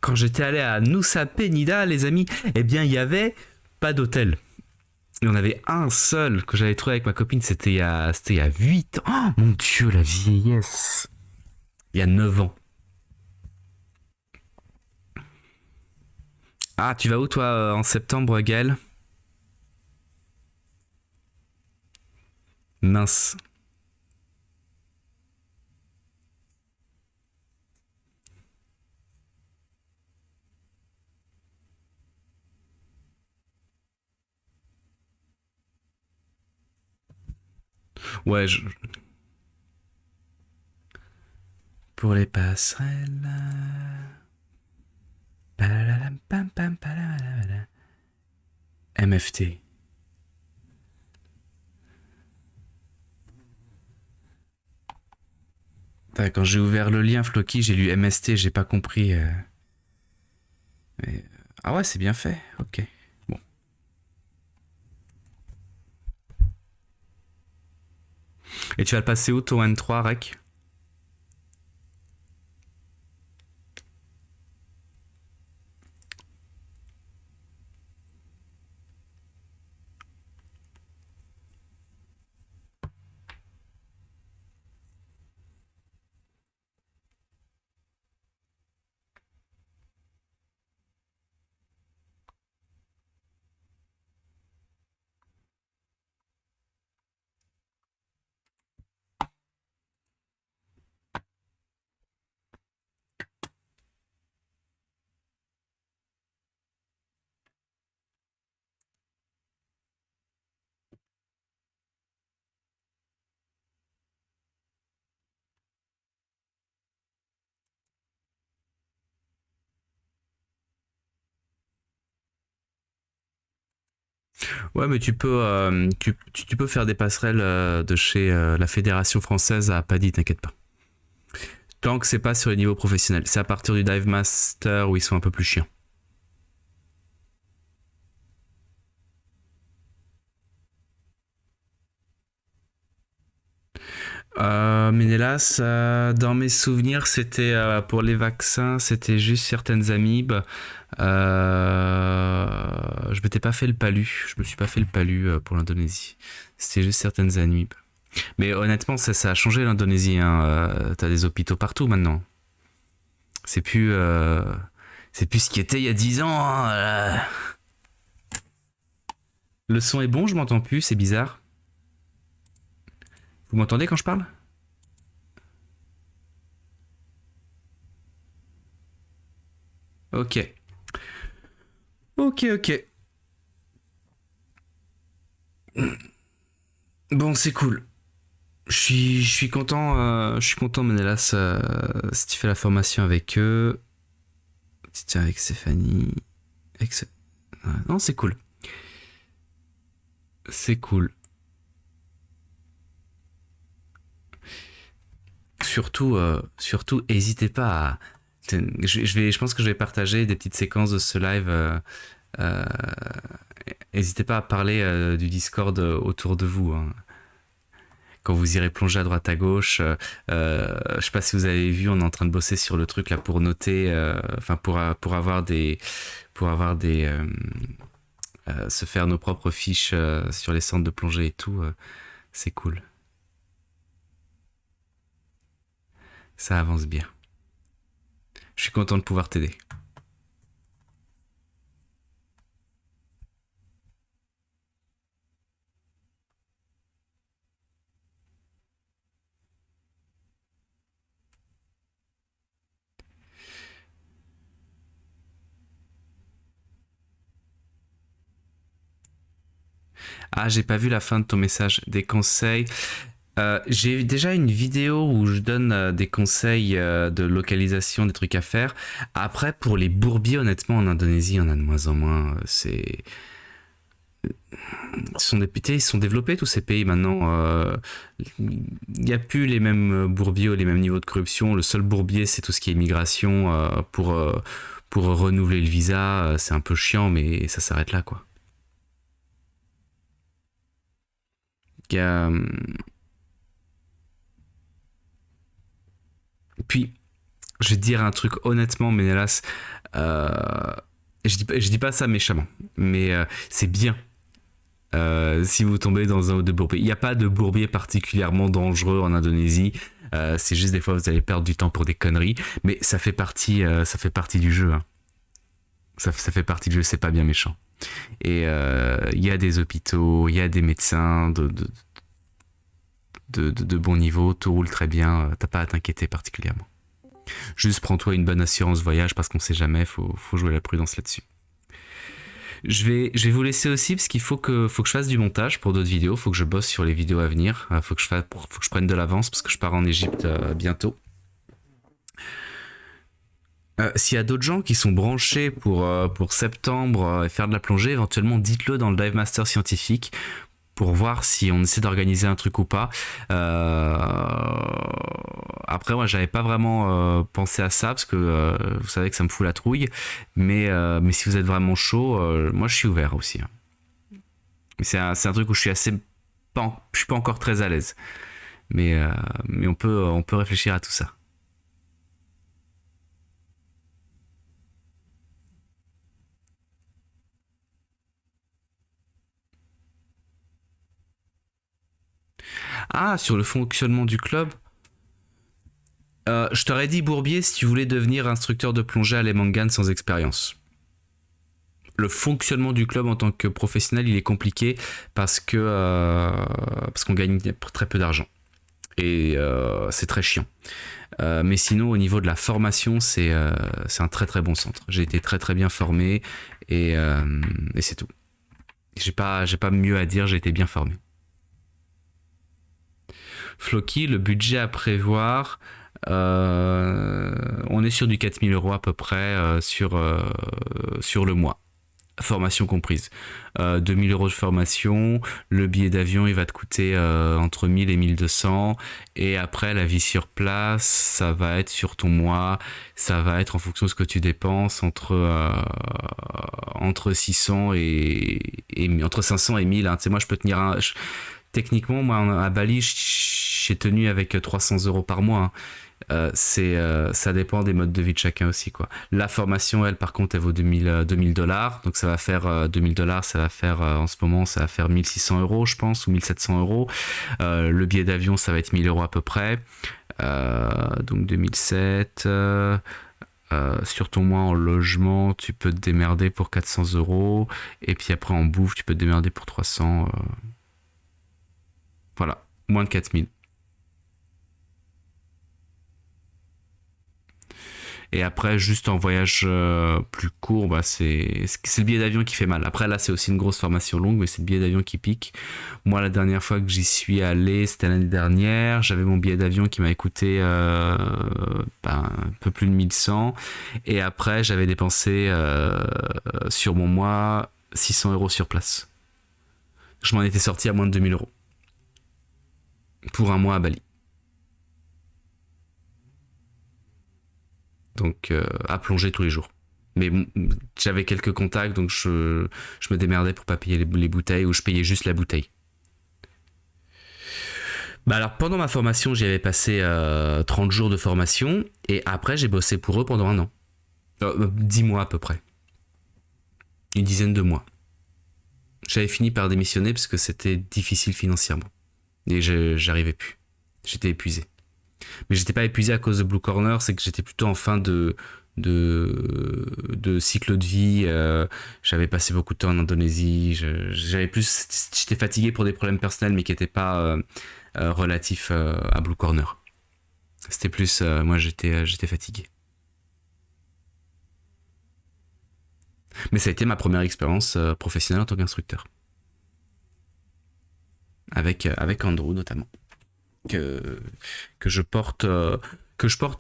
Speaker 1: quand j'étais allé à Nusa Penida, les amis, eh bien, il y avait pas d'hôtel. Il y en avait un seul que j'avais trouvé avec ma copine, c'était il y a 8 ans. Oh mon dieu, la vieillesse. Il y a 9 ans. Ah, tu vas où toi en septembre, Gaël? Mince. Ouais, pour les passerelles. MFT. Quand j'ai ouvert le lien Floki, j'ai lu MST, j'ai pas compris. Mais... Ah ouais, c'est bien fait. Ok. Bon. Et tu vas le passer où, ton N3, Rec? Ouais, mais tu peux faire des passerelles de chez la Fédération française à Paddy, t'inquiète pas. Tant que c'est pas sur les niveaux professionnels. C'est à partir du Dive Master où ils sont un peu plus chiants. Ménélas, dans mes souvenirs, c'était pour les vaccins, c'était juste certaines amibes. Je m'étais pas fait le palu. Je me suis pas fait le palu pour l'Indonésie. C'était juste certaines amibes. Mais honnêtement, ça a changé l'Indonésie. Hein. T'as des hôpitaux partout maintenant. C'est plus ce qui était il y a 10 ans. Hein. Le son est bon, je m'entends plus, c'est bizarre. Vous m'entendez quand je parle? Ok. Ok. Bon, c'est cool. Je suis content, Ménélas, si tu fais la formation avec eux. Tiens, avec Stéphanie. Non, c'est cool. C'est cool. Surtout, n'hésitez pas à... Je pense que je vais partager des petites séquences de ce live. N'hésitez pas à parler du Discord autour de vous. Hein. Quand vous irez plonger à droite à gauche, je sais pas si vous avez vu, on est en train de bosser sur le truc là pour noter, pour avoir des se faire nos propres fiches sur les centres de plongée et tout. C'est cool. Ça avance bien. Je suis content de pouvoir t'aider. Ah, j'ai pas vu la fin de ton message. Des conseils. J'ai déjà une vidéo où je donne des conseils de localisation, des trucs à faire. Après, pour les bourbiers, honnêtement, en Indonésie, on a de moins en moins. Ils sont développés tous ces pays maintenant. Il n'y a plus les mêmes bourbiers ou les mêmes niveaux de corruption. Le seul bourbier, c'est tout ce qui est migration pour renouveler le visa. C'est un peu chiant, mais ça s'arrête là, quoi. Il y a... Puis, je vais te dire un truc honnêtement, Ménélas. Je dis pas ça méchamment, mais c'est bien si vous tombez dans un ou deux bourbiers. Il n'y a pas de bourbier particulièrement dangereux en Indonésie. C'est juste des fois vous allez perdre du temps pour des conneries, mais ça fait partie du jeu. Hein. Ça fait partie du jeu, c'est pas bien méchant. Et il y a des hôpitaux, il y a des médecins de bon niveau, tout roule très bien, t'as pas à t'inquiéter particulièrement. Juste prends-toi une bonne assurance voyage parce qu'on sait jamais, faut jouer la prudence là-dessus. Je vais vous laisser aussi parce qu'il faut que je fasse du montage pour d'autres vidéos, faut que je bosse sur les vidéos à venir, faut que je prenne de l'avance parce que je pars en Égypte bientôt. S'il y a d'autres gens qui sont branchés pour septembre et faire de la plongée, éventuellement dites-le dans le Dive Master scientifique pour voir si on essaie d'organiser un truc ou pas. Après, moi, j'avais pas vraiment pensé à ça parce que vous savez que ça me fout la trouille. Mais si vous êtes vraiment chaud, moi, je suis ouvert aussi. Hein. Mais c'est un truc où je suis je suis pas encore très à l'aise. Mais on peut réfléchir à tout ça. Ah, sur le fonctionnement du club. Je t'aurais dit Bourbier si tu voulais devenir instructeur de plongée à Lembongan sans expérience. Le fonctionnement du club en tant que professionnel, il est compliqué parce qu'on gagne très peu d'argent et c'est très chiant. Mais sinon, au niveau de la formation, c'est un très très bon centre. J'ai été très très bien formé et c'est tout. J'ai pas mieux à dire. J'ai été bien formé. Floki, le budget à prévoir. On est sur du 4000 € à peu près sur le mois. Formation comprise. 2000 € de formation, le billet d'avion il va te coûter entre 1000 et 1200 et après la vie sur place ça va être sur ton mois, ça va être en fonction de ce que tu dépenses entre 600 et entre 500 et 1000 hein. Tu sais, moi je peux tenir techniquement moi à Bali j'ai tenu avec 300 € par mois hein. Ça dépend des modes de vie de chacun aussi quoi. La formation elle par contre elle vaut 2000 $, donc ça va faire 2000 $, ça va faire en ce moment ça va faire 1600 € je pense ou 1700 €. Le billet d'avion ça va être 1000 € à peu près, donc 2007. Sur ton mois en logement tu peux te démerder pour 400 € et puis après en bouffe tu peux te démerder pour 300 voilà, moins de 4000. Et après, juste en voyage plus court, bah c'est le billet d'avion qui fait mal. Après, là, c'est aussi une grosse formation longue, mais c'est le billet d'avion qui pique. Moi, la dernière fois que j'y suis allé, c'était l'année dernière. J'avais mon billet d'avion qui m'avait coûté un peu plus de 1100. Et après, j'avais dépensé sur mon mois 600 € sur place. Je m'en étais sorti à moins de 2000 € pour un mois à Bali. Donc à plonger tous les jours. Mais j'avais quelques contacts, donc je me démerdais pour pas payer les bouteilles ou je payais juste la bouteille. Bah alors pendant ma formation, j'y avais passé 30 jours de formation et après j'ai bossé pour eux pendant un an. 10 mois à peu près. Une dizaine de mois. J'avais fini par démissionner parce que c'était difficile financièrement. Et j'arrivais plus. J'étais épuisé. Mais j'étais pas épuisé à cause de Blue Corner, c'est que j'étais plutôt en fin de cycle de vie. J'avais passé beaucoup de temps en Indonésie. J'étais fatigué pour des problèmes personnels, mais qui n'étaient pas relatifs à Blue Corner. C'était plus, moi j'étais fatigué. Mais ça a été ma première expérience professionnelle en tant qu'instructeur. Avec Andrew notamment. Que je porte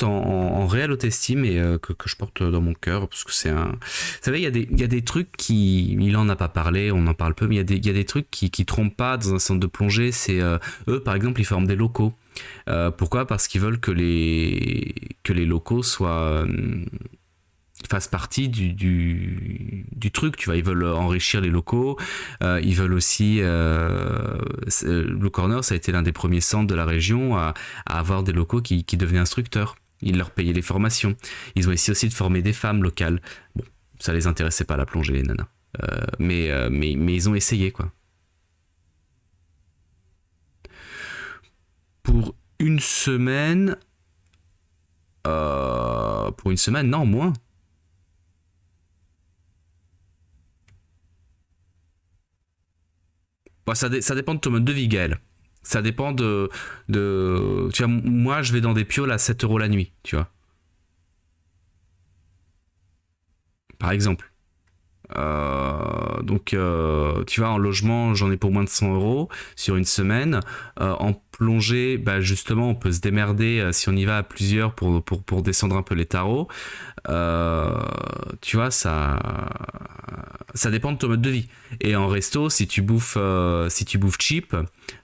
Speaker 1: en réelle haute estime et que je porte dans mon cœur parce que c'est un. Vous savez, il y a des trucs il en a pas parlé, on en parle peu, mais il y a des trucs qui trompent pas dans un centre de plongée. C'est eux par exemple ils forment des locaux. Pourquoi ? Parce qu'ils veulent que les locaux fassent partie du truc, tu vois. Ils veulent enrichir les locaux, ils veulent aussi Blue Corner ça a été l'un des premiers centres de la région à avoir des locaux qui devenaient instructeurs. Ils leur payaient les formations. Ils ont essayé aussi de former des femmes locales. Bon, ça les intéressait pas la plongée les nanas, mais ils ont essayé quoi. Pour une semaine non moins. Bon, ça dépend de ton mode de vie, Gaël. Ça dépend tu vois, moi, je vais dans des pioles à 7 € la nuit, tu vois. Par exemple. Donc, tu vois, en logement, j'en ai pour moins de 100 euros sur une semaine. En plongée, bah, justement, on peut se démerder si on y va à plusieurs pour descendre un peu les tarots. Tu vois, ça dépend de ton mode de vie. Et en resto, si tu bouffes cheap,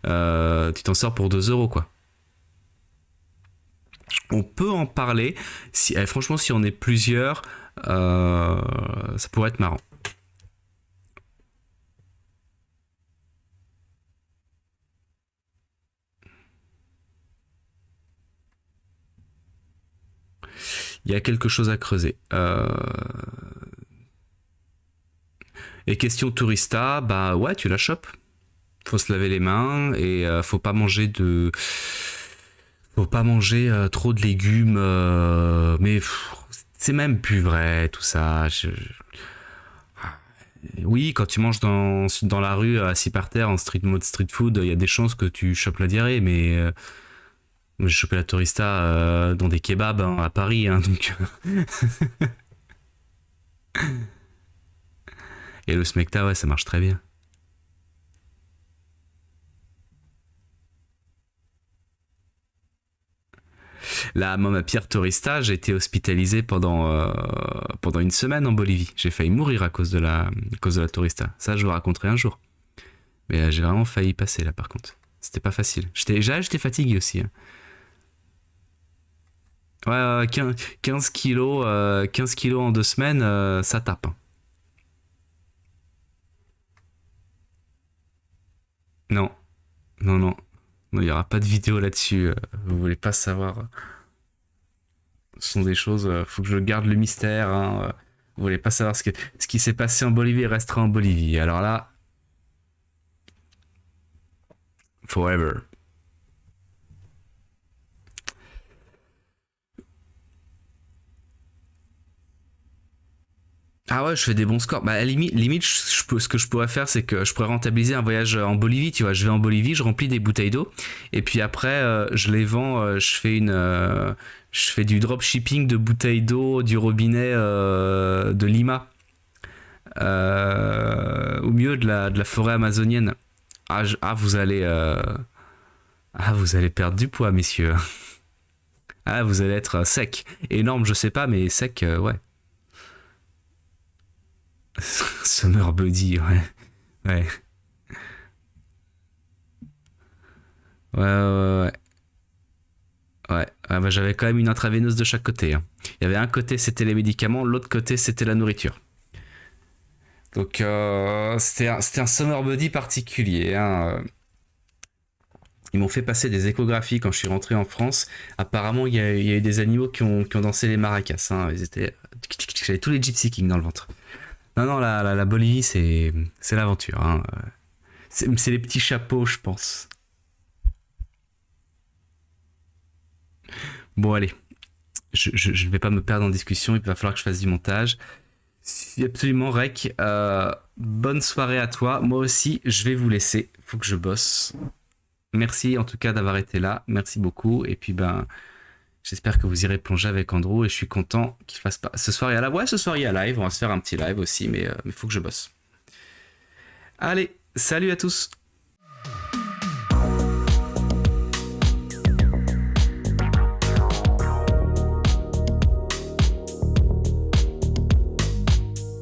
Speaker 1: tu t'en sors pour 2 euros, quoi. On peut en parler. Franchement, si on est plusieurs, ça pourrait être marrant. Il y a quelque chose à creuser. Et question tourista, bah ouais, tu la chopes. Faut se laver les mains et faut pas manger trop de légumes. Mais c'est même plus vrai tout ça. Oui, quand tu manges dans la rue assis par terre en mode street food, il y a des chances que tu chopes la diarrhée, mais j'ai chopé la tourista dans des kebabs hein, à Paris, hein, donc. Et le smecta, ouais, ça marche très bien. Là, moi, ma pire tourista, j'ai été hospitalisé pendant une semaine en Bolivie. J'ai failli mourir à cause de la tourista. Ça, je vous raconterai un jour. Mais j'ai vraiment failli passer là, par contre. C'était pas facile. J'étais fatigué aussi. Hein. Ouais, 15 kilos, 15 kilos en 2 semaines, ça tape. Hein. Non, non, non. Non, il n'y aura pas de vidéo là-dessus. Vous voulez pas savoir. Ce sont des choses, faut que je garde le mystère. Hein. Vous voulez pas savoir ce qui s'est passé en Bolivie restera en Bolivie. Alors là, forever. Ah ouais, je fais des bons scores. Bah, à la limite ce que je pourrais faire, c'est que je pourrais rentabiliser un voyage en Bolivie. Tu vois, je vais en Bolivie, je remplis des bouteilles d'eau, et puis après, je les vends. Je fais du dropshipping de bouteilles d'eau du robinet de Lima, au milieu de la forêt amazonienne. Vous allez perdre du poids, messieurs. Ah, vous allez être sec. Énorme, je sais pas, mais sec, ouais. Summer body, ouais. Ouais. Ouais, ouais, ouais. Ouais, ah bah, j'avais quand même une intraveineuse de chaque côté. Hein. Il y avait un côté c'était les médicaments, l'autre côté c'était la nourriture. Donc c'était un summer body particulier. Hein. Ils m'ont fait passer des échographies quand je suis rentré en France. Apparemment, il y a eu des animaux qui ont dansé les maracas. Hein. J'avais tous les Gypsy Kings dans le ventre. Non, non, la Bolivie, c'est l'aventure. Hein. C'est les petits chapeaux, je pense. Bon, allez. Je ne vais pas me perdre en discussion. Il va falloir que je fasse du montage. Si absolument, Rec. Bonne soirée à toi. Moi aussi, je vais vous laisser. Faut que je bosse. Merci en tout cas d'avoir été là. Merci beaucoup. Et puis, j'espère que vous irez plonger avec Andrew. Et je suis content qu'il fasse pas. Ce soir, il y a live. Ouais, ce soir, il y a live. On va se faire un petit live aussi. Mais faut que je bosse. Allez, salut à tous.